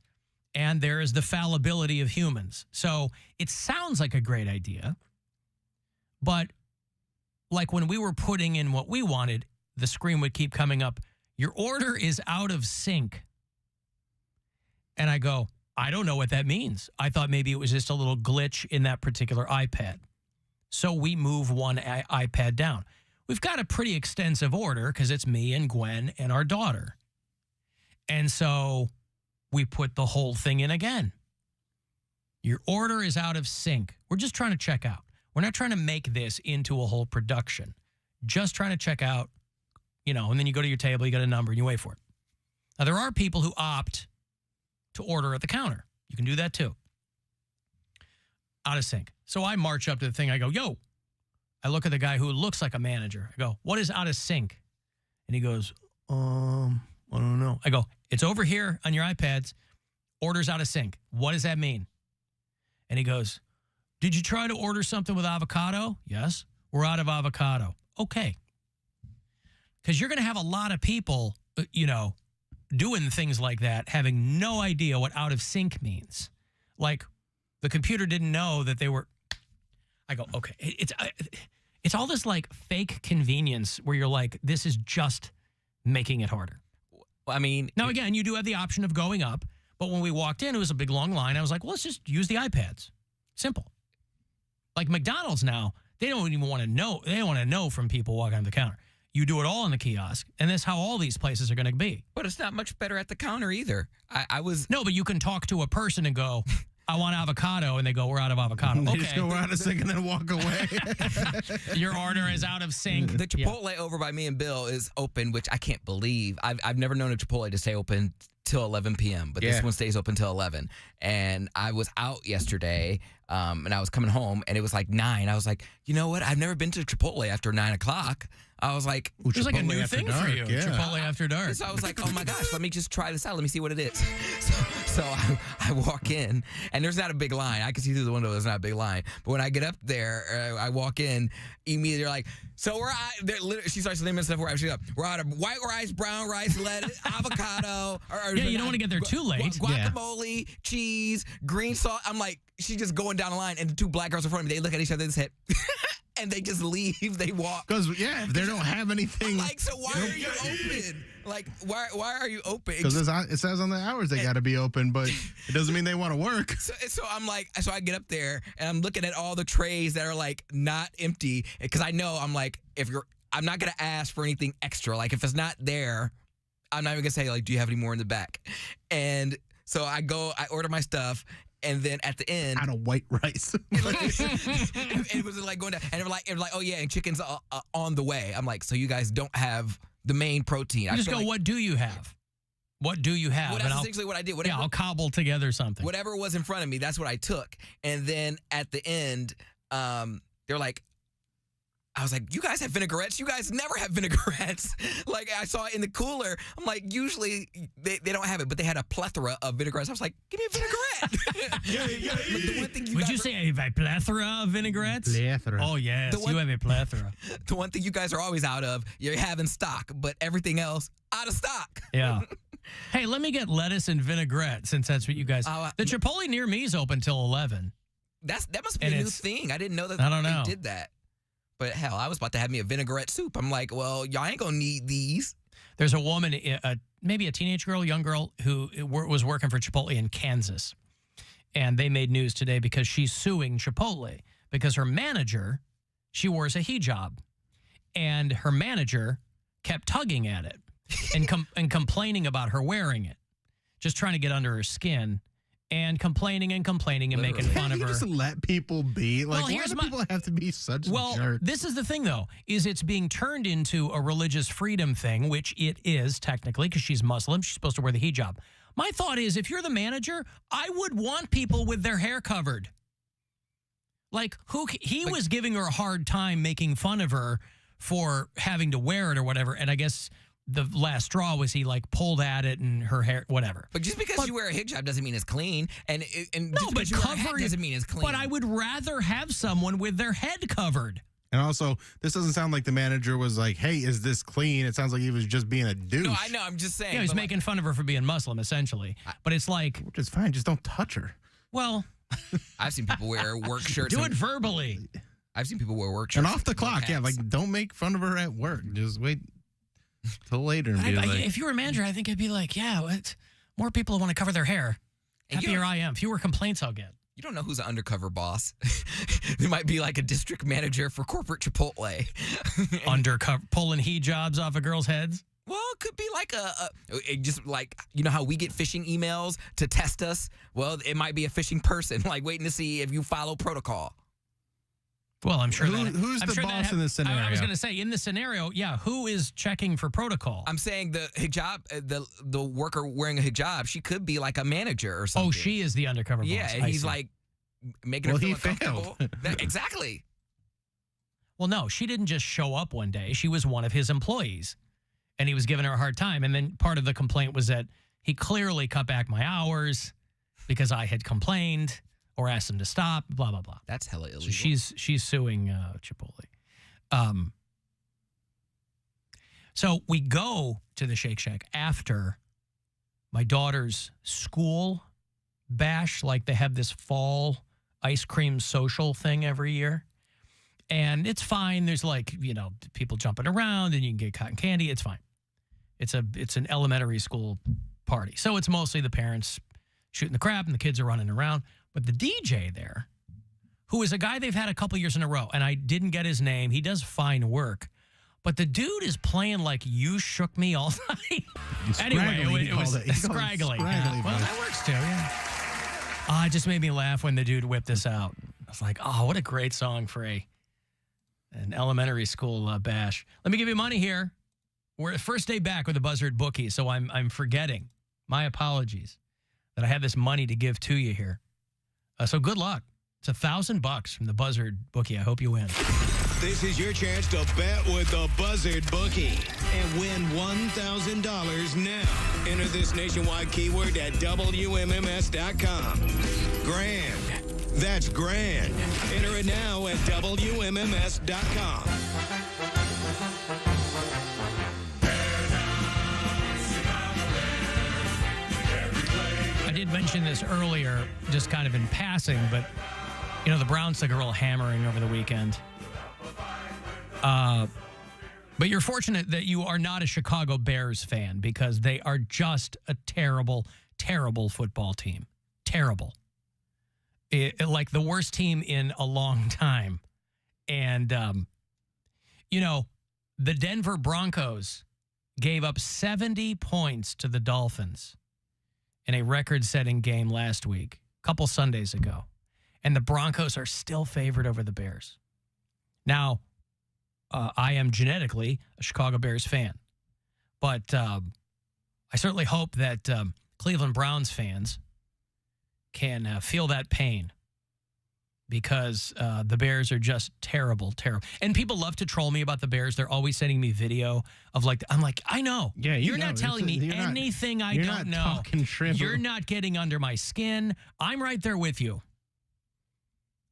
And there is the fallibility of humans. So it sounds like a great idea. But like when we were putting in what we wanted, the screen would keep coming up. Your order is out of sync. And I go, I don't know what that means. I thought maybe it was just a little glitch in that particular iPad. So we move one iPad down. We've got a pretty extensive order because it's me and Gwen and our daughter. And so we put the whole thing in again. Your order is out of sync. We're just trying to check out. We're not trying to make this into a whole production. Just trying to check out, and then you go to your table, you get a number, and you wait for it. Now, there are people who opt to order at the counter. You can do that too. Out of sync. So I march up to the thing. I go, yo. I look at the guy who looks like a manager. I go, what is out of sync? And he goes, I don't know. I go, it's over here on your iPads. Orders out of sync. What does that mean? And he goes, did you try to order something with avocado? Yes. We're out of avocado. Okay. Because you're going to have a lot of people, doing things like that, having no idea what out of sync means. Like the computer didn't know that they were. I go, okay. It's all this like fake convenience where you're like, this is just making it harder. I mean, now again, you do have the option of going up, but when we walked in, it was a big long line. I was like, well, let's just use the iPads. Simple. Like McDonald's now, they don't even want to know. They don't want to know from people walking on the counter. You do it all in the kiosk, and that's how all these places are going to be. But it's not much better at the counter either. No, but you can talk to a person and go, I want avocado, and they go, we're out of avocado. They Okay. just go out of sync and then walk away. Your order is out of sync. The Chipotle over by me and Bill is open, which I can't believe. I've never known a Chipotle to stay open till 11 p.m., but this one stays open till 11. And I was out yesterday, and I was coming home, and it was like 9. I was like, you know what? I've never been to Chipotle after 9 o'clock. I was like, there's like a new thing for you, Chipotle after dark. So I was like, oh my gosh, let me just try this out. Let me see what it is. So I walk in, and there's not a big line. I can see through the window, there's not a big line. But when I get up there, I walk in, immediately they're like, so she starts naming stuff. We're out of white rice, brown rice, lettuce, avocado. You don't want to get there too late. Guacamole, cheese, green sauce. I'm like, she's just going down the line, and the two black girls in front of me, they look at each other and say, and they just leave. They walk. Because, if they don't have anything. Like, so why are you open? Like, why are you open? Because it says on the hours they got to be open, but it doesn't mean they want to work. So I'm like, so I get up there, and I'm looking at all the trays that are, like, not empty. Because I know, I'm like, I'm not going to ask for anything extra. Like, if it's not there, I'm not even going to say, like, do you have any more in the back? And so I order my stuff. And then at the end, out of white rice, it was like going down, and it was like, oh yeah, and chicken's on the way. I'm like, so you guys don't have the main protein. You just go, what do you have? What do you have? Well, that's essentially what I did. I'll cobble together something. Whatever was in front of me, that's what I took. And then at the end, they're like, I was like, you guys have vinaigrettes? You guys never have vinaigrettes. Like, I saw it in the cooler. I'm like, usually they don't have it, but they had a plethora of vinaigrettes. I was like, give me a vinaigrette. Would you say a plethora of vinaigrettes? Plethora. Oh, yes, you have a plethora. The one thing you guys are always out of, you're having stock, but everything else, out of stock. Yeah. Hey, let me get lettuce and vinaigrette, since that's what you guys... the Chipotle near me is open till 11. That must be a new thing. I didn't know that they did that. But hell, I was about to have me a vinaigrette soup. I'm like, well, y'all ain't gonna need these. There's a woman, maybe a teenage girl, young girl, who was working for Chipotle in Kansas. And they made news today because she's suing Chipotle because her manager, she wears a hijab. And her manager kept tugging at it and complaining about her wearing it. Just trying to get under her skin. And complaining and making fun of her. Just let people be. Like, why do people have to be such jerks? This is the thing, though, is it's being turned into a religious freedom thing, which it is technically because she's Muslim. She's supposed to wear the hijab. My thought is, if you're the manager, I would want people with their hair covered. Like, he was giving her a hard time making fun of her for having to wear it or whatever, and I guess... the last straw was he like pulled at it and her hair, whatever. But just because you wear a hijab doesn't mean it's clean, and no, just but because you wear a hat doesn't mean it's clean. But I would rather have someone with their head covered. And also, this doesn't sound like the manager was like, hey, is this clean? It sounds like he was just being a douche. No, I know. I'm just saying. Yeah, he's making fun of her for being Muslim, essentially. But it's like... Which is fine. Just don't touch her. Well... I've seen people wear work shirts. Do it verbally. I've seen people wear work shirts. And off the clock, yeah. Like, don't make fun of her at work. Just wait till later and be like... If you were a manager, I think it'd be like, yeah, more people want to cover their hair. Happier I am. Fewer complaints I'll get. You don't know who's an undercover boss. There might be like a district manager for corporate Chipotle. Undercover, pulling jobs off of girls' heads? Well, it could be like just like, you know how we get phishing emails to test us? Well, it might be a phishing person, like waiting to see if you follow protocol. Well, I'm sure who's the boss in this scenario? I was going to say, in the scenario, yeah, who is checking for protocol? I'm saying the hijab, the worker wearing a hijab, she could be like a manager or something. Oh, she is the undercover boss. Yeah, and he's like making her feel uncomfortable. Exactly. Well, no, she didn't just show up one day. She was one of his employees, and he was giving her a hard time. And then part of the complaint was that he clearly cut back my hours because I had complained or asked him to stop, blah, blah, blah. That's hella illegal. So she's suing Chipotle. So we go to the Shake Shack after my daughter's school bash. Like, they have this fall ice cream social thing every year. And it's fine. There's like, people jumping around and you can get cotton candy. It's fine. It's an elementary school party. So it's mostly the parents shooting the crap and the kids are running around. But the DJ there, who is a guy they've had a couple years in a row, and I didn't get his name. He does fine work. But the dude is playing like You Shook Me All Night. Anyway, it was scraggly. Yeah. Well, that works too, yeah. It just made me laugh when the dude whipped this out. I was like, oh, what a great song for an elementary school bash. Let me give you money here. We're at first day back with the Buzzard bookie, so I'm forgetting. My apologies that I have this money to give to you here. So good luck. It's $1,000 from the Buzzard bookie. I hope you win. This is your chance to bet with the Buzzard bookie and win $1,000 now. Enter this nationwide keyword at WMMS.com. Grand. That's grand. Enter it now at WMMS.com. I did mention this earlier, just kind of in passing, but, the Browns took a real hammering over the weekend. But you're fortunate that you are not a Chicago Bears fan, because they are just a terrible, terrible football team. Terrible. Like the worst team in a long time. And, the Denver Broncos gave up 70 points to the Dolphins in a record-setting game last week, a couple Sundays ago. And the Broncos are still favored over the Bears. Now, I am genetically a Chicago Bears fan. But I certainly hope that Cleveland Browns fans can feel that pain, because the Bears are just terrible, terrible. And people love to troll me about the Bears. They're always sending me video of I'm like, I know. Yeah, you're not telling me anything I don't know. Talking shrimp. You're not getting under my skin. I'm right there with you.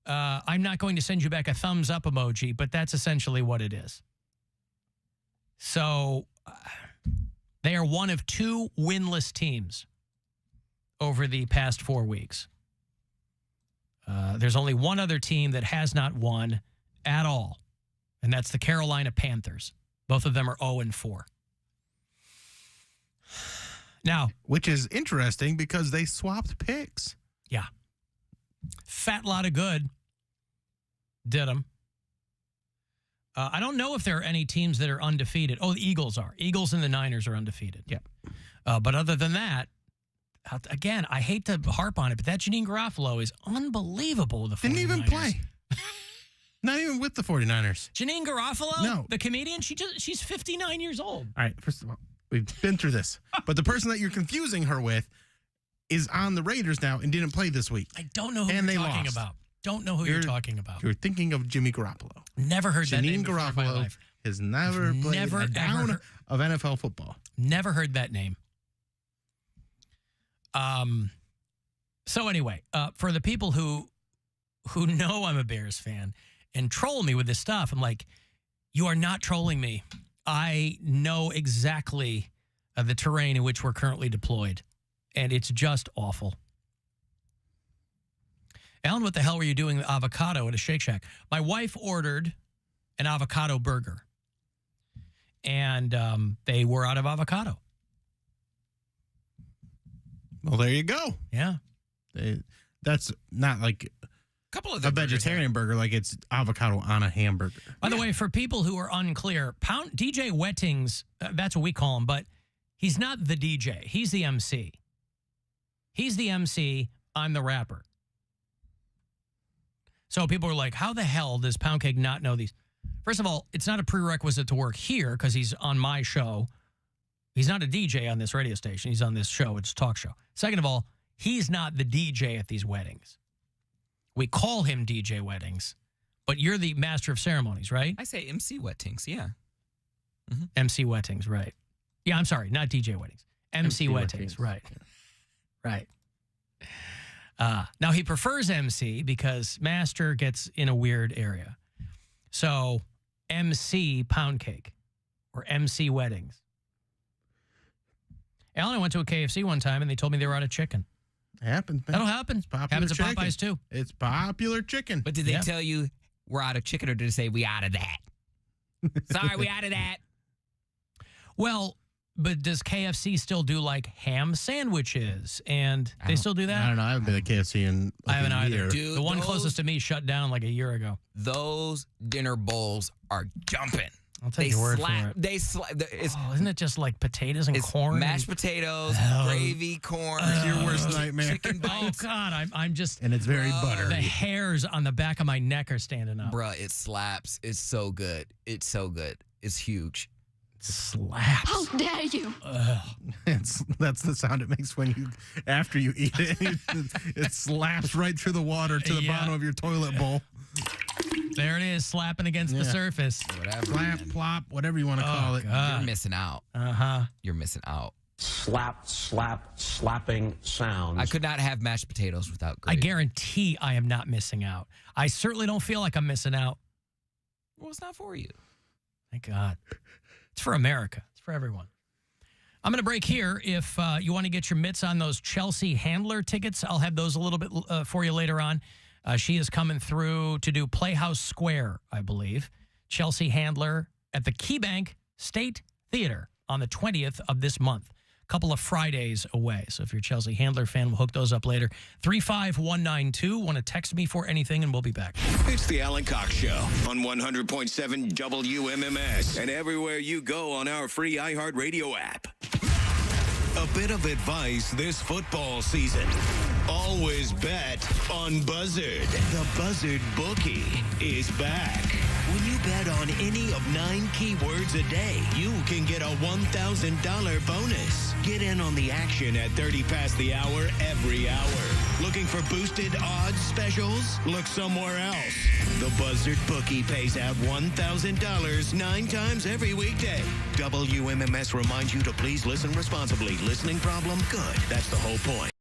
I'm not going to send you back a thumbs up emoji, but that's essentially what it is. So they are one of two winless teams over the past 4 weeks. There's only one other team that has not won at all, and that's the Carolina Panthers. Both of them are 0-4. Now, which is interesting because they swapped picks. Yeah. Fat lot of good. Did them. I don't know if there are any teams that are undefeated. Oh, the Eagles are. Eagles and the Niners are undefeated. Yeah. But other than that, again, I hate to harp on it, but that Janine Garofalo is unbelievable with the 49ers. Didn't even play. Not even with the 49ers. Janine Garofalo? No. The comedian? She's 59 years old. All right, first of all, we've been through this. But the person that you're confusing her with is on the Raiders now and didn't play this week. I don't know who you're talking about. Don't know who you're talking about. You're thinking of Jimmy Garoppolo. Never heard that name before in my life. Has never played a down of NFL football. Never heard that name. So anyway, for the people who know I'm a Bears fan and troll me with this stuff. I'm like, you are not trolling me. I know exactly the terrain in which we're currently deployed, and it's just awful. Alan, what the hell were you doing with avocado at a Shake Shack? My wife ordered an avocado burger, and they were out of avocado. Well, there you go. Yeah. That's not like couple of a vegetarian burger, like it's avocado on a hamburger. By the way, for people who are unclear, DJ Wettings, that's what we call him, but he's not the DJ. He's the MC. He's the MC. I'm the rapper. So people are like, how the hell does Poundcake not know these? First of all, it's not a prerequisite to work here because he's on my show. He's not a DJ on this radio station. He's on this show. It's a talk show. Second of all, he's not the DJ at these weddings. We call him DJ Weddings, but you're the master of ceremonies, right? I say MC Wettings, yeah. MC Wettings, right. Yeah, I'm sorry, not DJ Weddings. MC Wettings, right. Right. Now, he prefers MC because Master gets in a weird area. So, MC Poundcake or MC Weddings. Alan, I went to a KFC one time and they told me they were out of chicken. Happens, man. That'll happen. It's popular Happens at chicken. Popeyes, too. It's popular chicken. But did they tell you we're out of chicken, or did they say we out of that? Sorry, we out of that. Well, but does KFC still do like ham sandwiches? And they still do that? I don't know. I haven't been to KFC in I haven't either. year. Dude, the one those- closest to me shut down like a year ago. Those dinner bowls are jumping. I'll take your word for it. They slap. It's Isn't it just like potatoes and corn? mashed potatoes, gravy, corn. It's your worst nightmare. Chicken Oh, bites. God. I'm just... And it's very The buttery. hairs on the back of my neck are standing up. Bruh, it slaps. It's so good. It's so good. It's huge. Slaps. How dare you? That's the sound it makes when you, after you eat it, it slaps right through the water to the Yeah. bottom of your toilet bowl. There it is, slapping against the Yeah. surface. Whatever. Slap, man. plop, whatever you want to call it. God. You're missing out. Uh-huh. You're missing out. Slap, slap, slapping sounds. I could not have mashed potatoes without I gravy. guarantee I am not missing out. I certainly don't feel like I'm missing out. Well, it's not for you. Thank God. It's for America. It's for everyone. I'm going to break here. If you want to get your mitts on those Chelsea Handler tickets, I'll have those a little bit for you later on. She is coming through to do Playhouse Square, I believe. Chelsea Handler at the KeyBank State Theater on the 20th of this month. A couple of Fridays away. So if you're a Chelsea Handler fan, we'll hook those up later. 35192. Want to text me for anything, and we'll be back. It's the Alan Cox Show on 100.7 WMMS and everywhere you go on our free iHeartRadio app. A bit of advice this football season. Always bet on Buzzard. The Buzzard Bookie is back. When you bet on any of 9 keywords a day, you can get a $1,000 bonus. Get in on the action at 30 past the hour every hour. Looking for boosted odds specials? Look somewhere else. The Buzzard Bookie pays out $1,000 9 times every weekday. WMMS reminds you to please listen responsibly. Listening problem? Good. That's the whole point.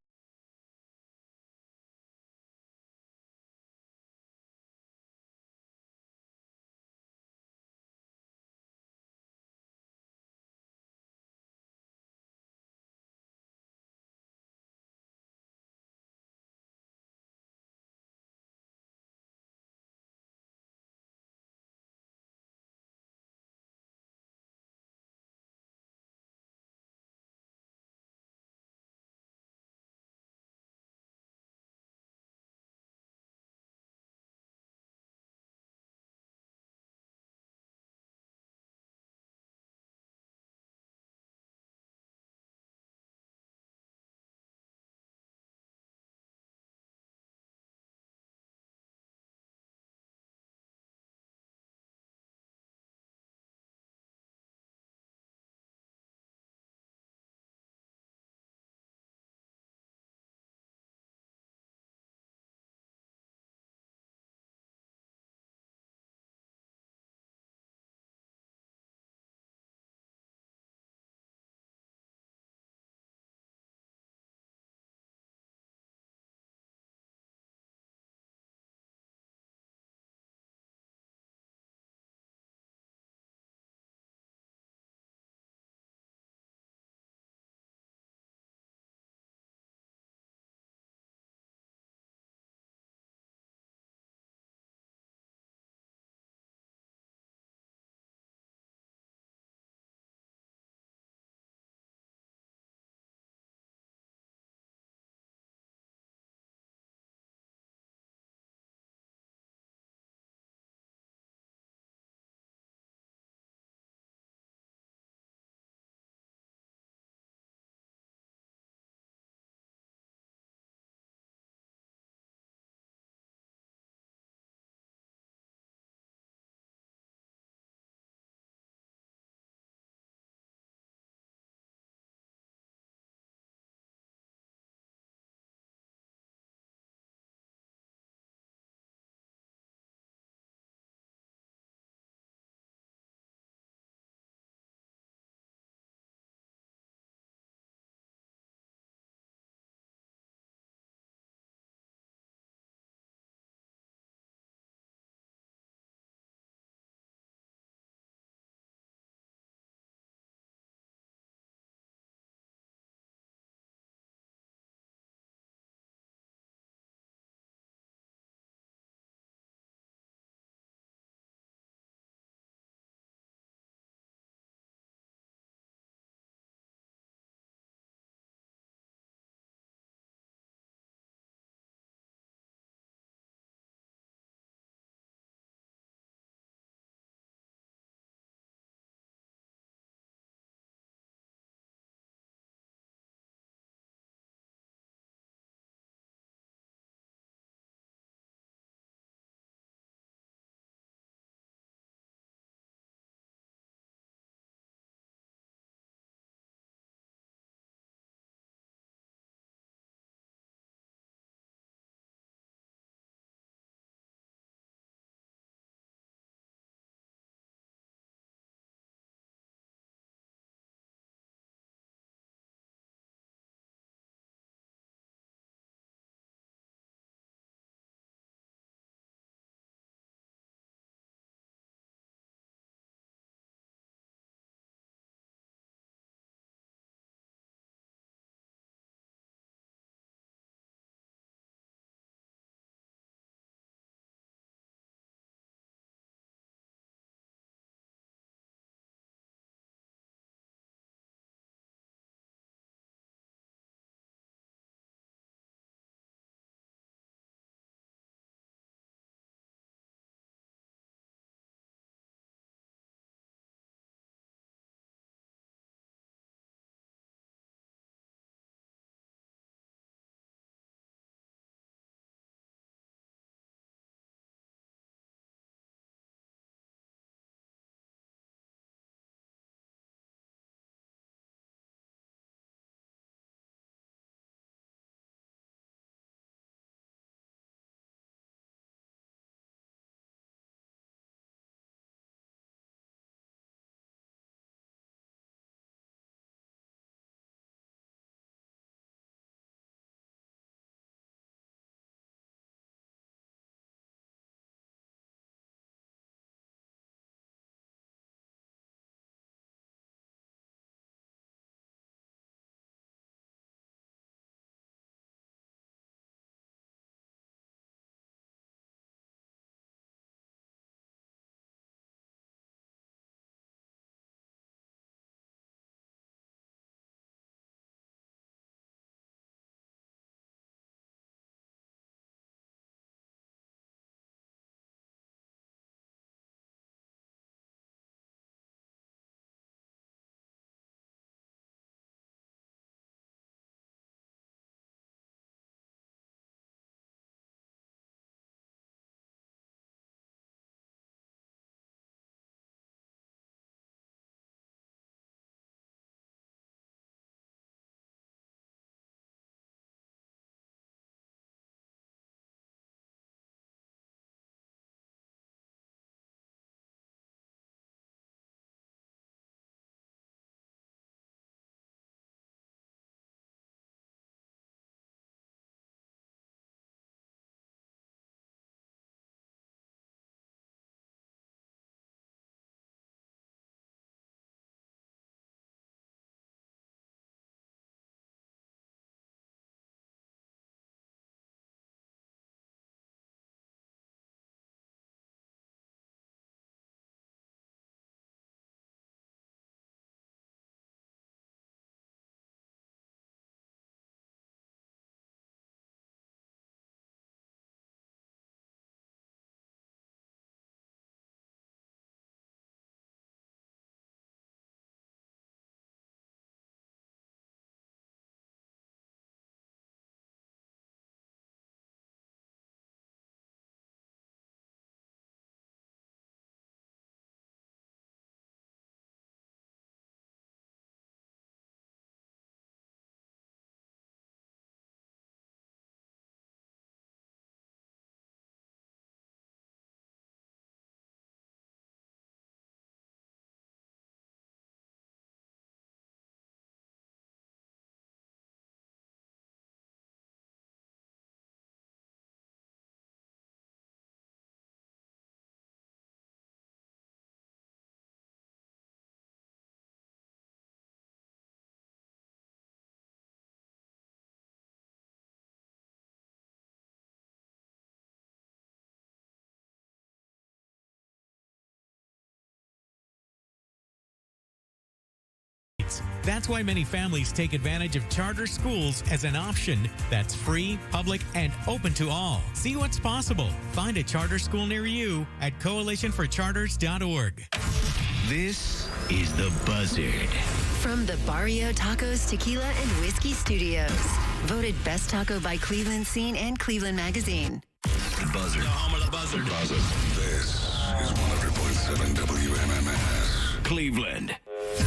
That's why many families take advantage of charter schools as an option that's free, public, and open to all. See what's possible. Find a charter school near you at coalitionforcharters.org. This is The Buzzard. From the Barrio Tacos, Tequila, and Whiskey Studios. Voted Best Taco by Cleveland Scene and Cleveland Magazine. The Buzzard. The home of the Buzzard. This is 100.7 WMMS. Cleveland.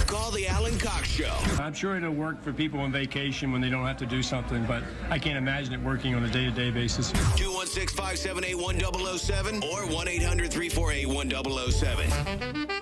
Call the Alan Cox Show. I'm sure it'll work for people on vacation when they don't have to do something, but I can't imagine it working on a day-to-day basis. 216-578-1007 or 1-800-348-1007.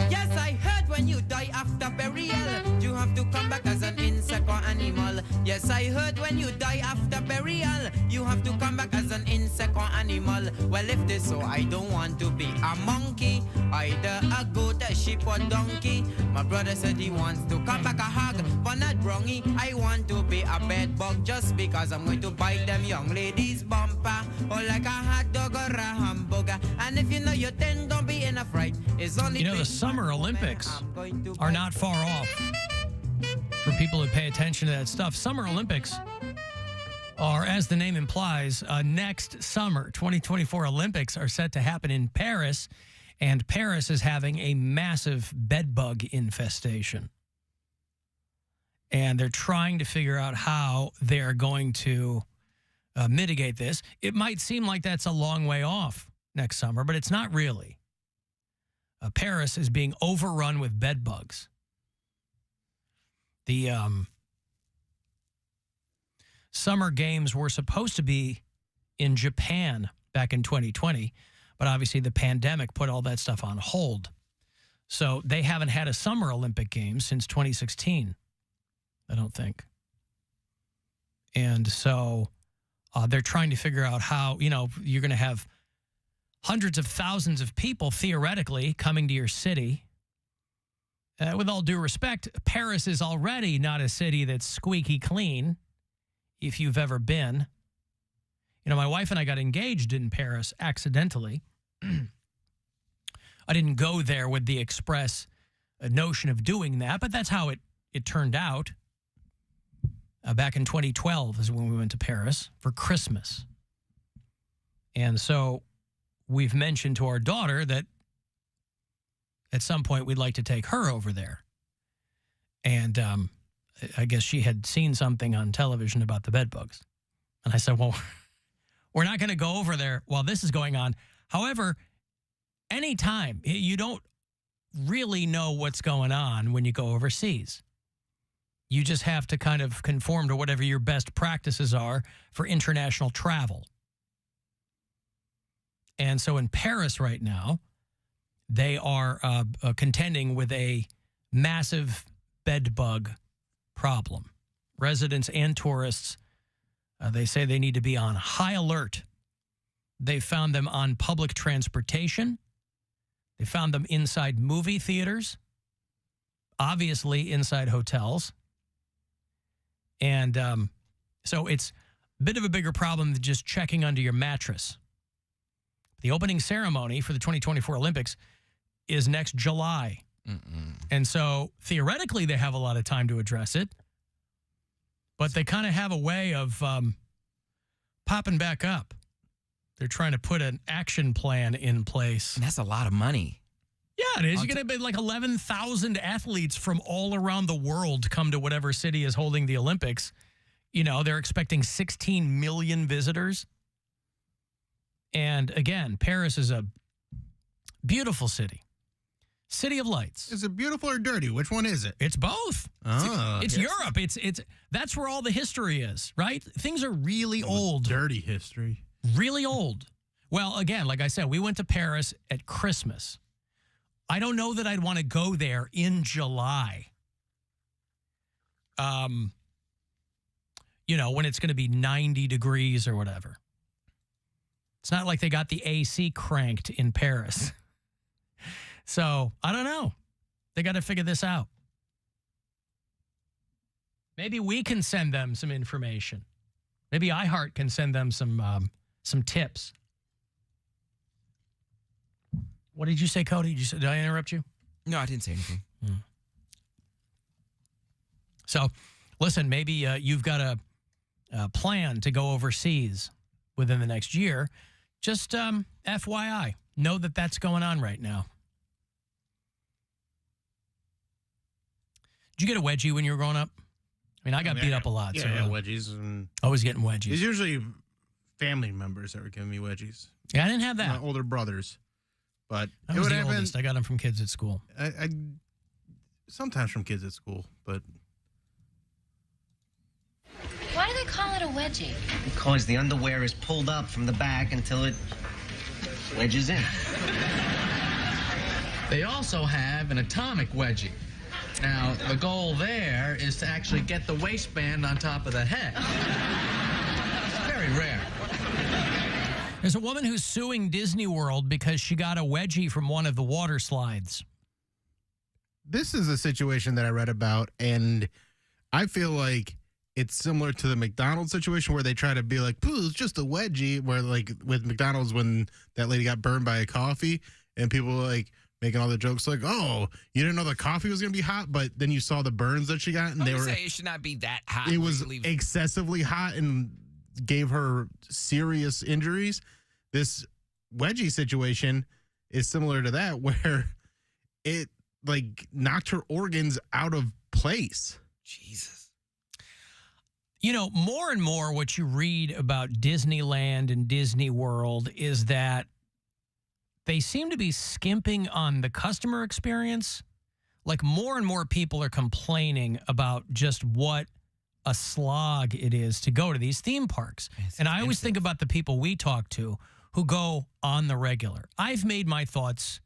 Yes, I heard when you die after burial, you have to come back as an insect or animal. Yes, I heard when you die after burial, you have to come back as an insect or animal. Well, if this so, I don't want to be a monkey, either a goat, a sheep, or donkey. My brother said he wants to come back a hog, but not wrongy. I want to be a bed bug just because I'm going to bite them young ladies' bumper, or like a hot dog or a hamburger. And if you know you're 10, don't be in a fright. It's only You know, the Summer Olympics are not far off. For people who pay attention to that stuff, Summer Olympics are, as the name implies, next summer. 2024 Olympics are set to happen in Paris, and Paris is having a massive bedbug infestation. And they're trying to figure out how they're going to mitigate this. It might seem like that's a long way off next summer, but it's not really. Paris is being overrun with bedbugs. The Summer Games were supposed to be in Japan back in 2020, but obviously the pandemic put all that stuff on hold. So they haven't had a Summer Olympic Games since 2016, I don't think. And so they're trying to figure out how, you know, you're going to have hundreds of thousands of people theoretically coming to your city. With all due respect, Paris is already not a city that's squeaky clean, if you've ever been. You know, my wife and I got engaged in Paris accidentally. I didn't go there with the express notion of doing that, but that's how it turned out. Back in 2012 is when we went to Paris for Christmas. And so we've mentioned to our daughter that at some point we'd like to take her over there. And I guess she had seen something on television about the bedbugs. And I said, well, we're not going to go over there while this is going on. However, anytime, you don't really know what's going on when you go overseas. You just have to kind of conform to whatever your best practices are for international travel. And so in Paris right now, they are contending with a massive bedbug problem. Residents and tourists, they say they need to be on high alert. They found them on public transportation. They found them inside movie theaters, obviously inside hotels. And so it's a bit of a bigger problem than just checking under your mattress. The opening ceremony for the 2024 Olympics is next July. And so theoretically, they have a lot of time to address it. But they kind of have a way of popping back up. They're trying to put an action plan in place. And that's a lot of money. Yeah, it is. You're going to be like 11,000 athletes from all around the world come to whatever city is holding the Olympics. You know, they're expecting 16 million visitors. And again, Paris is a beautiful city. City of lights. Is it beautiful or dirty? Which one is it? It's both. It's Europe. It's that's where all the history is, right? Things are really old. Dirty history. Really old. Well, again, like I said, we went to Paris at Christmas. I don't know that I'd want to go there in July. You know, when it's going to be 90 degrees or whatever. It's not like they got the AC cranked in Paris. So, I don't know. They got to figure this out. Maybe we can send them some information. Maybe iHeart can send them some tips. What did you say, Cody? Did I interrupt you? No, I didn't say anything. So, listen, maybe you've got a plan to go overseas within the next year. Just FYI, know that that's going on right now. Did you get a wedgie when you were growing up? I mean, I got beat up a lot. Yeah, so wedgies. And always getting wedgies. It's usually family members that were giving me wedgies. Yeah, I didn't have that. My older brothers. But I was the oldest. I got them from kids at school. I sometimes from kids at school, but... Why do they call it a wedgie? Because the underwear is pulled up from the back until it wedges in. They also have an atomic wedgie. Now, the goal there is to actually get the waistband on top of the head. Very rare. There's a woman who's suing Disney World because she got a wedgie from one of the water slides. This is a situation that I read about, and I feel like it's similar to the McDonald's situation where they try to be like, "Pooh, it's just a wedgie," where like with McDonald's when that lady got burned by a coffee and people were like making all the jokes like, "Oh, you didn't know the coffee was going to be hot," but then you saw the burns that she got and I would say it should not be that hot. It was excessively hot and gave her serious injuries. This wedgie situation is similar to that where it like knocked her organs out of place. Jesus. You know, more and more what you read about Disneyland and Disney World is that they seem to be skimping on the customer experience. Like more and more people are complaining about just what a slog it is to go to these theme parks. And I always think about the people we talk to who go on the regular. I've made my thoughts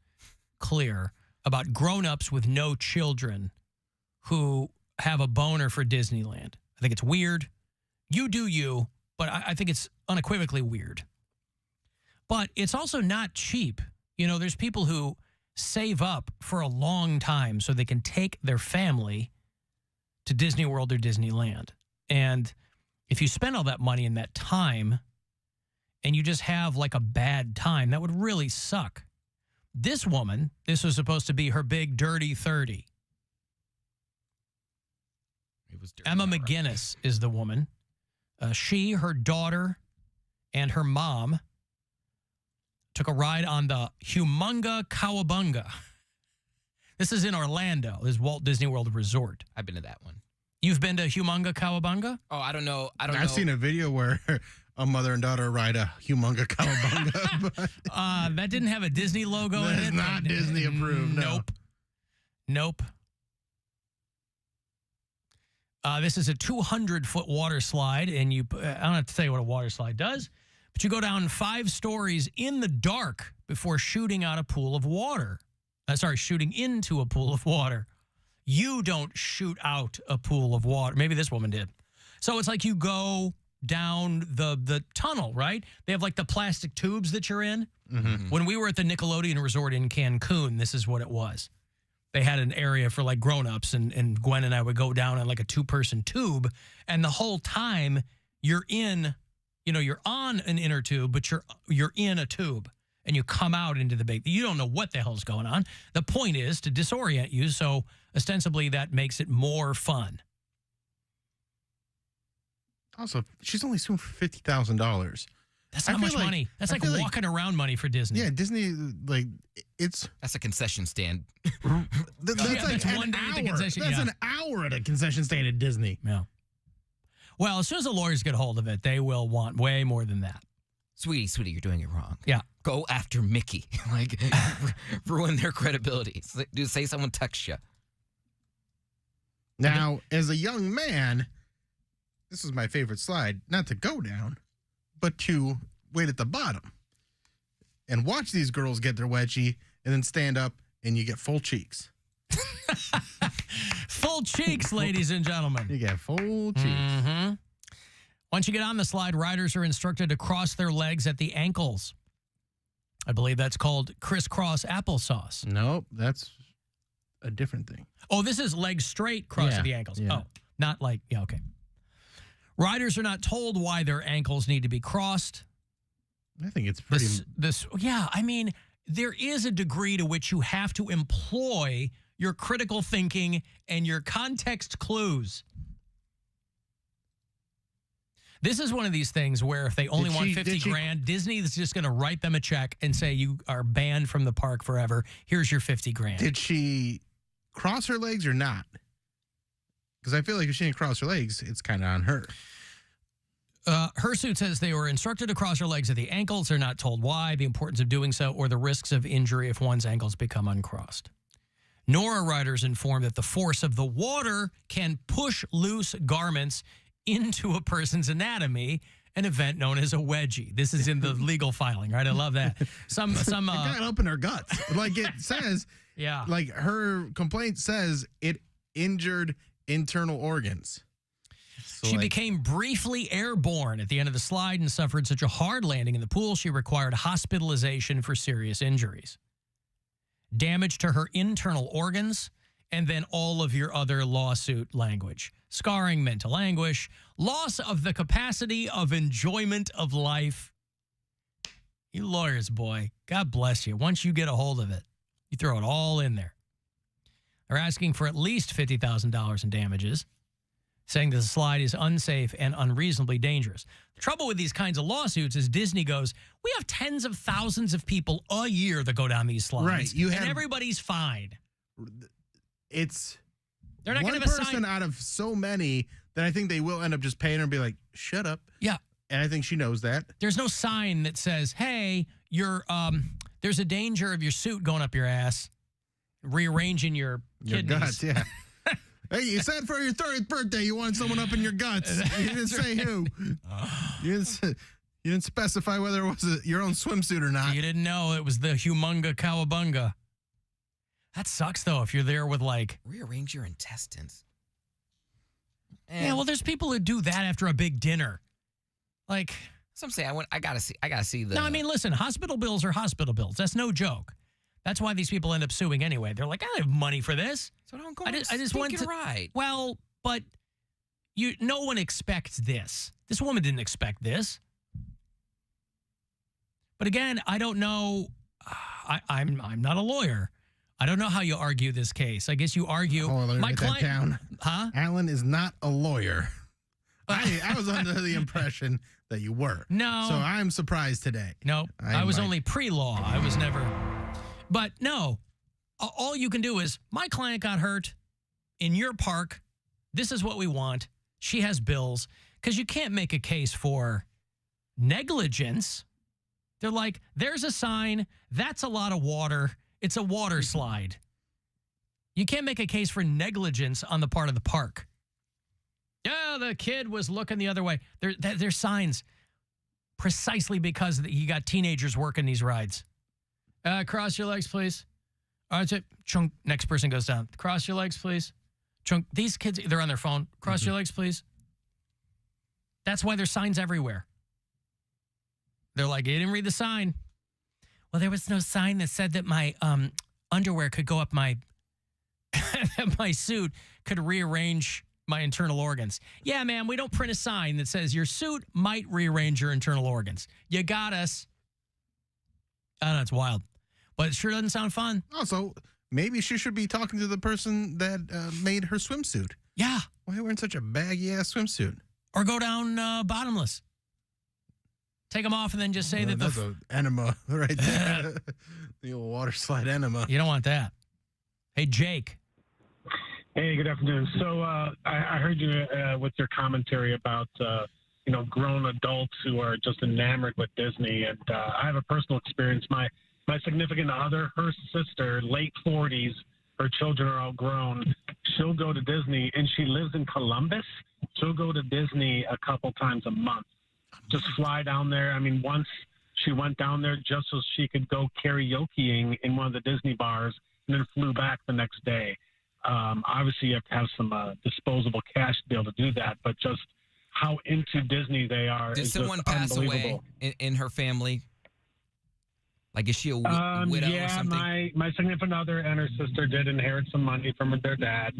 clear about grown-ups with no children who have a boner for Disneyland. I think it's weird. You do you, but I think it's unequivocally weird. But it's also not cheap. You know, there's people who save up for a long time so they can take their family to Disney World or Disneyland. And if you spend all that money and that time and you just have like a bad time, that would really suck. This woman, this was supposed to be her big dirty 30. Emma McGinnis is the woman. She, her daughter, and her mom took a ride on the Humunga Cowabunga. This is in Orlando. This is Walt Disney World Resort. I've been to that one. You've been to Humunga Cowabunga? Oh, I don't know. I've seen a video where a mother and daughter ride a Humunga Cowabunga. That didn't have a Disney logo in it. That's not Disney approved. No. Nope. This is a 200-foot water slide, and I don't have to tell you what a water slide does, but you go down 5 stories in the dark before shooting out a pool of water. Shooting into a pool of water. You don't shoot out a pool of water. Maybe this woman did. So it's like you go down the tunnel, right? They have like the plastic tubes that you're in. Mm-hmm. When we were at the Nickelodeon Resort in Cancun, this is what it was. They had an area for like grown-ups, and Gwen and I would go down on like a 2-person tube, and the whole time you're in, you're on an inner tube, but you're in a tube, and you come out into the big. You don't know what the hell's going on. The point is to disorient you, so ostensibly that makes it more fun. Also, she's only suing for $50,000. That's not much money. That's like walking around money for Disney. Yeah, Disney, that's a concession stand. That's like an hour. That's an hour at a concession stand at Disney. Yeah. Well, as soon as the lawyers get hold of it, they will want way more than that. Sweetie, you're doing it wrong. Yeah. Go after Mickey. Ruin their credibility. Say someone texts you. Now, as a young man, this is my favorite slide, not to go down, but to wait at the bottom and watch these girls get their wedgie and then stand up and you get full cheeks. Full cheeks, ladies and gentlemen. You get full cheeks. Mm-hmm. Once you get on the slide, riders are instructed to cross their legs at the ankles. I believe that's called crisscross applesauce. Nope, that's a different thing. Oh, this is legs straight, cross at the ankles. Yeah. Oh, not like, okay. Riders are not told why their ankles need to be crossed. I think it's pretty... Yeah, I mean, there is a degree to which you have to employ your critical thinking and your context clues. This is one of these things where if they only want 50 grand, Disney is just going to write them a check and say, you are banned from the park forever. Here's your 50 grand. Did she cross her legs or not? Because I feel like if she didn't cross her legs, it's kind of on her. Her suit says they were instructed to cross her legs at the ankles. They're not told why, the importance of doing so, or the risks of injury if one's ankles become uncrossed. Nora riders informed that the force of the water can push loose garments into a person's anatomy, an event known as a wedgie. This is in the legal filing, right? I love that. It got up in her guts. Like it says, yeah. Like her complaint says it injured internal organs. So she became briefly airborne at the end of the slide and suffered such a hard landing in the pool, she required hospitalization for serious injuries. Damage to her internal organs, and then all of your other lawsuit language. Scarring, mental anguish, loss of the capacity of enjoyment of life. You lawyers, boy, God bless you. Once you get a hold of it, you throw it all in there. They're asking for at least $50,000 in damages, saying that the slide is unsafe and unreasonably dangerous. The trouble with these kinds of lawsuits is Disney goes, we have tens of thousands of people a year that go down these slides. Right. And everybody's fine. They're not one person out of so many that I think they will end up just paying her and be like, shut up. Yeah. And I think she knows that. There's no sign that says, hey, there's a danger of your suit going up your ass, rearranging your kidneys. Guts, yeah. Hey, you said for your 30th birthday you wanted someone up in your guts. You didn't say who. You didn't specify whether it was your own swimsuit or not. You didn't know it was the humunga cowabunga. That sucks, though, if you're there with, like... Rearrange your intestines. Yeah, well, there's people who do that after a big dinner. Like... So I'm saying, I gotta see the... No, I mean, listen, hospital bills are hospital bills. That's no joke. That's why these people end up suing anyway. They're like, I don't have money for this. So don't go I just went to... Right. Well, but no one expects this. This woman didn't expect this. But again, I don't know... I'm not a lawyer. I don't know how you argue this case. I guess you argue. Oh, let me write that down. Huh? Alan is not a lawyer. I was under the impression that you were. No. So I'm surprised today. No, I was only pre-law. I was never. But no, all you can do is, my client got hurt in your park. This is what we want. She has bills. Because you can't make a case for negligence. They're like, there's a sign. That's a lot of water. It's a water slide. You can't make a case for negligence on the part of the park. Yeah, the kid was looking the other way. There's signs precisely because you got teenagers working these rides. Cross your legs, please. All right, chunk. Next person goes down. Cross your legs, please. Chunk. These kids, they're on their phone. Cross your legs, please. That's why there's signs everywhere. They're like, you didn't read the sign. Well, there was no sign that said that my underwear could go up my my suit could rearrange my internal organs. Yeah, man, we don't print a sign that says your suit might rearrange your internal organs. You got us. I don't know, it's wild. But it sure doesn't sound fun. Also, maybe she should be talking to the person that made her swimsuit. Yeah. Why are you wearing such a baggy-ass swimsuit? Or go down bottomless. Take them off and then just say that that's an enema right there. The old water slide enema. You don't want that. Hey, Jake. Hey, good afternoon. So I heard you with your commentary about, grown adults who are just enamored with Disney. And I have a personal experience. My significant other, her sister, late 40s, her children are all grown. She'll go to Disney, and she lives in Columbus. She'll go to Disney a couple times a month. Just fly down there. I mean, once she went down there just so she could go karaokeing in one of the Disney bars and then flew back the next day. Obviously, you have to have some disposable cash to be able to do that, but just how into Disney they are. Did someone pass away in her family? Like, is she a widow or something? Yeah, my significant other and her sister did inherit some money from their dad.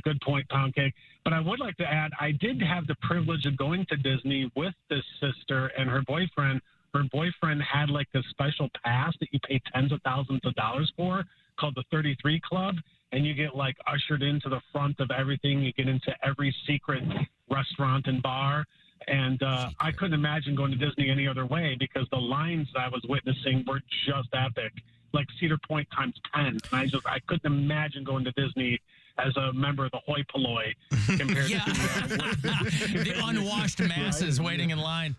Good point, Poundcake. But I would like to add, I did have the privilege of going to Disney with this sister and her boyfriend, her boyfriend had like this special pass that you pay tens of thousands of dollars for called the 33 Club. And you get like ushered into the front of everything. You get into every secret restaurant and bar. And I couldn't imagine going to Disney any other way because the lines that I was witnessing were just epic, like Cedar Point times 10. And I couldn't imagine going to Disney as a member of the hoi polloi compared to the unwashed masses waiting in line.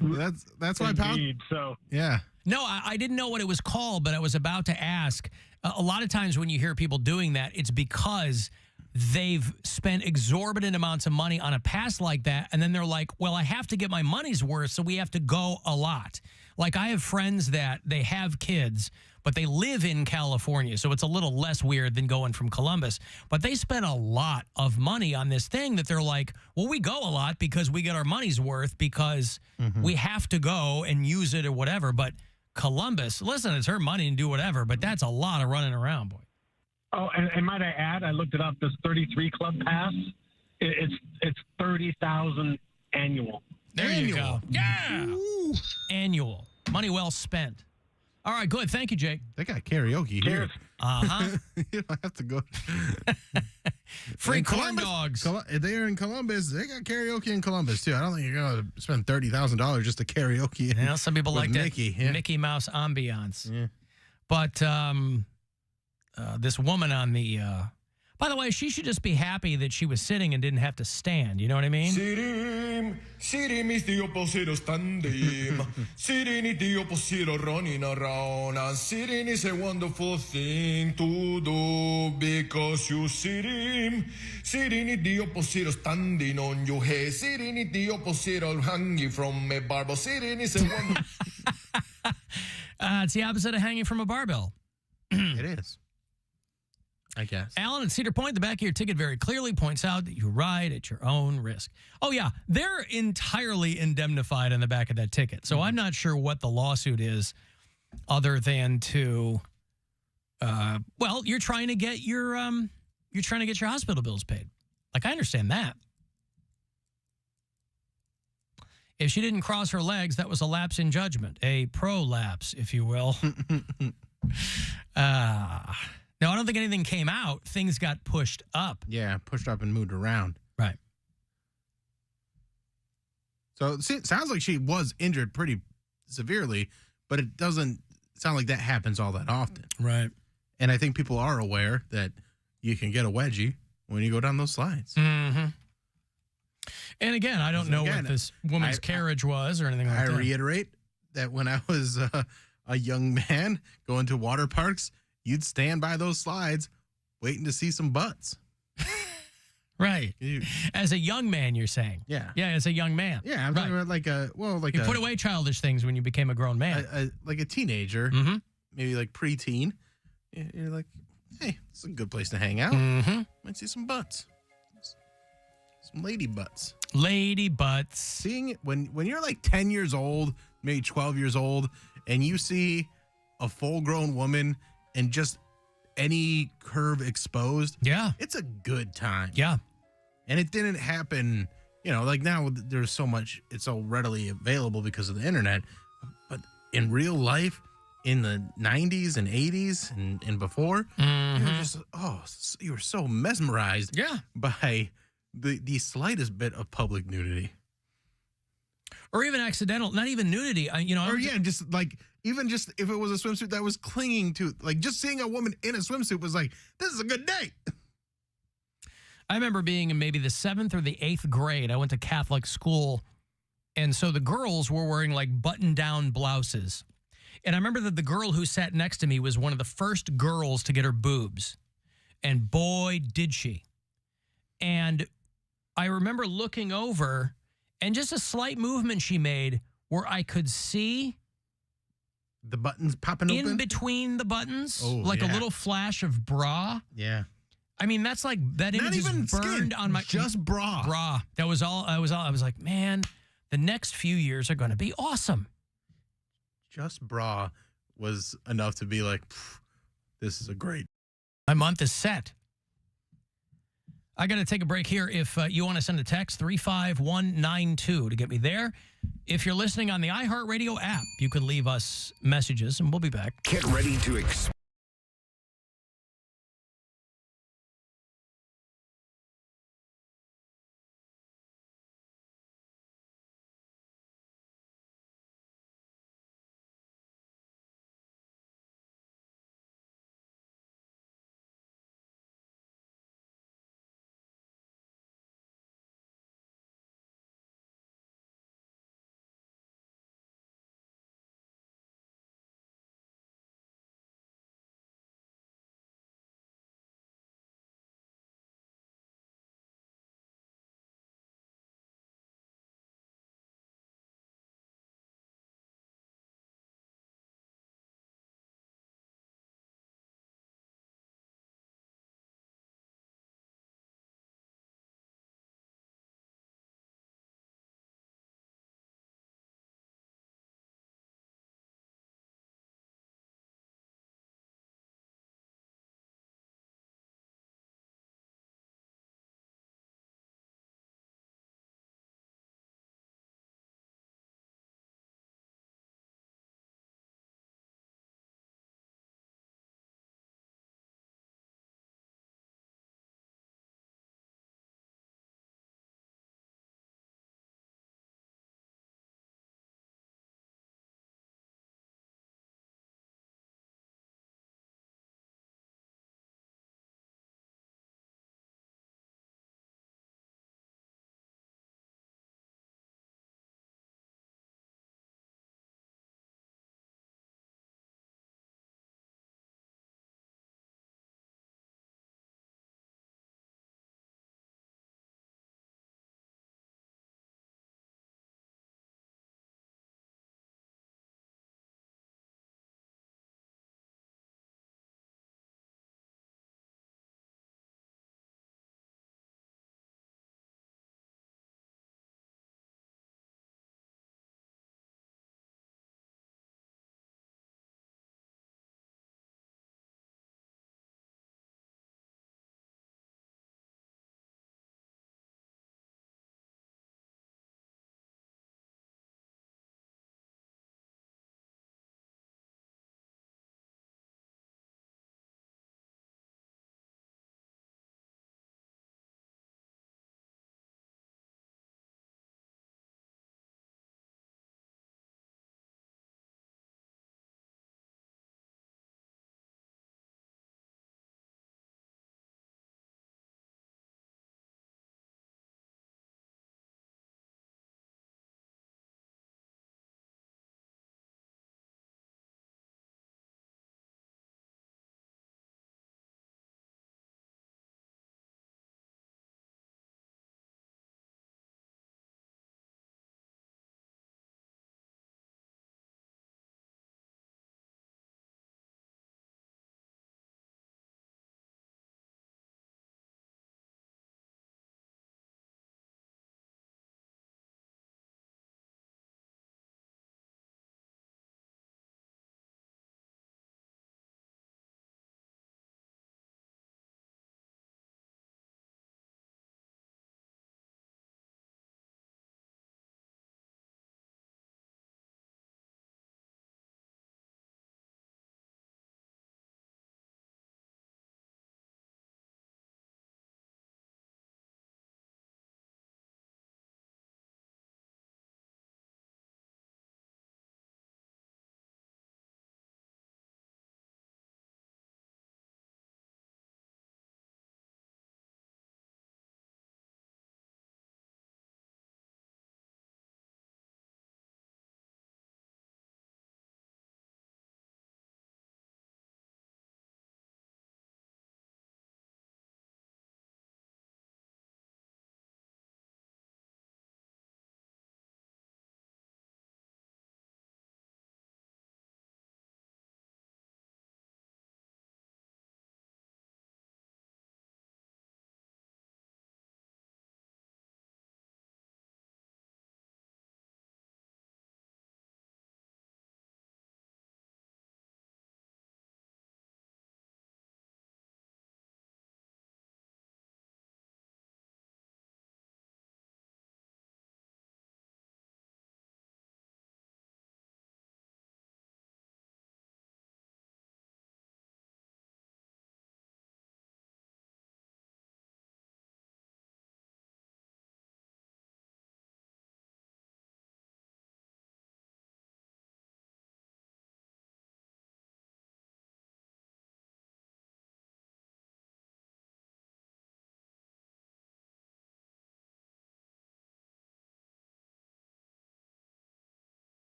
That's why Indeed. So yeah. No, I didn't know what it was called, but I was about to ask. A lot of times when you hear people doing that, it's because they've spent exorbitant amounts of money on a pass like that, and then they're like, well, I have to get my money's worth, so we have to go a lot. Like, I have friends that they have kids, but they live in California, so it's a little less weird than going from Columbus. But they spent a lot of money on this thing that they're like, well, we go a lot because we get our money's worth because we have to go and use it or whatever. But Columbus, listen, it's her money and do whatever, but that's a lot of running around, boy. Oh, and might I add, I looked it up. This 33 Club pass, it's $30,000 annual. There you go. Yeah, annual money well spent. All right, good. Thank you, Jake. They got karaoke here. You don't have to go. Free In corn Columbus- dogs. They're in Columbus. They got karaoke in Columbus too. I don't think you're going to spend $30,000 just to karaoke. You know, some people like Mickey, that Mickey Mouse ambiance. Yeah. But this woman on the, by the way, she should just be happy that she was sitting and didn't have to stand. You know what I mean? Sirim is the opposite of standing. Sitting is the opposite of running around. And sitting is a wonderful thing to do because you sitting. Sitting is the opposite of standing on your head. Sitting is the opposite of hanging from a barbell. Sitting is a wonderful. It's the opposite of hanging from a barbell. It is, I guess. Alan at Cedar Point, the back of your ticket very clearly points out that you ride at your own risk. Oh, yeah, they're entirely indemnified on the back of that ticket. So I'm not sure what the lawsuit is other than to, well, you're trying to get your hospital bills paid. Like, I understand that. If she didn't cross her legs, that was a lapse in judgment, a prolapse, if you will. No, I don't think anything came out. Things got pushed up. Yeah, pushed up and moved around. Right. So it sounds like she was injured pretty severely, but it doesn't sound like that happens all that often. Right. And I think people are aware that you can get a wedgie when you go down those slides. Mm-hmm. And again, I don't know what this woman's carriage was or anything like that. I reiterate that when I was a young man going to water parks, you'd stand by those slides waiting to see some butts. Right. As a young man, you're saying. Yeah. Yeah, as a young man. Yeah, I'm talking about you put away childish things when you became a grown man. Like a teenager, maybe like preteen. You're like, hey, it's a good place to hang out. Might see some butts. Some lady butts. Lady butts. Seeing when you're like 10 years old, maybe 12 years old, and you see a full-grown woman and just any curve exposed, yeah, it's a good time. Yeah. And it didn't happen, like now there's so much, it's so readily available because of the internet. But in real life, in the 90s and 80s and before, you were so mesmerized by the slightest bit of public nudity. Or even accidental, not even nudity. Just like, even just if it was a swimsuit that was clinging to, like just seeing a woman in a swimsuit was like, this is a good day. I remember being in maybe the 7th or the 8th grade. I went to Catholic school. And so the girls were wearing like button-down blouses. And I remember that the girl who sat next to me was one of the first girls to get her boobs. And boy, did she. And I remember looking over and just a slight movement she made where I could see the buttons popping open in between the buttons, like a little flash of bra. Yeah. I mean, that's like that image is burned skin, on my just bra. Bra. That was all. I was like, man, the next few years are going to be awesome. Just bra was enough to be like, this is a great. My month is set. I got to take a break here. If you want to send a text, 35192 to get me there. if you're listening on the iHeartRadio app, you can leave us messages, and we'll be back. Get ready to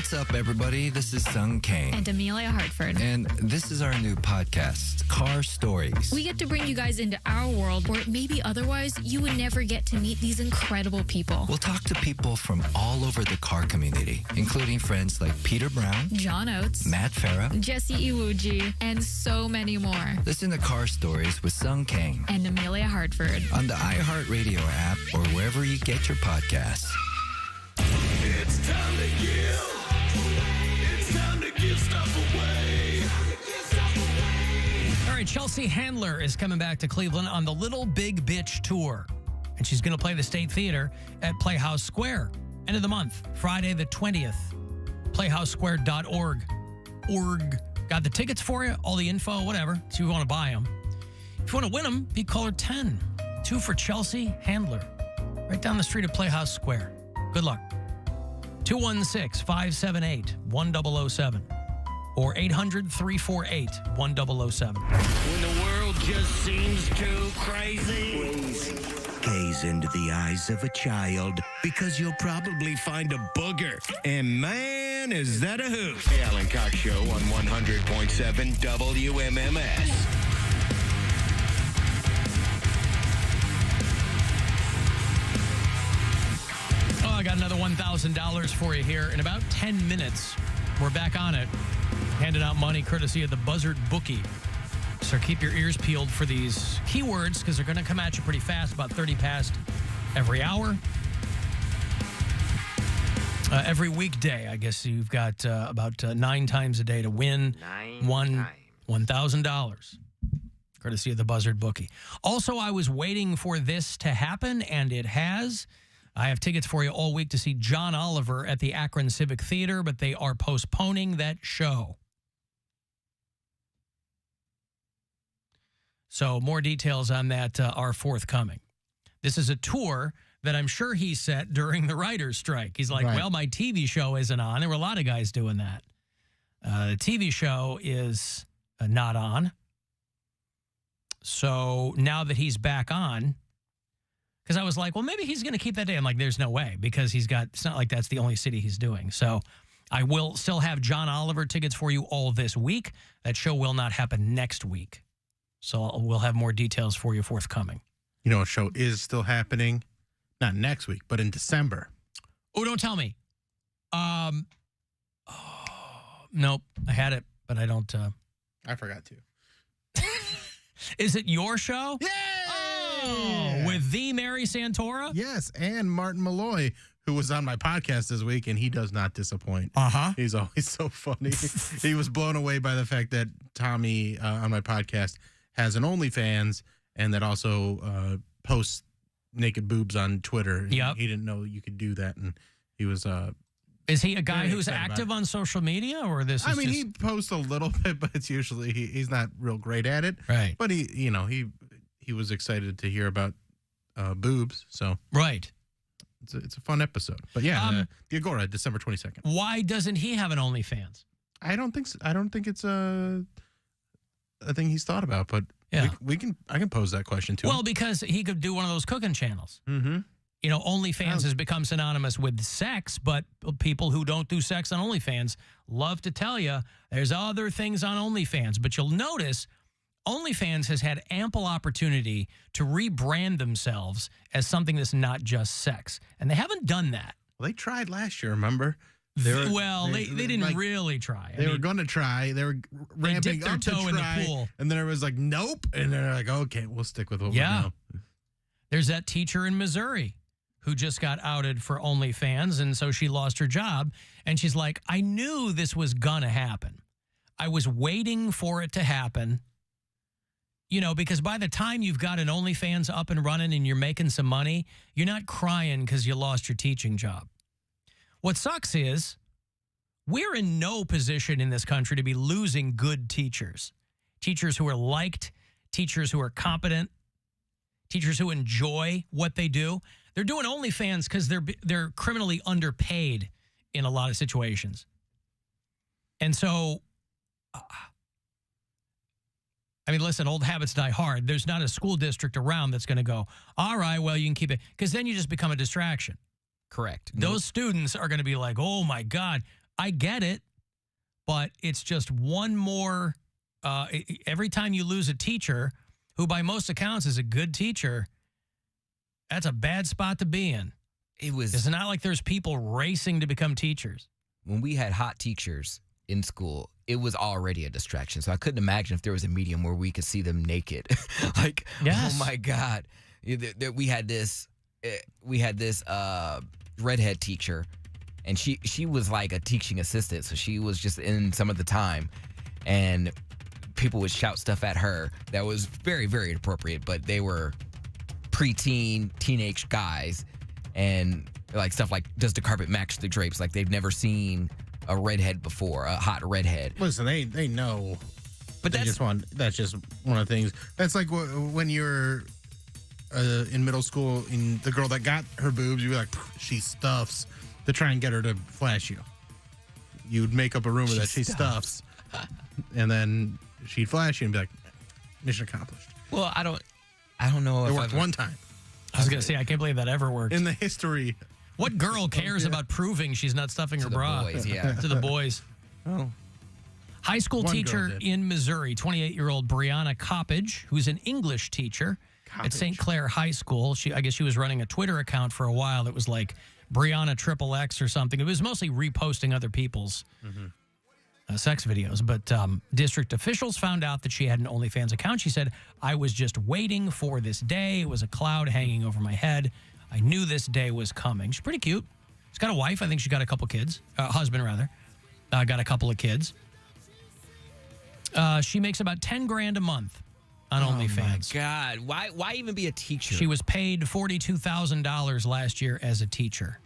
What's up, everybody? This is Sung Kang. And Amelia Hartford. And this is our new podcast, Car Stories. We get to bring you guys into our world where maybe otherwise you would never get to meet these incredible people. We'll talk to people from all over the car community, including friends like Peter Brown, John Oates, Matt Farah, Jesse Iwuji, and so many more. Listen to Car Stories with Sung Kang And Amelia Hartford. on the iHeartRadio app or wherever you get your podcasts. It's time to give. It's time to give stuff away. All right, Chelsea Handler is coming back to Cleveland on the Little Big Bitch Tour. And she's going to play the State Theater at Playhouse Square. End of the month, Friday the 20th. PlayhouseSquare.org. Got the tickets for you, all the info, whatever. So you want to buy them. If you want to win them, be caller 10. 2 for Chelsea Handler. Right down the street at Playhouse Square. Good luck. 216-578-1007 or 800-348-1007. When the world just seems too crazy. Gaze into the eyes of a child because you'll probably find a booger. And man, is that a hoot. The Alan Cox Show on 100.7 WMMS. Oh, I got another $1,000 for you here in about 10 minutes. We're back on it. Handing out money courtesy of the Buzzard Bookie. So keep your ears peeled for these keywords because they're going to come at you pretty fast, about 30 past every hour. Every weekday, I guess you've got about 9 times a day to win $1,000. Courtesy of the Buzzard Bookie. Also, I was waiting for this to happen, and it has. I have tickets for you all week to see John Oliver at the Akron Civic Theater, but they are postponing that show. So more details on that are forthcoming. This is a tour that I'm sure he set during the writer's strike. He's like, well, my TV show isn't on. There were a lot of guys doing that. The TV show is not on. So now that he's back on, because I was like, well, maybe he's going to keep that day. I'm like, there's no way because it's not like that's the only city he's doing. So I will still have John Oliver tickets for you all this week. That show will not happen next week. So we'll have more details for you forthcoming. You know, a show is still happening, not next week, but in December. Oh, don't tell me. Nope, I had it, but I don't. I forgot to. Is it your show? Yeah! Oh, with the Mary Santora? Yes, and Martin Malloy, who was on my podcast this week, and he does not disappoint. Uh-huh. He's always so funny. He was blown away by the fact that Tommy on my podcast has an OnlyFans and that also posts naked boobs on Twitter. Yep. He didn't know you could do that, and he was... Is he a guy very who's excited active on social media, or this is he posts a little bit, but it's usually he's not real great at it. Right. But he was excited to hear about boobs, so right. It's a fun episode. But yeah, the Agora, December 22nd. Why doesn't he have an OnlyFans? I don't think so. I don't think it's a thing he's thought about, but yeah, I can pose that question to him. Well, because he could do one of those cooking channels. Mm-hmm. You know, OnlyFans has become synonymous with sex, but people who don't do sex on OnlyFans love to tell you there's other things on OnlyFans. But you'll notice OnlyFans has had ample opportunity to rebrand themselves as something that's not just sex. And they haven't done that. Well, they tried last year, remember? They didn't really try. They were going to try. They were ramping their up to toe try, in the pool. And then it was like, nope. And they're like, okay, we'll stick with what we know. There's that teacher in Missouri who just got outed for OnlyFans, and so she lost her job. And she's like, I knew this was going to happen. I was waiting for it to happen. You know, because by the time you've got an OnlyFans up and running and you're making some money, you're not crying because you lost your teaching job. What sucks is we're in no position in this country to be losing good teachers. Teachers who are liked, teachers who are competent, teachers who enjoy what they do. They're doing OnlyFans because they're criminally underpaid in a lot of situations. And so, I mean, listen, old habits die hard. There's not a school district around that's going to go, all right, well, you can keep it. Because then you just become a distraction. Correct. Those students are going to be like, oh, my God, I get it, but it's just one more. Every time you lose a teacher, who by most accounts is a good teacher, that's a bad spot to be in. It's not like there's people racing to become teachers. When we had hot teachers in school, it was already a distraction. So I couldn't imagine if there was a medium where we could see them naked. Like, yes. Oh my God. We had this redhead teacher, and she was like a teaching assistant. So she was just in some of the time, and people would shout stuff at her that was very, very inappropriate, but they were preteen, teenage guys, and like stuff like, does the carpet match the drapes? Like they've never seen a redhead before, a hot redhead. Listen, they know. But that's just one of the things. That's like when you're in middle school, and the girl that got her boobs, you'd be like, she stuffs, to try and get her to flash you. You'd make up a rumor that she stuffs, and then she'd flash you and be like, mission accomplished. Well, I don't know if it worked one time. I was going to say, I can't believe that ever worked. In the history. What girl cares about proving she's not stuffing her bra? Boys, yeah. To the boys. Oh. High school One teacher girl did. in Missouri, 28-year-old Brianna Coppage, who's an English teacher at St. Clair High School. I guess she was running a Twitter account for a while that was like Brianna XXX or something. It was mostly reposting other people's sex videos. But district officials found out that she had an OnlyFans account. She said, I was just waiting for this day. It was a cloud hanging over my head. I knew this day was coming. She's pretty cute. She's got a wife. I think she got a couple kids. Husband, rather. Got a couple of kids. She makes about $10,000 a month on OnlyFans. Oh, my God. Why even be a teacher? She was paid $42,000 last year as a teacher.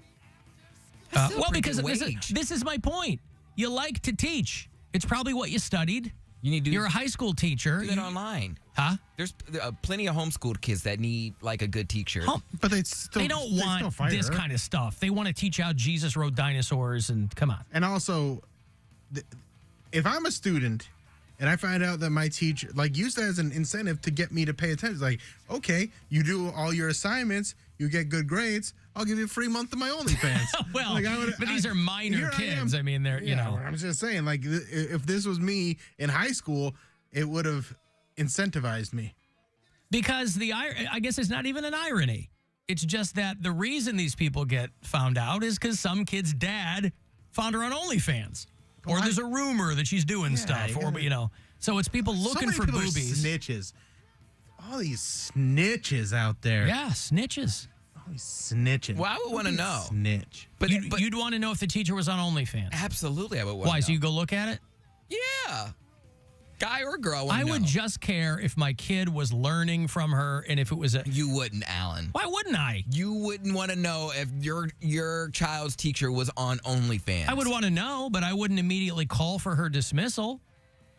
Well, because this is my point. You like to teach. It's probably what you studied. You're a high school teacher. Do that online. Huh? There's plenty of homeschooled kids that need like a good teacher. But they don't want this kind of stuff. They want to teach how Jesus rode dinosaurs and come on. And also, if I'm a student and I find out that my teacher, like, use that as an incentive to get me to pay attention. Like, okay, you do all your assignments, you get good grades, I'll give you a free month of my OnlyFans. Well, like, but these are minor kids. I mean, they're, you know. I'm just saying, like, if this was me in high school, it would have incentivized me. Because I guess it's not even an irony. It's just that the reason these people get found out is because some kid's dad found her on OnlyFans. Or there's a rumor that she's doing stuff. Or, you know. So it's people looking for boobies. Snitches. All these snitches out there. Yeah, snitches. Snitching. Well, I would want to know. Snitch. But you'd want to know if the teacher was on OnlyFans. Absolutely, I would want to know. Why? So you go look at it? Yeah. Guy or girl, I would just care if my kid was learning from her and if it was a... You wouldn't, Alan. Why wouldn't I? You wouldn't want to know if your child's teacher was on OnlyFans. I would want to know, but I wouldn't immediately call for her dismissal.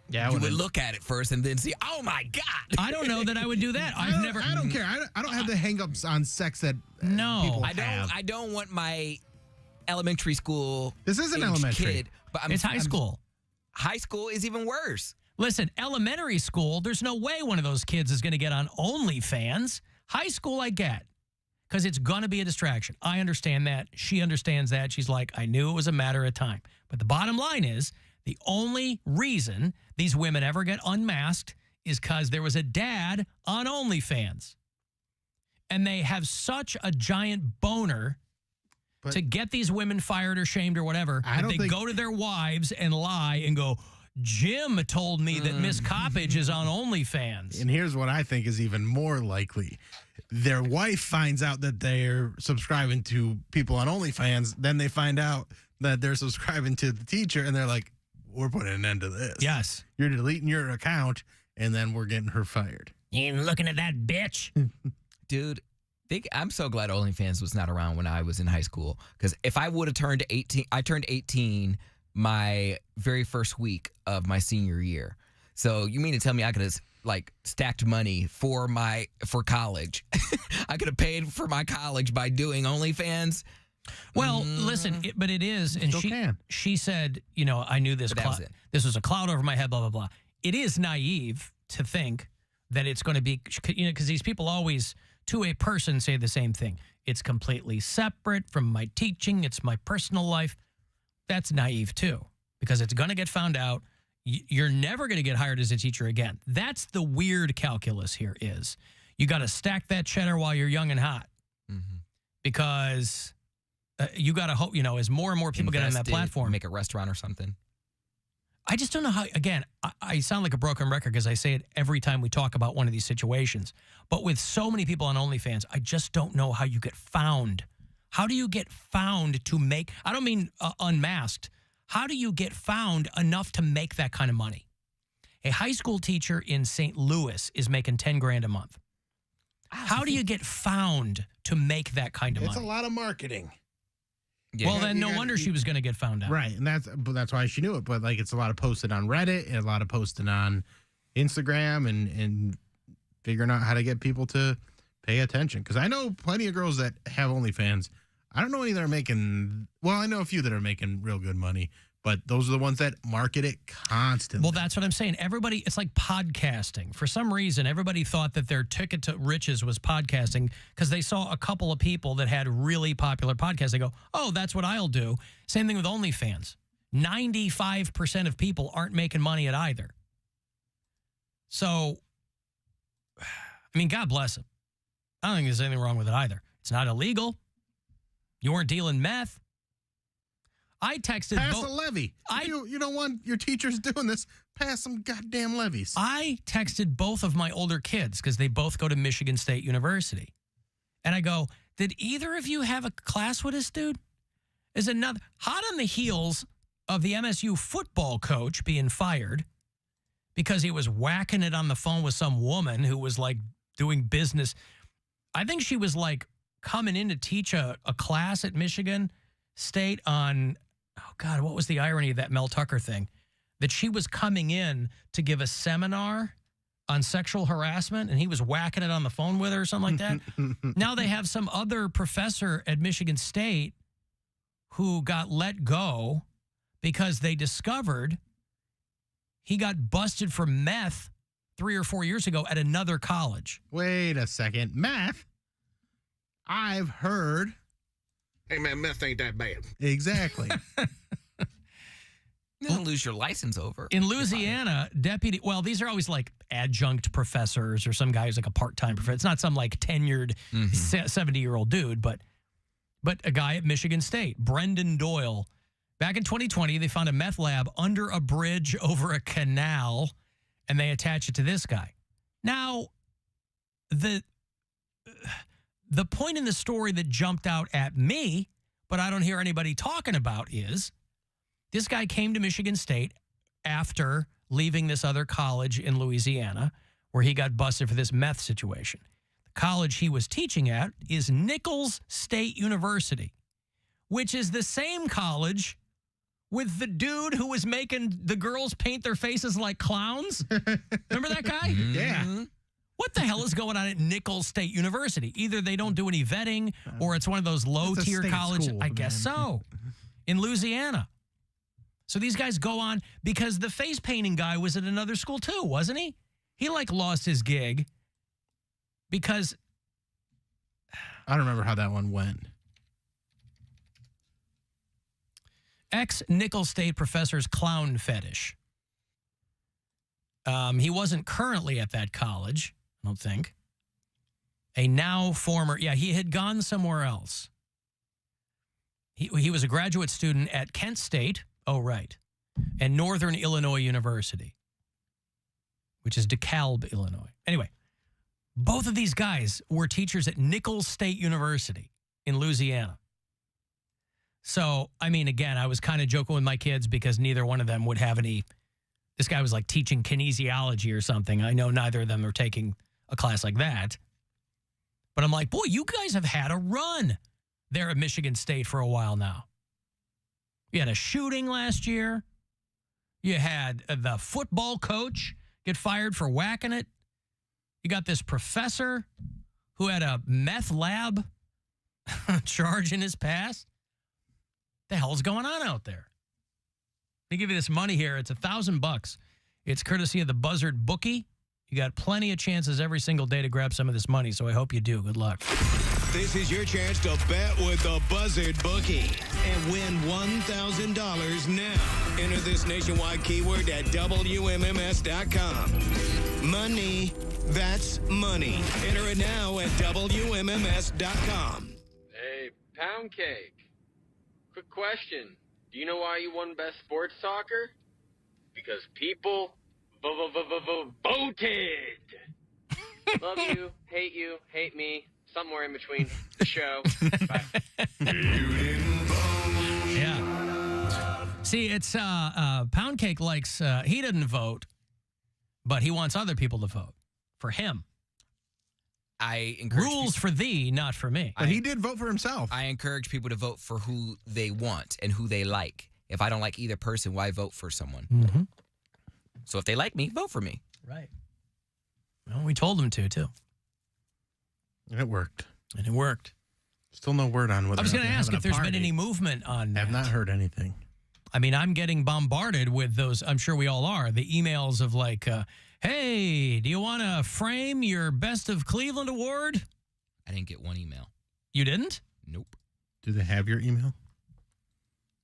Yeah, you would look at it first and then see, oh my God. I don't know that I would do that. I don't care. I don't have the hang-ups on sex that people have. I don't want my elementary school. This isn't elementary. Kid, but it's high school. High school is even worse. Listen, elementary school, there's no way one of those kids is going to get on OnlyFans. High school, I get, because it's going to be a distraction. I understand that. She understands that. She's like, I knew it was a matter of time. But the bottom line is, the only reason these women ever get unmasked is because there was a dad on OnlyFans. And they have such a giant boner to get these women fired or shamed or whatever that they go to their wives and lie and go, Jim told me that Miss Coppage is on OnlyFans. And here's what I think is even more likely. Their wife finds out that they're subscribing to people on OnlyFans. Then they find out that they're subscribing to the teacher, and they're like, we're putting an end to this. Yes. You're deleting your account, and then we're getting her fired. You ain't looking at that bitch. Dude, I'm so glad OnlyFans was not around when I was in high school. Because if I would have turned 18, I turned 18 my very first week of my senior year. So you mean to tell me I could have like stacked money for college? I could have paid for my college by doing OnlyFans. Well, listen, but it is, and she said, you know, I knew this. This was a cloud over my head. Blah blah blah. It is naive to think that it's going to be, you know, because these people always, to a person, say the same thing. It's completely separate from my teaching. It's my personal life. that's naive too, because it's going to get found out. You're never going to get hired as a teacher again. That's the weird calculus here is you got to stack that cheddar while you're young and hot, because you got to hope, as more and more people get on that platform. Make a restaurant or something. I just don't know how, again, I sound like a broken record because I say it every time we talk about one of these situations. But with so many people on OnlyFans, I just don't know how you get found. How do you get found to make, I don't mean unmasked. How do you get found enough to make that kind of money? A high school teacher in St. Louis is making $10,000 a month. How do you get found to make that kind of money? It's a lot of marketing. Yeah. Well, then no wonder she was going to get found out. Right, and that's why she knew it. But like, it's a lot of posted on Reddit and a lot of posted on Instagram and figuring out how to get people to pay attention. Because I know plenty of girls that have OnlyFans. I don't know any that are making. Well, I know a few that are making real good money, but those are the ones that market it constantly. Well, that's what I'm saying. Everybody, it's like podcasting. For some reason, everybody thought that their ticket to riches was podcasting because they saw a couple of people that had really popular podcasts. They go, oh, that's what I'll do. Same thing with OnlyFans. 95% of people aren't making money at either. So, I mean, God bless them. I don't think there's anything wrong with it either. It's not illegal. You weren't dealing meth. I texted pass a levy. You don't want your teachers doing this. Pass some goddamn levies. I texted both of my older kids because they both go to Michigan State University. And I go, did either of you have a class with this dude? Is another hot on the heels of the MSU football coach being fired because he was whacking it on the phone with some woman who was like doing business. I think she was like coming in to teach a class at Michigan State on, oh God, what was the irony of that Mel Tucker thing? That she was coming in to give a seminar on sexual harassment and he was whacking it on the phone with her or something like that. Now they have some other professor at Michigan State who got let go because they discovered he got busted for meth 3 or 4 years ago at another college. Wait a second. Meth? I've heard. Hey, man, meth ain't that bad. Exactly. You don't lose your license over. In Louisiana, well, these are always like adjunct professors or some guy who's like a part-time professor. It's not some like tenured 70-year-old dude, but a guy at Michigan State, Brendan Doyle. Back in 2020, they found a meth lab under a bridge over a canal, and they attach it to this guy. Now, the point in the story that jumped out at me, but I don't hear anybody talking about, is this guy came to Michigan State after leaving this other college in Louisiana where he got busted for this meth situation. The college he was teaching at is Nichols State University, which is the same college with the dude who was making the girls paint their faces like clowns. Remember that guy? Yeah. What the hell is going on at Nichols State University? Either they don't do any vetting or it's one of those low-tier colleges. I guess so. In Louisiana. So these guys go on because the face painting guy was at another school too, wasn't he? He like lost his gig because I don't remember how that one went. Ex-Nichols State professor's clown fetish. He wasn't currently at that college, I don't think. A now former, he had gone somewhere else. He was a graduate student at Kent State, oh right, and Northern Illinois University, which is DeKalb, Illinois. Anyway, both of these guys were teachers at Nichols State University in Louisiana. So, I mean, again, I was kind of joking with my kids because neither one of them would have any. This guy was like teaching kinesiology or something. I know neither of them are taking a class like that. But I'm like, boy, you guys have had a run there at Michigan State for a while now. You had a shooting last year. You had the football coach get fired for whacking it. You got this professor who had a meth lab charge in his past. The hell's going on out there? They give you this money here. It's $1,000. It's courtesy of the Buzzard bookie. You got plenty of chances every single day to grab some of this money, so I hope you do. Good luck. This is your chance to bet with the Buzzard Bookie and win $1,000 now. Enter this nationwide keyword at WMMS.com. Money, that's money. Enter it now at WMMS.com. Hey, Poundcake. Quick question. Do you know why you won Best Sports Talker? Because people voted. Love you, hate me, somewhere in between the show. Bye. Yeah. See, it's Poundcake likes, he doesn't vote, but he wants other people to vote for him. I encourage Rules for thee, not for me. But he did vote for himself. I encourage people to vote for who they want and who they like. If I don't like either person, why vote for someone? Mm-hmm. So if they like me, vote for me. Right. Well, we told him to, too. And it worked. And it worked. Still no word on whether I was going to ask if there's been any movement on I've not heard anything. I mean, I'm getting bombarded with those, I'm sure we all are, the emails of like, hey, do you want to frame your Best of Cleveland award? I didn't get one email. You didn't? Nope. Do they have your email?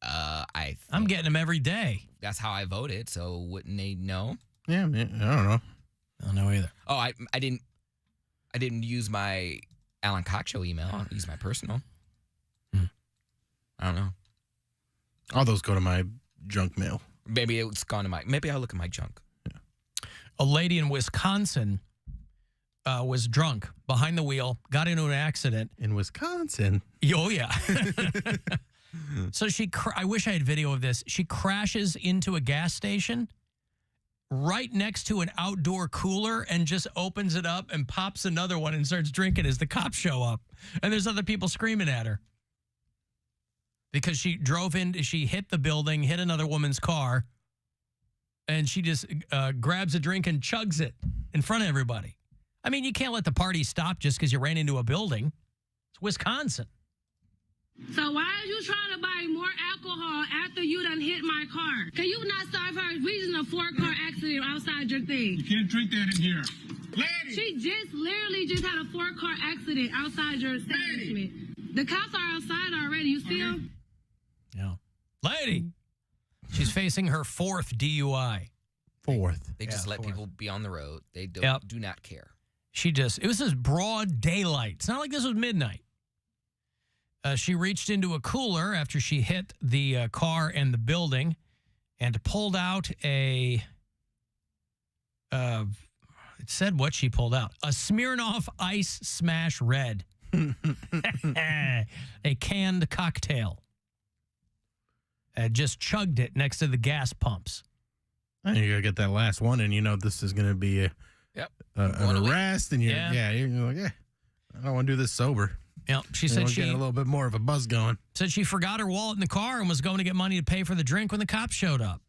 I'm getting them every day. That's how I voted, so wouldn't they know? Yeah, man, I don't know. I don't know either. Oh, I didn't use my Alan Cox Show email. I used my personal. I don't know. All those go to my junk mail. Maybe it's gone to maybe I'll look at my junk. Yeah. A lady in Wisconsin was drunk behind the wheel, got into an accident. In Wisconsin? Oh, yeah. So I wish I had video of this. She crashes into a gas station right next to an outdoor cooler and just opens it up and pops another one and starts drinking as the cops show up. And there's other people screaming at her. Because she hit the building, hit another woman's car, and she just grabs a drink and chugs it in front of everybody. I mean, you can't let the party stop just because you ran into a building. It's Wisconsin. So why are you trying to buy more alcohol after you done hit my car? Can you not stop her? We just in a 4-car accident outside your thing. You can't drink that in here. Lady! She literally just had a 4-car accident outside your establishment. The cops are outside already. You see them? Yeah. Lady! She's facing her 4th DUI. 4th. They just let 4th. people be on the road. They do not care. It was just broad daylight. It's not like this was midnight. She reached into a cooler after she hit the car and the building and pulled out it said what she pulled out. A Smirnoff Ice Smash Red. A canned cocktail. Just chugged it next to the gas pumps. You got to get that last one, and you know this is going to be an arrest, and you're like, I don't want to do this sober. Yeah, she said she get a little bit more of a buzz going. Said she forgot her wallet in the car and was going to get money to pay for the drink when the cops showed up.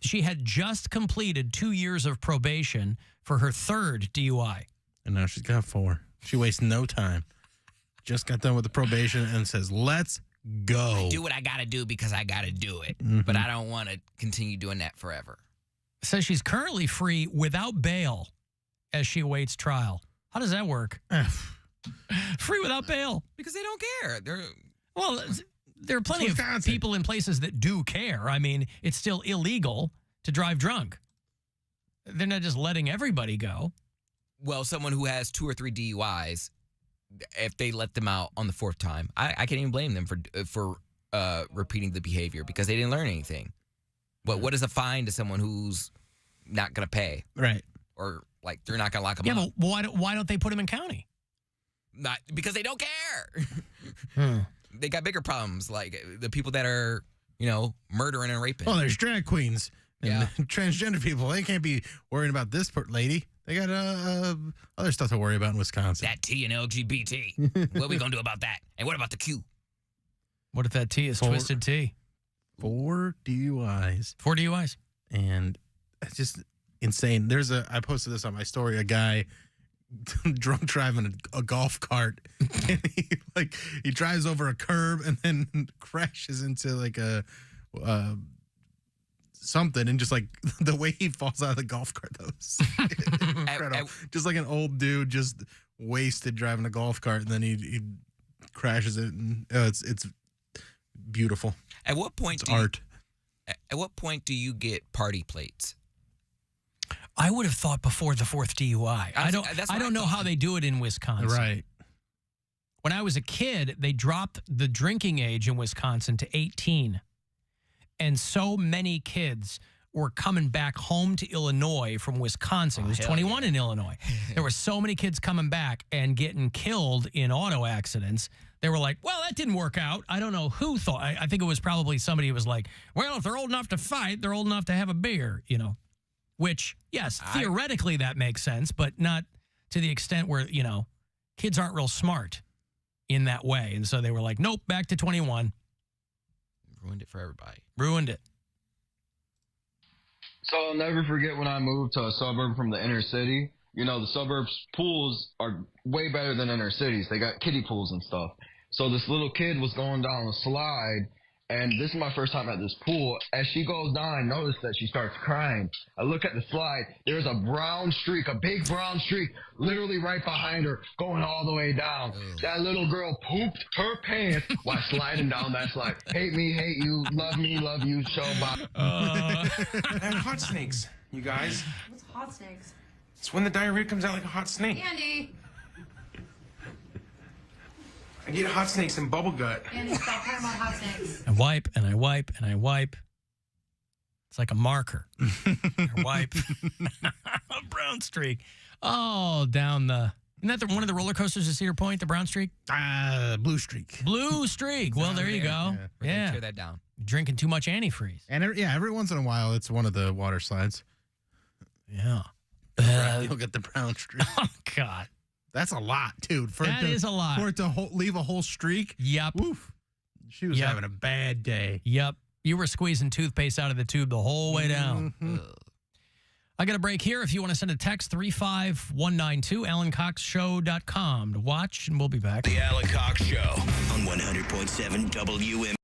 She had just completed 2 years of probation for her 3rd DUI. And now she's got 4. She wastes no time. Just got done with the probation and says, let's go. I do what I got to do because I got to do it. But I don't want to continue doing that forever. Says she's currently free without bail as she awaits trial. How does that work? Free without bail. Because they don't care. There are plenty of people in places that do care. I mean, it's still illegal to drive drunk. They're not just letting everybody go. Well, someone who has 2 or 3 DUIs, if they let them out on the 4th time, I can't even blame them for repeating the behavior because they didn't learn anything. But what is a fine to someone who's not going to pay? Right. Or, like, they're not going to lock them up? Yeah, but why don't they put them in county? Not because they don't care. They got bigger problems, like the people that are, murdering and raping. Well, there's drag queens and transgender people. They can't be worrying about this lady. They got other stuff to worry about in Wisconsin. That T and LGBT. What are we going to do about that? And what about the Q? What if that T is twisted T? 4 DUIs. 4 DUIs. And it's just insane. I posted this on my story, a guy drunk driving a golf cart, and he drives over a curb and then crashes into like a something, and just like the way he falls out of the golf cart, that was incredible. Just like an old dude just wasted driving a golf cart, and then he crashes it, and it's beautiful. At what point it's art. At what point do you get party plates? I would have thought before the 4th DUI. I don't know how they do it in Wisconsin. Right. When I was a kid, they dropped the drinking age in Wisconsin to 18. And so many kids were coming back home to Illinois from Wisconsin. It was 21 in Illinois. There were so many kids coming back and getting killed in auto accidents. They were like, well, that didn't work out. I don't know who thought. I think it was probably somebody who was like, well, if they're old enough to fight, they're old enough to have a beer, you know. Which, yes, theoretically that makes sense, but not to the extent where, you know, kids aren't real smart in that way. And so they were like, nope, back to 21. Ruined it for everybody. Ruined it. So I'll never forget when I moved to a suburb from the inner city. You know, the suburbs pools are way better than inner cities. They got kiddie pools and stuff. So this little kid was going down a slide, and this is my first time at this pool. As she goes down, I notice that she starts crying. I look at the slide. There's a brown streak, a big brown streak, literally right behind her, going all the way down. That little girl pooped her pants while sliding down that slide. Hate me, hate you, love me, love you, show bye. I have hot snakes, you guys. What's hot snakes? It's when the diarrhea comes out like a hot snake. Andy! I get hot snakes and bubble gut. Andy, stop talking about hot snakes. I wipe and I wipe and I wipe. It's like a marker. I wipe. A brown streak. Oh, down the... Isn't that one of the roller coasters at Cedar Point, the brown streak? Blue streak. Blue streak. Well, there you go. Yeah. Tear that down. Drinking too much antifreeze. And every once in a while, it's one of the water slides. Yeah. You'll get the brown streak. Oh, God. That's a lot, dude. That is a lot. For it to leave a whole streak? Yep. Oof. She was having a bad day. Yep. You were squeezing toothpaste out of the tube the whole way down. Mm-hmm. I got a break here. If you want to send a text, 35192, AlanCoxShow.com to watch, and we'll be back. The Alan Cox Show on 100.7 WMMS.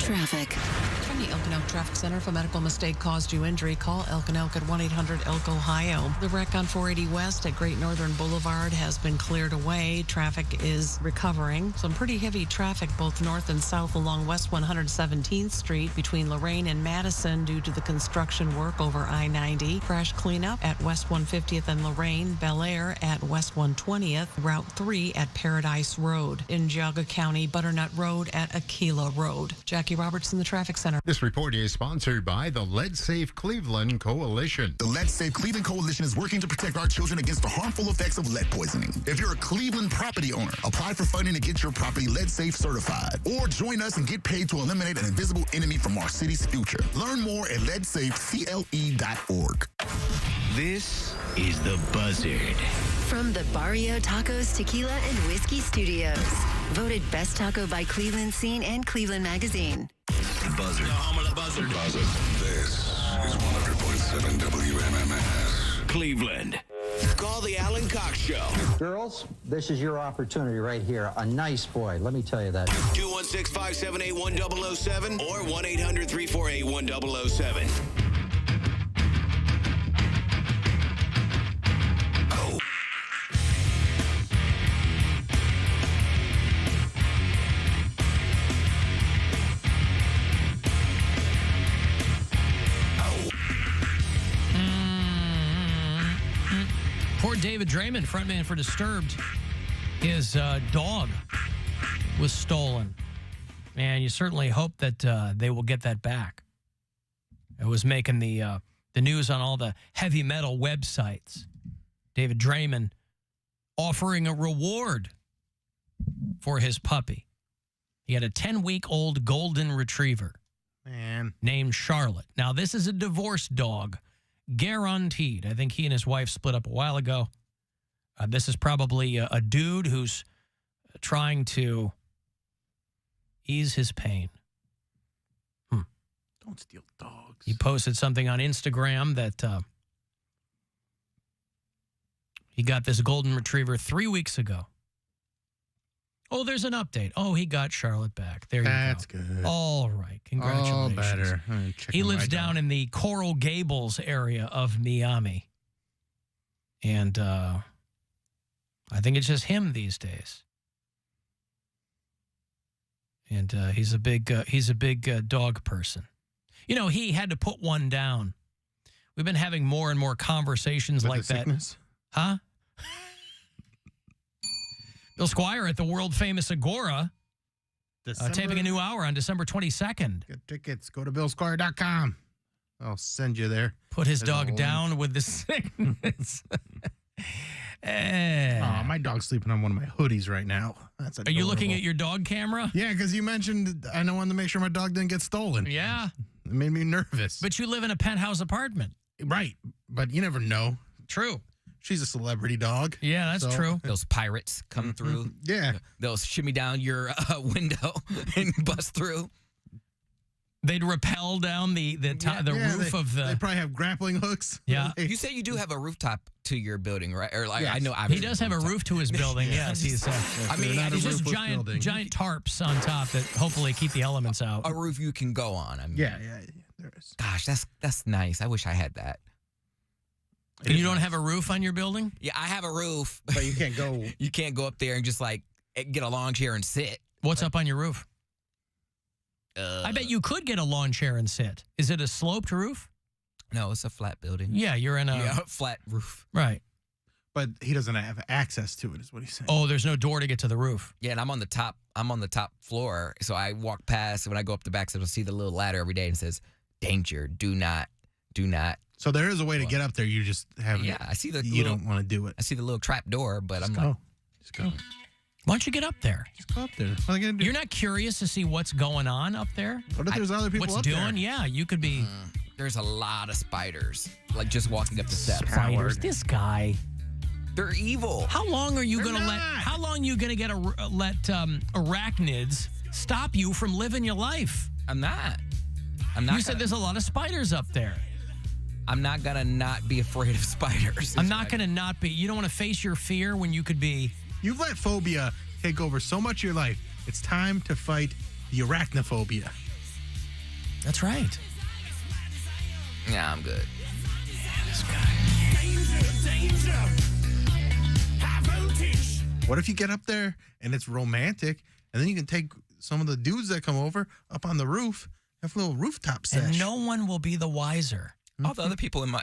traffic. From the Elk Traffic Center, if a medical mistake caused you injury, call Elk at 1-800-ELK-OHIO. The wreck on 480 West at Great Northern Boulevard has been cleared away. Traffic is recovering. Some pretty heavy traffic both north and south along West 117th Street between Lorraine and Madison due to the construction work over I-90. Crash cleanup at West 150th and Lorraine, Bel Air at West 120th, Route 3 at Paradise Road. In Geauga County, Butternut Road at Aquila Road. Jackie Robertson, the Traffic Center. This report is sponsored by the Lead Safe Cleveland Coalition. The Lead Safe Cleveland Coalition is working to protect our children against the harmful effects of lead poisoning. If you're a Cleveland property owner, apply for funding to get your property lead safe certified. Or join us and get paid to eliminate an invisible enemy from our city's future. Learn more at leadsafecle.org. This is The Buzzard. From the Barrio Tacos, Tequila, and Whiskey Studios. Voted Best Taco by Cleveland Scene and Cleveland Magazine. The Buzzard. The home of the Buzzard. Buzzard. This is 100.7 WMMS. Cleveland. Call the Alan Cox Show. Girls, this is your opportunity right here. A nice boy, let me tell you that. 216-578-1007 or 1-800-348-1007. Poor David Draymond, frontman for Disturbed, his dog was stolen. And you certainly hope that they will get that back. It was making the news on all the heavy metal websites. David Draymond offering a reward for his puppy. He had a 10-week-old golden retriever named Charlotte. Now, this is a divorced dog. Guaranteed. I think he and his wife split up a while ago. This is probably a dude who's trying to ease his pain. Don't steal dogs. He posted something on Instagram that he got this golden retriever 3 weeks ago. Oh, there's an update. Oh, he got Charlotte back. There you go. That's good. All right. Congratulations. Oh, better. He lives down in the Coral Gables area of Miami. And I think it's just him these days. And he's a big dog person. You know, he had to put one down. We've been having more and more conversations With like the that. sickness? Huh? Bill Squire at the world-famous Agora, taping a new hour on December 22nd. Get tickets. Go to BillSquire.com. I'll send you there. Put his dog down with the sickness. Oh, my dog's sleeping on one of my hoodies right now. That's Are you looking at your dog camera? Yeah, because you mentioned I wanted to make sure my dog didn't get stolen. Yeah. It made me nervous. But you live in a penthouse apartment. Right. But you never know. True. She's a celebrity dog. Yeah, that's true. Those pirates come through. Yeah. They'll shimmy down your window and bust through. They'd rappel down the roof of the... They probably have grappling hooks. Yeah. You say you do have a rooftop to your building, right? Or like, Yes. I know He does have a roof to his building, yes. He's, I mean, it's just giant tarps on top that hopefully keep the elements out. A roof you can go on. I mean, Yeah, there is. Gosh, that's nice. I wish I had that. And you don't have a roof on your building? Yeah, I have a roof. But you can't go. You can't go up there and just like get a lawn chair and sit. What's up on your roof? I bet you could get a lawn chair and sit. Is it a sloped roof? No, it's a flat building. Yeah, you're in a flat roof. Right. But he doesn't have access to it, is what he's saying. Oh, there's no door to get to the roof. Yeah, and I'm on the top floor. So I walk past, when I go up the back, so I see the little ladder every day and it says, "Danger, do not." So there is a way to get up there. You just have. Yeah, I see the. You don't want to do it. I see the little trap door, but Just I'm go. like, Just go. Why don't you get up there? Just go up there. What are they gonna do? You're not curious to see what's going on up there? What if there's other people what's up doing? there? Yeah, you could be. There's a lot of spiders, like just walking up the steps. Spiders. This guy. They're evil. How long are you gonna let? How long you gonna get let arachnids stop you from living your life? I'm not. You said there's a lot of spiders up there. I'm not gonna not be afraid of spiders. I'm not gonna not be. You don't want to face your fear when you could be. You've let phobia take over so much of your life. It's time to fight the arachnophobia. That's right. Yeah, I'm good. What if you get up there and it's romantic, and then you can take some of the dudes that come over up on the roof, have a little rooftop sesh. And no one will be the wiser. All the other people in my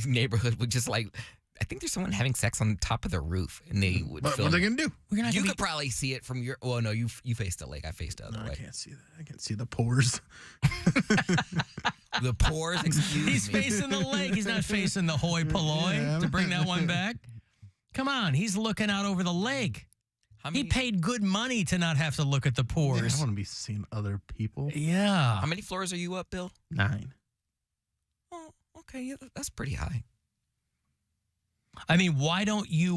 neighborhood would just like, I think there's someone having sex on top of the roof, and they would. What film are they it. gonna do? You could probably see it from your. Well, no, you faced the lake. I faced the other way. I can't see that. I can't see the pores. The pores. Excuse me. He's facing the lake. He's not facing the hoi polloi to bring that one back. Come on, he's looking out over the lake. He paid good money to not have to look at the pores. Yeah, I want to be seeing other people. Yeah. How many floors are you up, Bill? 9. Oh, okay. Yeah, that's pretty high. I mean, why don't you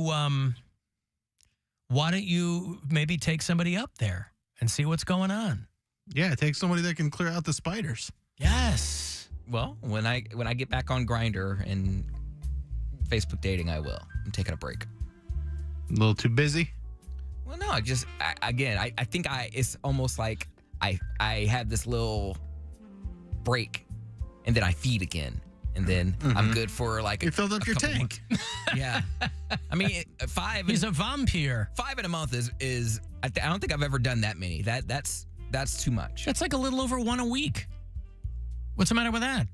maybe take somebody up there and see what's going on? Yeah, take somebody that can clear out the spiders. Yes. Well, when I get back on Grindr and Facebook dating, I will. I'm taking a break. A little too busy? Well, no, I think it's almost like I have this little break, and then I feed again, and then I'm good for like you filled up your tank. Yeah, I mean 5. He's a vampire. 5 in a month is I don't think I've ever done that many. That's too much. That's like a little over 1 a week. What's the matter with that?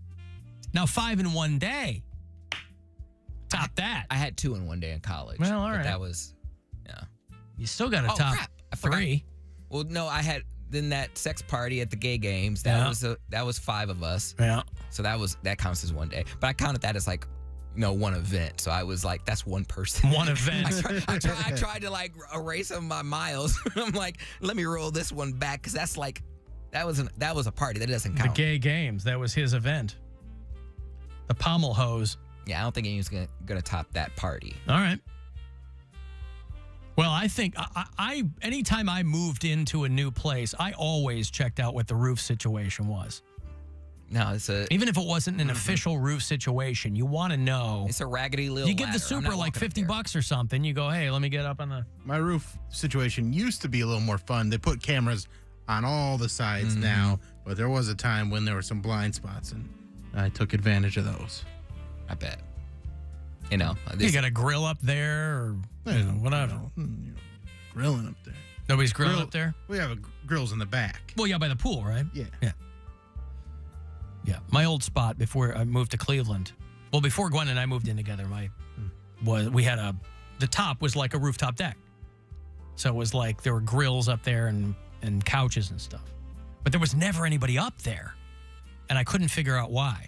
Now 5 in one day. Top that. I had 2 in one day in college. Well, all right. That was, yeah. You still got a top crap. I forgot. 3. Well, no, I had then that sex party at the gay games. That was 5 of us. Yeah. So that counts as one day. But I counted that as like, one event. So I was like, that's one person. One event. I tried to like erase some of my miles. I'm like, let me roll this one back because that's like, that was a party that doesn't count. The gay games. That was his event. The pommel hose. Yeah, I don't think anyone's gonna top that party. All right. Well, I think anytime I moved into a new place, I always checked out what the roof situation was. No, even if it wasn't an official roof situation, you want to know. It's a raggedy little. You give the super like $50 or something. You go, hey, let me get up on the. My roof situation used to be a little more fun. They put cameras on all the sides now, but there was a time when there were some blind spots, and I took advantage of those. I bet. You got a grill up there or whatever. Grilling up there. Nobody's grilling up there? We have grills in the back. Well, yeah, by the pool, right? Yeah. Yeah. My old spot before I moved to Cleveland. Well, before Gwen and I moved in together, we had the top was like a rooftop deck. So it was like there were grills up there and couches and stuff. But there was never anybody up there. And I couldn't figure out why.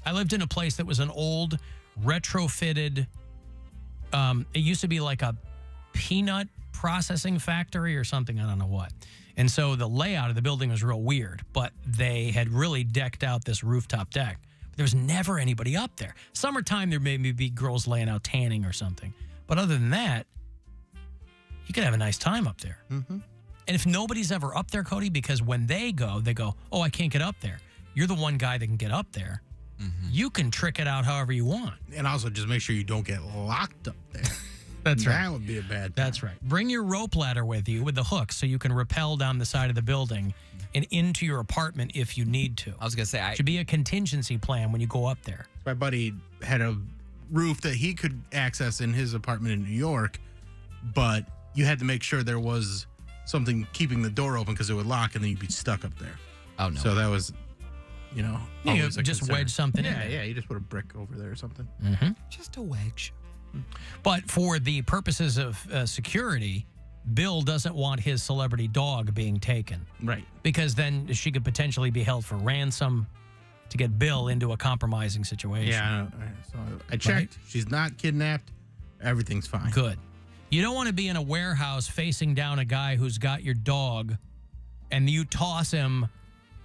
I lived in a place that was an old retrofitted, it used to be like a peanut processing factory or something, I don't know what. And so the layout of the building was real weird, but they had really decked out this rooftop deck. But there was never anybody up there. Summertime, there may be girls laying out tanning or something. But other than that, you could have a nice time up there. Mm-hmm. And if nobody's ever up there, Cody, because when they go, oh, I can't get up there. You're the one guy that can get up there. You can trick it out however you want. And also just make sure you don't get locked up there. That's right. That would be a bad thing. That's right. Bring your rope ladder with you with the hook so you can rappel down the side of the building and into your apartment if you need to. I was going to say, should be a contingency plan when you go up there. My buddy had a roof that he could access in his apartment in New York, but you had to make sure there was something keeping the door open because it would lock and then you'd be stuck up there. Oh, no. So that was, You always a just concern. wedge something in. Yeah, you just put a brick over there or something. Mm-hmm. Just a wedge. But for the purposes of security, Bill doesn't want his celebrity dog being taken. Right. Because then she could potentially be held for ransom to get Bill into a compromising situation. Yeah, so I checked. Right? She's not kidnapped. Everything's fine. Good. You don't want to be in a warehouse facing down a guy who's got your dog and you toss him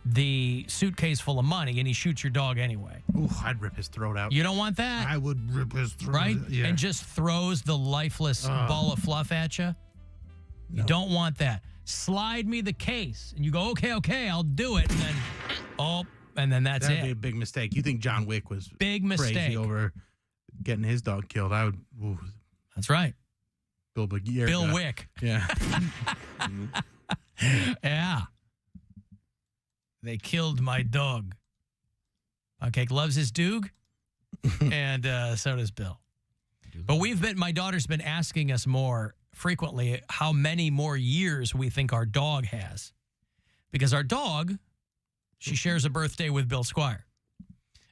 the suitcase full of money and he shoots your dog anyway. Ooh, I'd rip his throat out. You don't want that? I would rip his throat out. Right? Yeah. And just throws the lifeless ball of fluff at you. You don't want that. Slide me the case. And you go, okay, I'll do it. And then, and then that's That'd it. be a big mistake. You think John Wick was big mistake crazy over getting his dog killed? I would. Ooh. That's right. Bill Wick. Yeah. Yeah. Yeah. They killed my dog. Poundcake loves his doog, and so does Bill. But my daughter's been asking us more frequently how many more years we think our dog has. Because our dog, she shares a birthday with Bill Squire.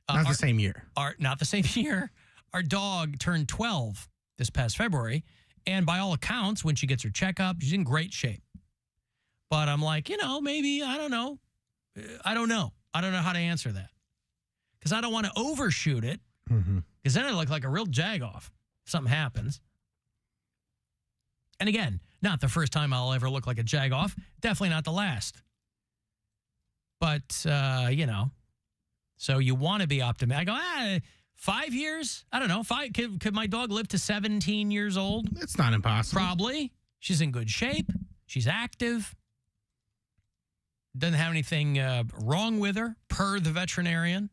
Not the same year. Not the same year. Our dog turned 12 this past February, and by all accounts, when she gets her checkup, she's in great shape. But I'm like, maybe, I don't know. I don't know how to answer that. Because I don't want to overshoot it, because then I look like a real jag-off if something happens. And again, not the first time I'll ever look like a jag-off. Definitely not the last. But, so you want to be optimistic. I go, 5 years? I don't know. Could my dog live to 17 years old? It's not impossible. Probably. She's in good shape. She's active. Doesn't have anything wrong with her, per the veterinarian.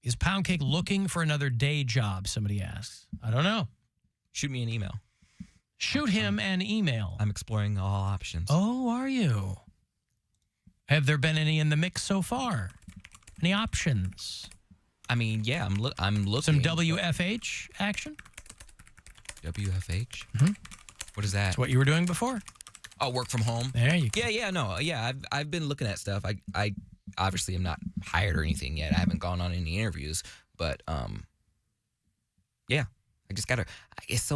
Is Poundcake looking for another day job, somebody asks. I don't know. Shoot me an email. Shoot him an email. I'm exploring all options. Oh, are you? Have there been any in the mix so far? Any options? I mean, yeah, I'm looking. Some WFH action? WFH? Mm-hmm. What is that? That's what you were doing before? Oh, work from home? There you go. I've been looking at stuff. I obviously am not hired or anything yet. I haven't gone on any interviews, but yeah, I just gotta. It's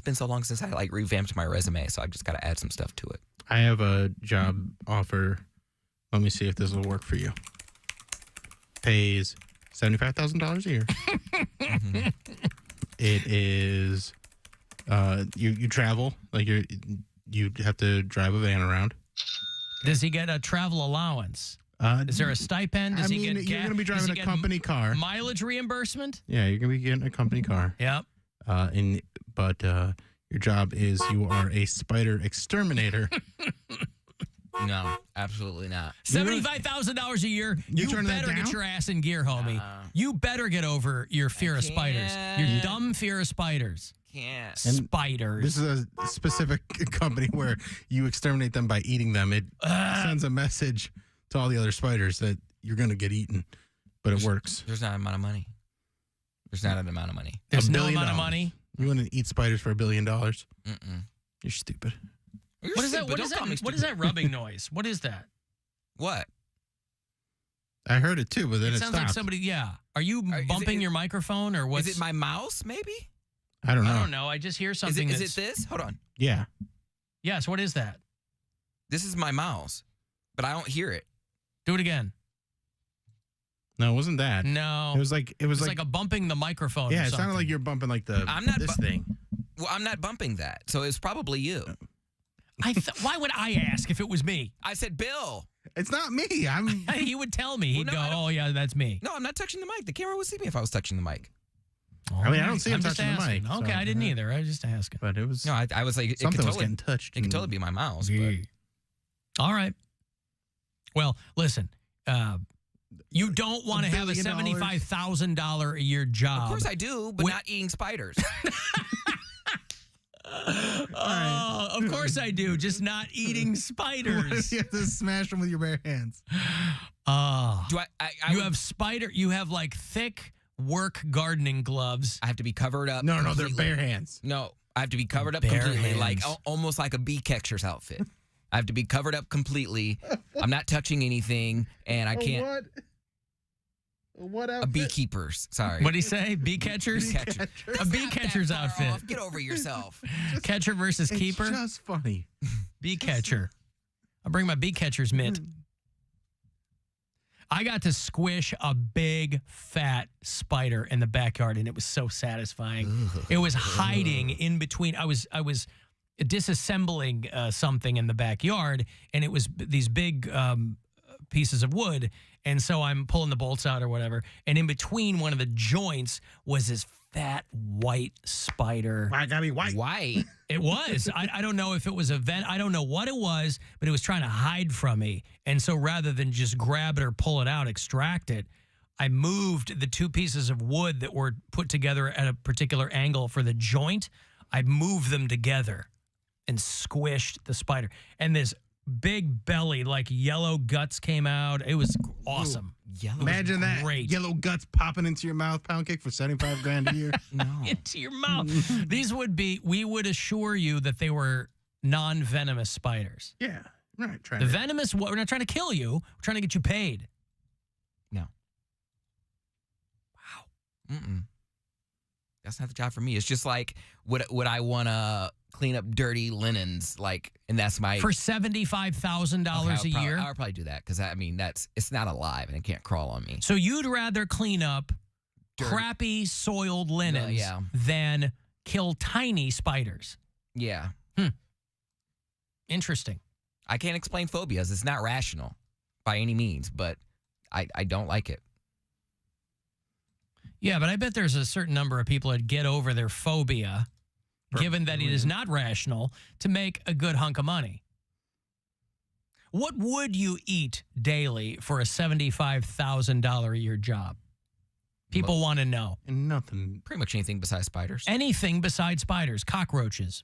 been so long since I revamped my resume, so I just gotta add some stuff to it. I have a job offer. Let me see if this will work for you. Pays $75,000 a year. Mm-hmm. It is you travel, like you have to drive a van around. Does he get a travel allowance? Is there a stipend? Does he get you're going to be driving a company car. Mileage reimbursement? Yeah, you're going to be getting a company car. Yep. But your job is you are a spider exterminator. No, absolutely not. $75,000 a year. You better get your ass in gear, homie. You better get over your fear of spiders. Your dumb fear of spiders. Can't. Spiders. This is a specific company where you exterminate them by eating them. It sends a message to all the other spiders that you're going to get eaten, but it works. There's not an amount of money. There's not an amount of money. There's no amount of money? You want to eat spiders for $1 billion? Mm-mm. You're stupid. What is that? What is that rubbing noise? What is that? What? I heard it too, but then it sounds stopped. like somebody. Yeah. Are you bumping your microphone or what? Is it my mouse? Maybe. I don't know. I don't know. I just hear something. Is it this? Hold on. Yeah. Yes. What is that? This is my mouse, but I don't hear it. Do it again. No, it wasn't that. No. It was like a bumping the microphone. Yeah, or it sounded like you're bumping like this thing. Well, I'm not bumping that, so it's probably you. Why would I ask if it was me? I said Bill. It's not me. He would tell me. He'd go, "Oh yeah, that's me." No, I'm not touching the mic. The camera would see me if I was touching the mic. I mean, I don't see him I'm just touching the asking. mic. Okay, so, I didn't either. I was just asking. But it was. No, I was like, something was getting touched. It could totally be my mouse. But. All right. Well, listen. You don't want to have a $75,000 a year job. Of course I do, but not eating spiders. Of course I do. Just not eating spiders. You have to smash them with your bare hands. Do You have like thick work gardening gloves. I have to be covered up. No, completely. they're bare hands. No, I have to be covered up Bare completely, hands. like almost like a bee catcher's outfit. I have to be covered up completely. I'm not touching anything, and I can't. What a beekeeper's. Sorry. What'd he say? Bee catchers? Bee catcher. A bee catcher's outfit. Off. Get over yourself. Catcher versus keeper? It's just funny. Bee catcher. I'll bring my bee catcher's mitt. I got to squish a big, fat spider in the backyard, and it was so satisfying. It was hiding in between. I was disassembling something in the backyard, and it was these big pieces of wood, and so I'm pulling the bolts out or whatever, and in between one of the joints was this fat white spider. Why gotta be white? White? It was. I don't know if it was a vent. I don't know what it was, but it was trying to hide from me. And so rather than just grab it or pull it out, extract it, I moved the two pieces of wood that were put together at a particular angle for the joint. I moved them together and squished the spider. And this big belly, like yellow guts came out. It was awesome. Yellow. Imagine that. Great. Yellow guts popping into your mouth, pound cake for $75,000 a year. No. Into your mouth. These would be, we would assure you that they were non-venomous spiders. Yeah. Right. The venomous, we're not trying to kill you. We're trying to get you paid. No. Wow. That's not the job for me. It's just like, would I want to clean up dirty linens? Like, and that's my... For $75,000 a year? I would probably do that because, I mean, it's not alive and it can't crawl on me. So you'd rather clean up crappy soiled linens than kill tiny spiders? Yeah. Interesting. I can't explain phobias. It's not rational by any means, but I don't like it. Yeah, but I bet there's a certain number of people that get over their phobia, given that it is not rational, to make a good hunk of money. What would you eat daily for a $75,000 a year job? People want to know. And nothing. Pretty much anything besides spiders. Anything besides spiders. Cockroaches.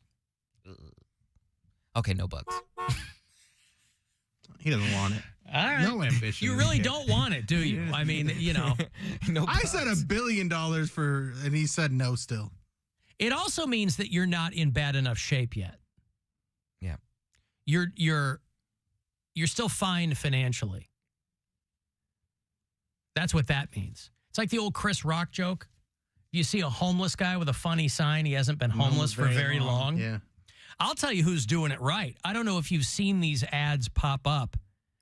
Okay, no bugs. He doesn't want it. All right. No ambition. You really don't want it, do you? I mean, you know. No I bugs. said $1 billion for, and he said no still. It also means that you're not in bad enough shape yet. Yeah. You're still fine financially. That's what that means. It's like the old Chris Rock joke. You see a homeless guy with a funny sign, he hasn't been homeless for very long. Yeah. I'll tell you who's doing it right. I don't know if you've seen these ads pop up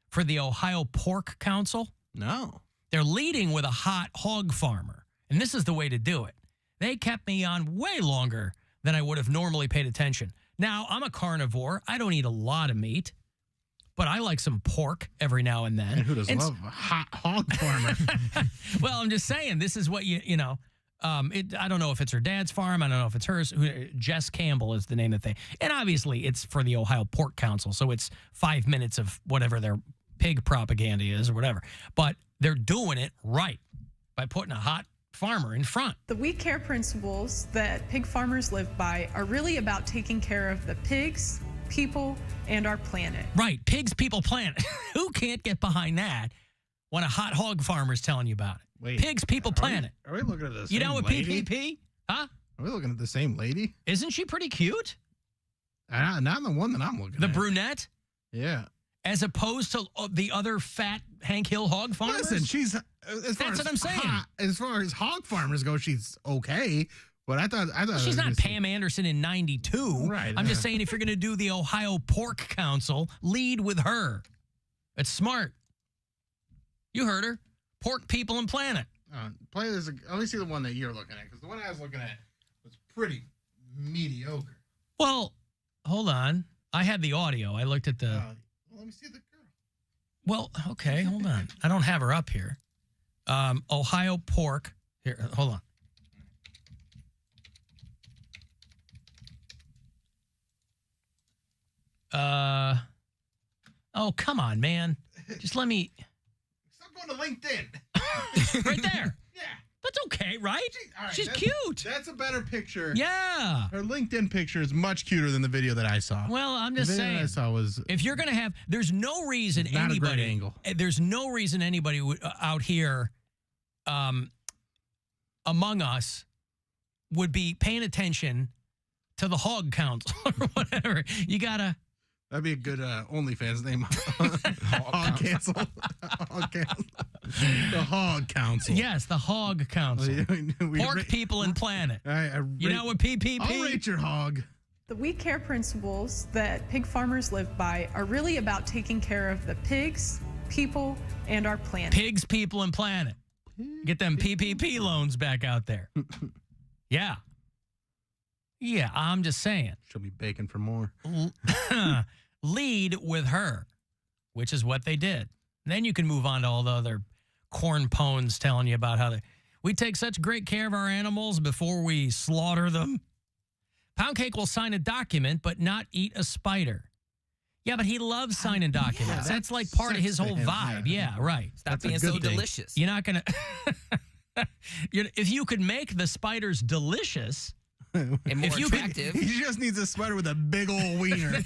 for the Ohio Pork Council. No. They're leading with a hot hog farmer, and this is the way to do it. They kept me on way longer than I would have normally paid attention. Now, I'm a carnivore. I don't eat a lot of meat, but I like some pork every now and then. And who doesn't love a hot hog farmer? Well, I'm just saying, this is what you know. I don't know if it's her dad's farm. I don't know if it's hers. Jess Campbell is the name that they... And obviously, it's for the Ohio Pork Council, so it's 5 minutes of whatever their pig propaganda is or whatever. But they're doing it right by putting a hot farmer in front. The We Care principles that pig farmers live by are really about taking care of the pigs, people, and our planet. Right. Pigs, people, planet. Who can't get behind that when a hot hog farmer's telling you about it? Wait, pigs, people, planet. Are we looking at the same You know what lady? PPP? Huh? Are we looking at the same lady? Isn't she pretty cute? Not the one that I'm looking The at. brunette? Yeah. As opposed to the other fat Hank Hill hog farmers? Listen, she's... That's what I'm saying. As far as hog farmers go, she's okay. But I thought Well, she's not Pam Anderson in 92. Right. I'm just saying if you're going to do the Ohio Pork Council, lead with her. It's smart. You heard her. Pork, people, and planet. Play this. Let me see the one that you're looking at, because the one I was looking at was pretty mediocre. Well, hold on. I had the audio. I looked at the... Well, let me see the girl. Well, okay, hold on. I don't have her up here. Ohio Pork. Here, hold on. Oh, come on, man. Just let me... Stop going to LinkedIn. Right there. Yeah. That's okay, right? All right, She's that's- cute. That's a better picture. Yeah. Her LinkedIn picture is much cuter than the video that I saw. Well, I'm The just video saying. that I saw was... If you're going to have... There's no reason Not a great anybody... angle. There's no reason anybody out here among us would be paying attention to the hog council or whatever. You got to... That'd be a good OnlyFans name. Hog Council. Hog Council. The Hog Council. Yes, the hog council. Pork, people, and planet. You know what PPP? I'll rate your hog. The We Care principles that pig farmers live by are really about taking care of the pigs, people, and our planet. Pigs, people, and planet. Get them PPP loans back out there. Yeah. Yeah, I'm just saying. She'll be begging for more. Lead with her, which is what they did. Then you can move on to all the other corn pones telling you about how we take such great care of our animals before we slaughter them. Poundcake will sign a document but not eat a spider. Yeah, but he loves signing documents. That's like part of his whole vibe. Yeah, right. Stop being so delicious. You're not going to... If you could make the spiders delicious, And more attractive. He just needs a spider with a big old wiener.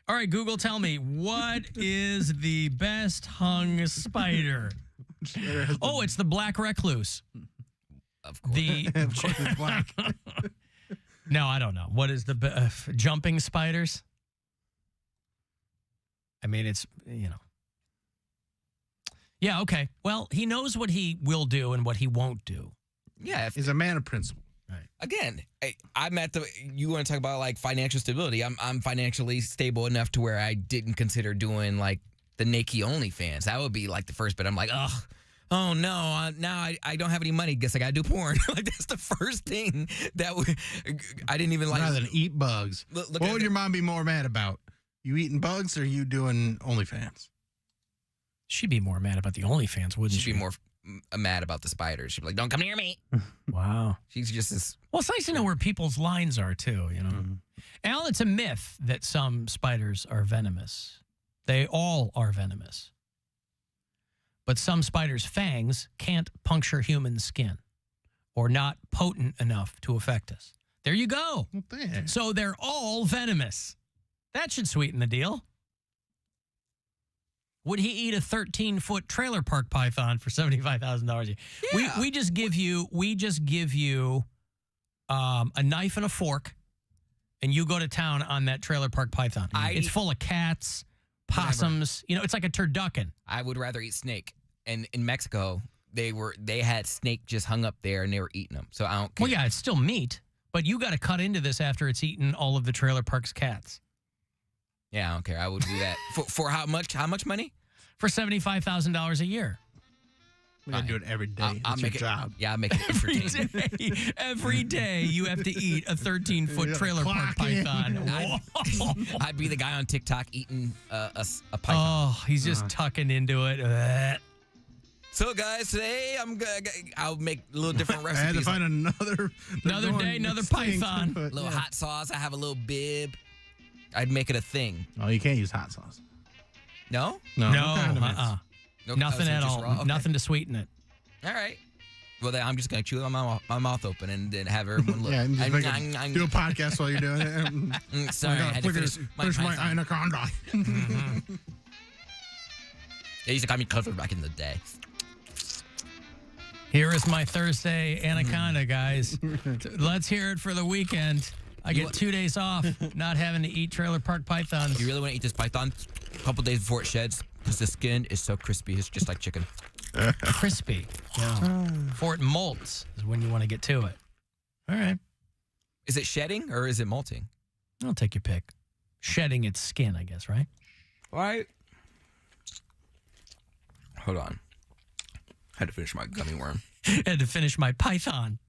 All right, Google, tell me, what is the best hung spider? Oh, it's the black recluse. Of course. Of course it's black. No, I don't know. What is the jumping spiders? I mean, it's, Yeah, okay. Well, he knows what he will do and what he won't do. Yeah. He's a man of principle. Right. Again, I'm at you want to talk about like financial stability. I'm financially stable enough to where I didn't consider doing like the Naked OnlyFans. That would be like the first bit. I'm like, oh no, now I don't have any money. Guess I got to do porn. Like that's the first thing that I didn't even like. Rather than eat bugs. What would your mom be more mad about? You eating bugs or you doing OnlyFans? She'd be more mad about the OnlyFans, wouldn't she? She'd be more mad about the spiders. She'd be like, don't come near me. Wow. She's just this. Well, it's nice to know where people's lines are, too, Al, it's a myth that some spiders are venomous. They all are venomous. But some spiders' fangs can't puncture human skin or not potent enough to affect us. There you go. So they're all venomous. That should sweeten the deal. Would he eat a 13-foot trailer park python for $75,000 a year? Yeah. We just give you a knife and a fork, and you go to town on that trailer park python. It's full of cats, possums. It's like a turducken. I would rather eat snake. And in Mexico, they had snake just hung up there, and they were eating them. So I don't care. Well, yeah, it's still meat, but you got to cut into this after it's eaten all of the trailer park's cats. Yeah, I don't care. I would do that. For how much? How much money? For $75,000 a year. We gotta do it every day. That's your job. Yeah, I'll make it entertaining. Every day you have to eat a 13-foot trailer park python. I'd be the guy on TikTok eating a python. Oh, he's just tucking into it. So, guys, today I'll make a little different recipes. I had to find another day, another python. A little hot sauce. I have a little bib. I'd make it a thing. Oh, you can't use hot sauce. No? No. No, Nothing at all. raw? Okay. Nothing to sweeten it. All right. Well, then I'm just going to chew my mouth open and then have everyone look. Yeah, and just do a podcast while you're doing it. Sorry, I had to finish my anaconda. They used to call me Cover back in the day. Here is my Thursday anaconda, guys. Let's hear it for the weekend. I get 2 days off not having to eat trailer park pythons. You really want to eat this python a couple days before it sheds? Because the skin is so crispy. It's just like chicken. Crispy. Yeah. Before it molts is when you want to get to it. All right. Is it shedding or is it molting? I'll take your pick. Shedding its skin, I guess, right? All right. Hold on. I had to finish my gummy worm. Had to finish my python.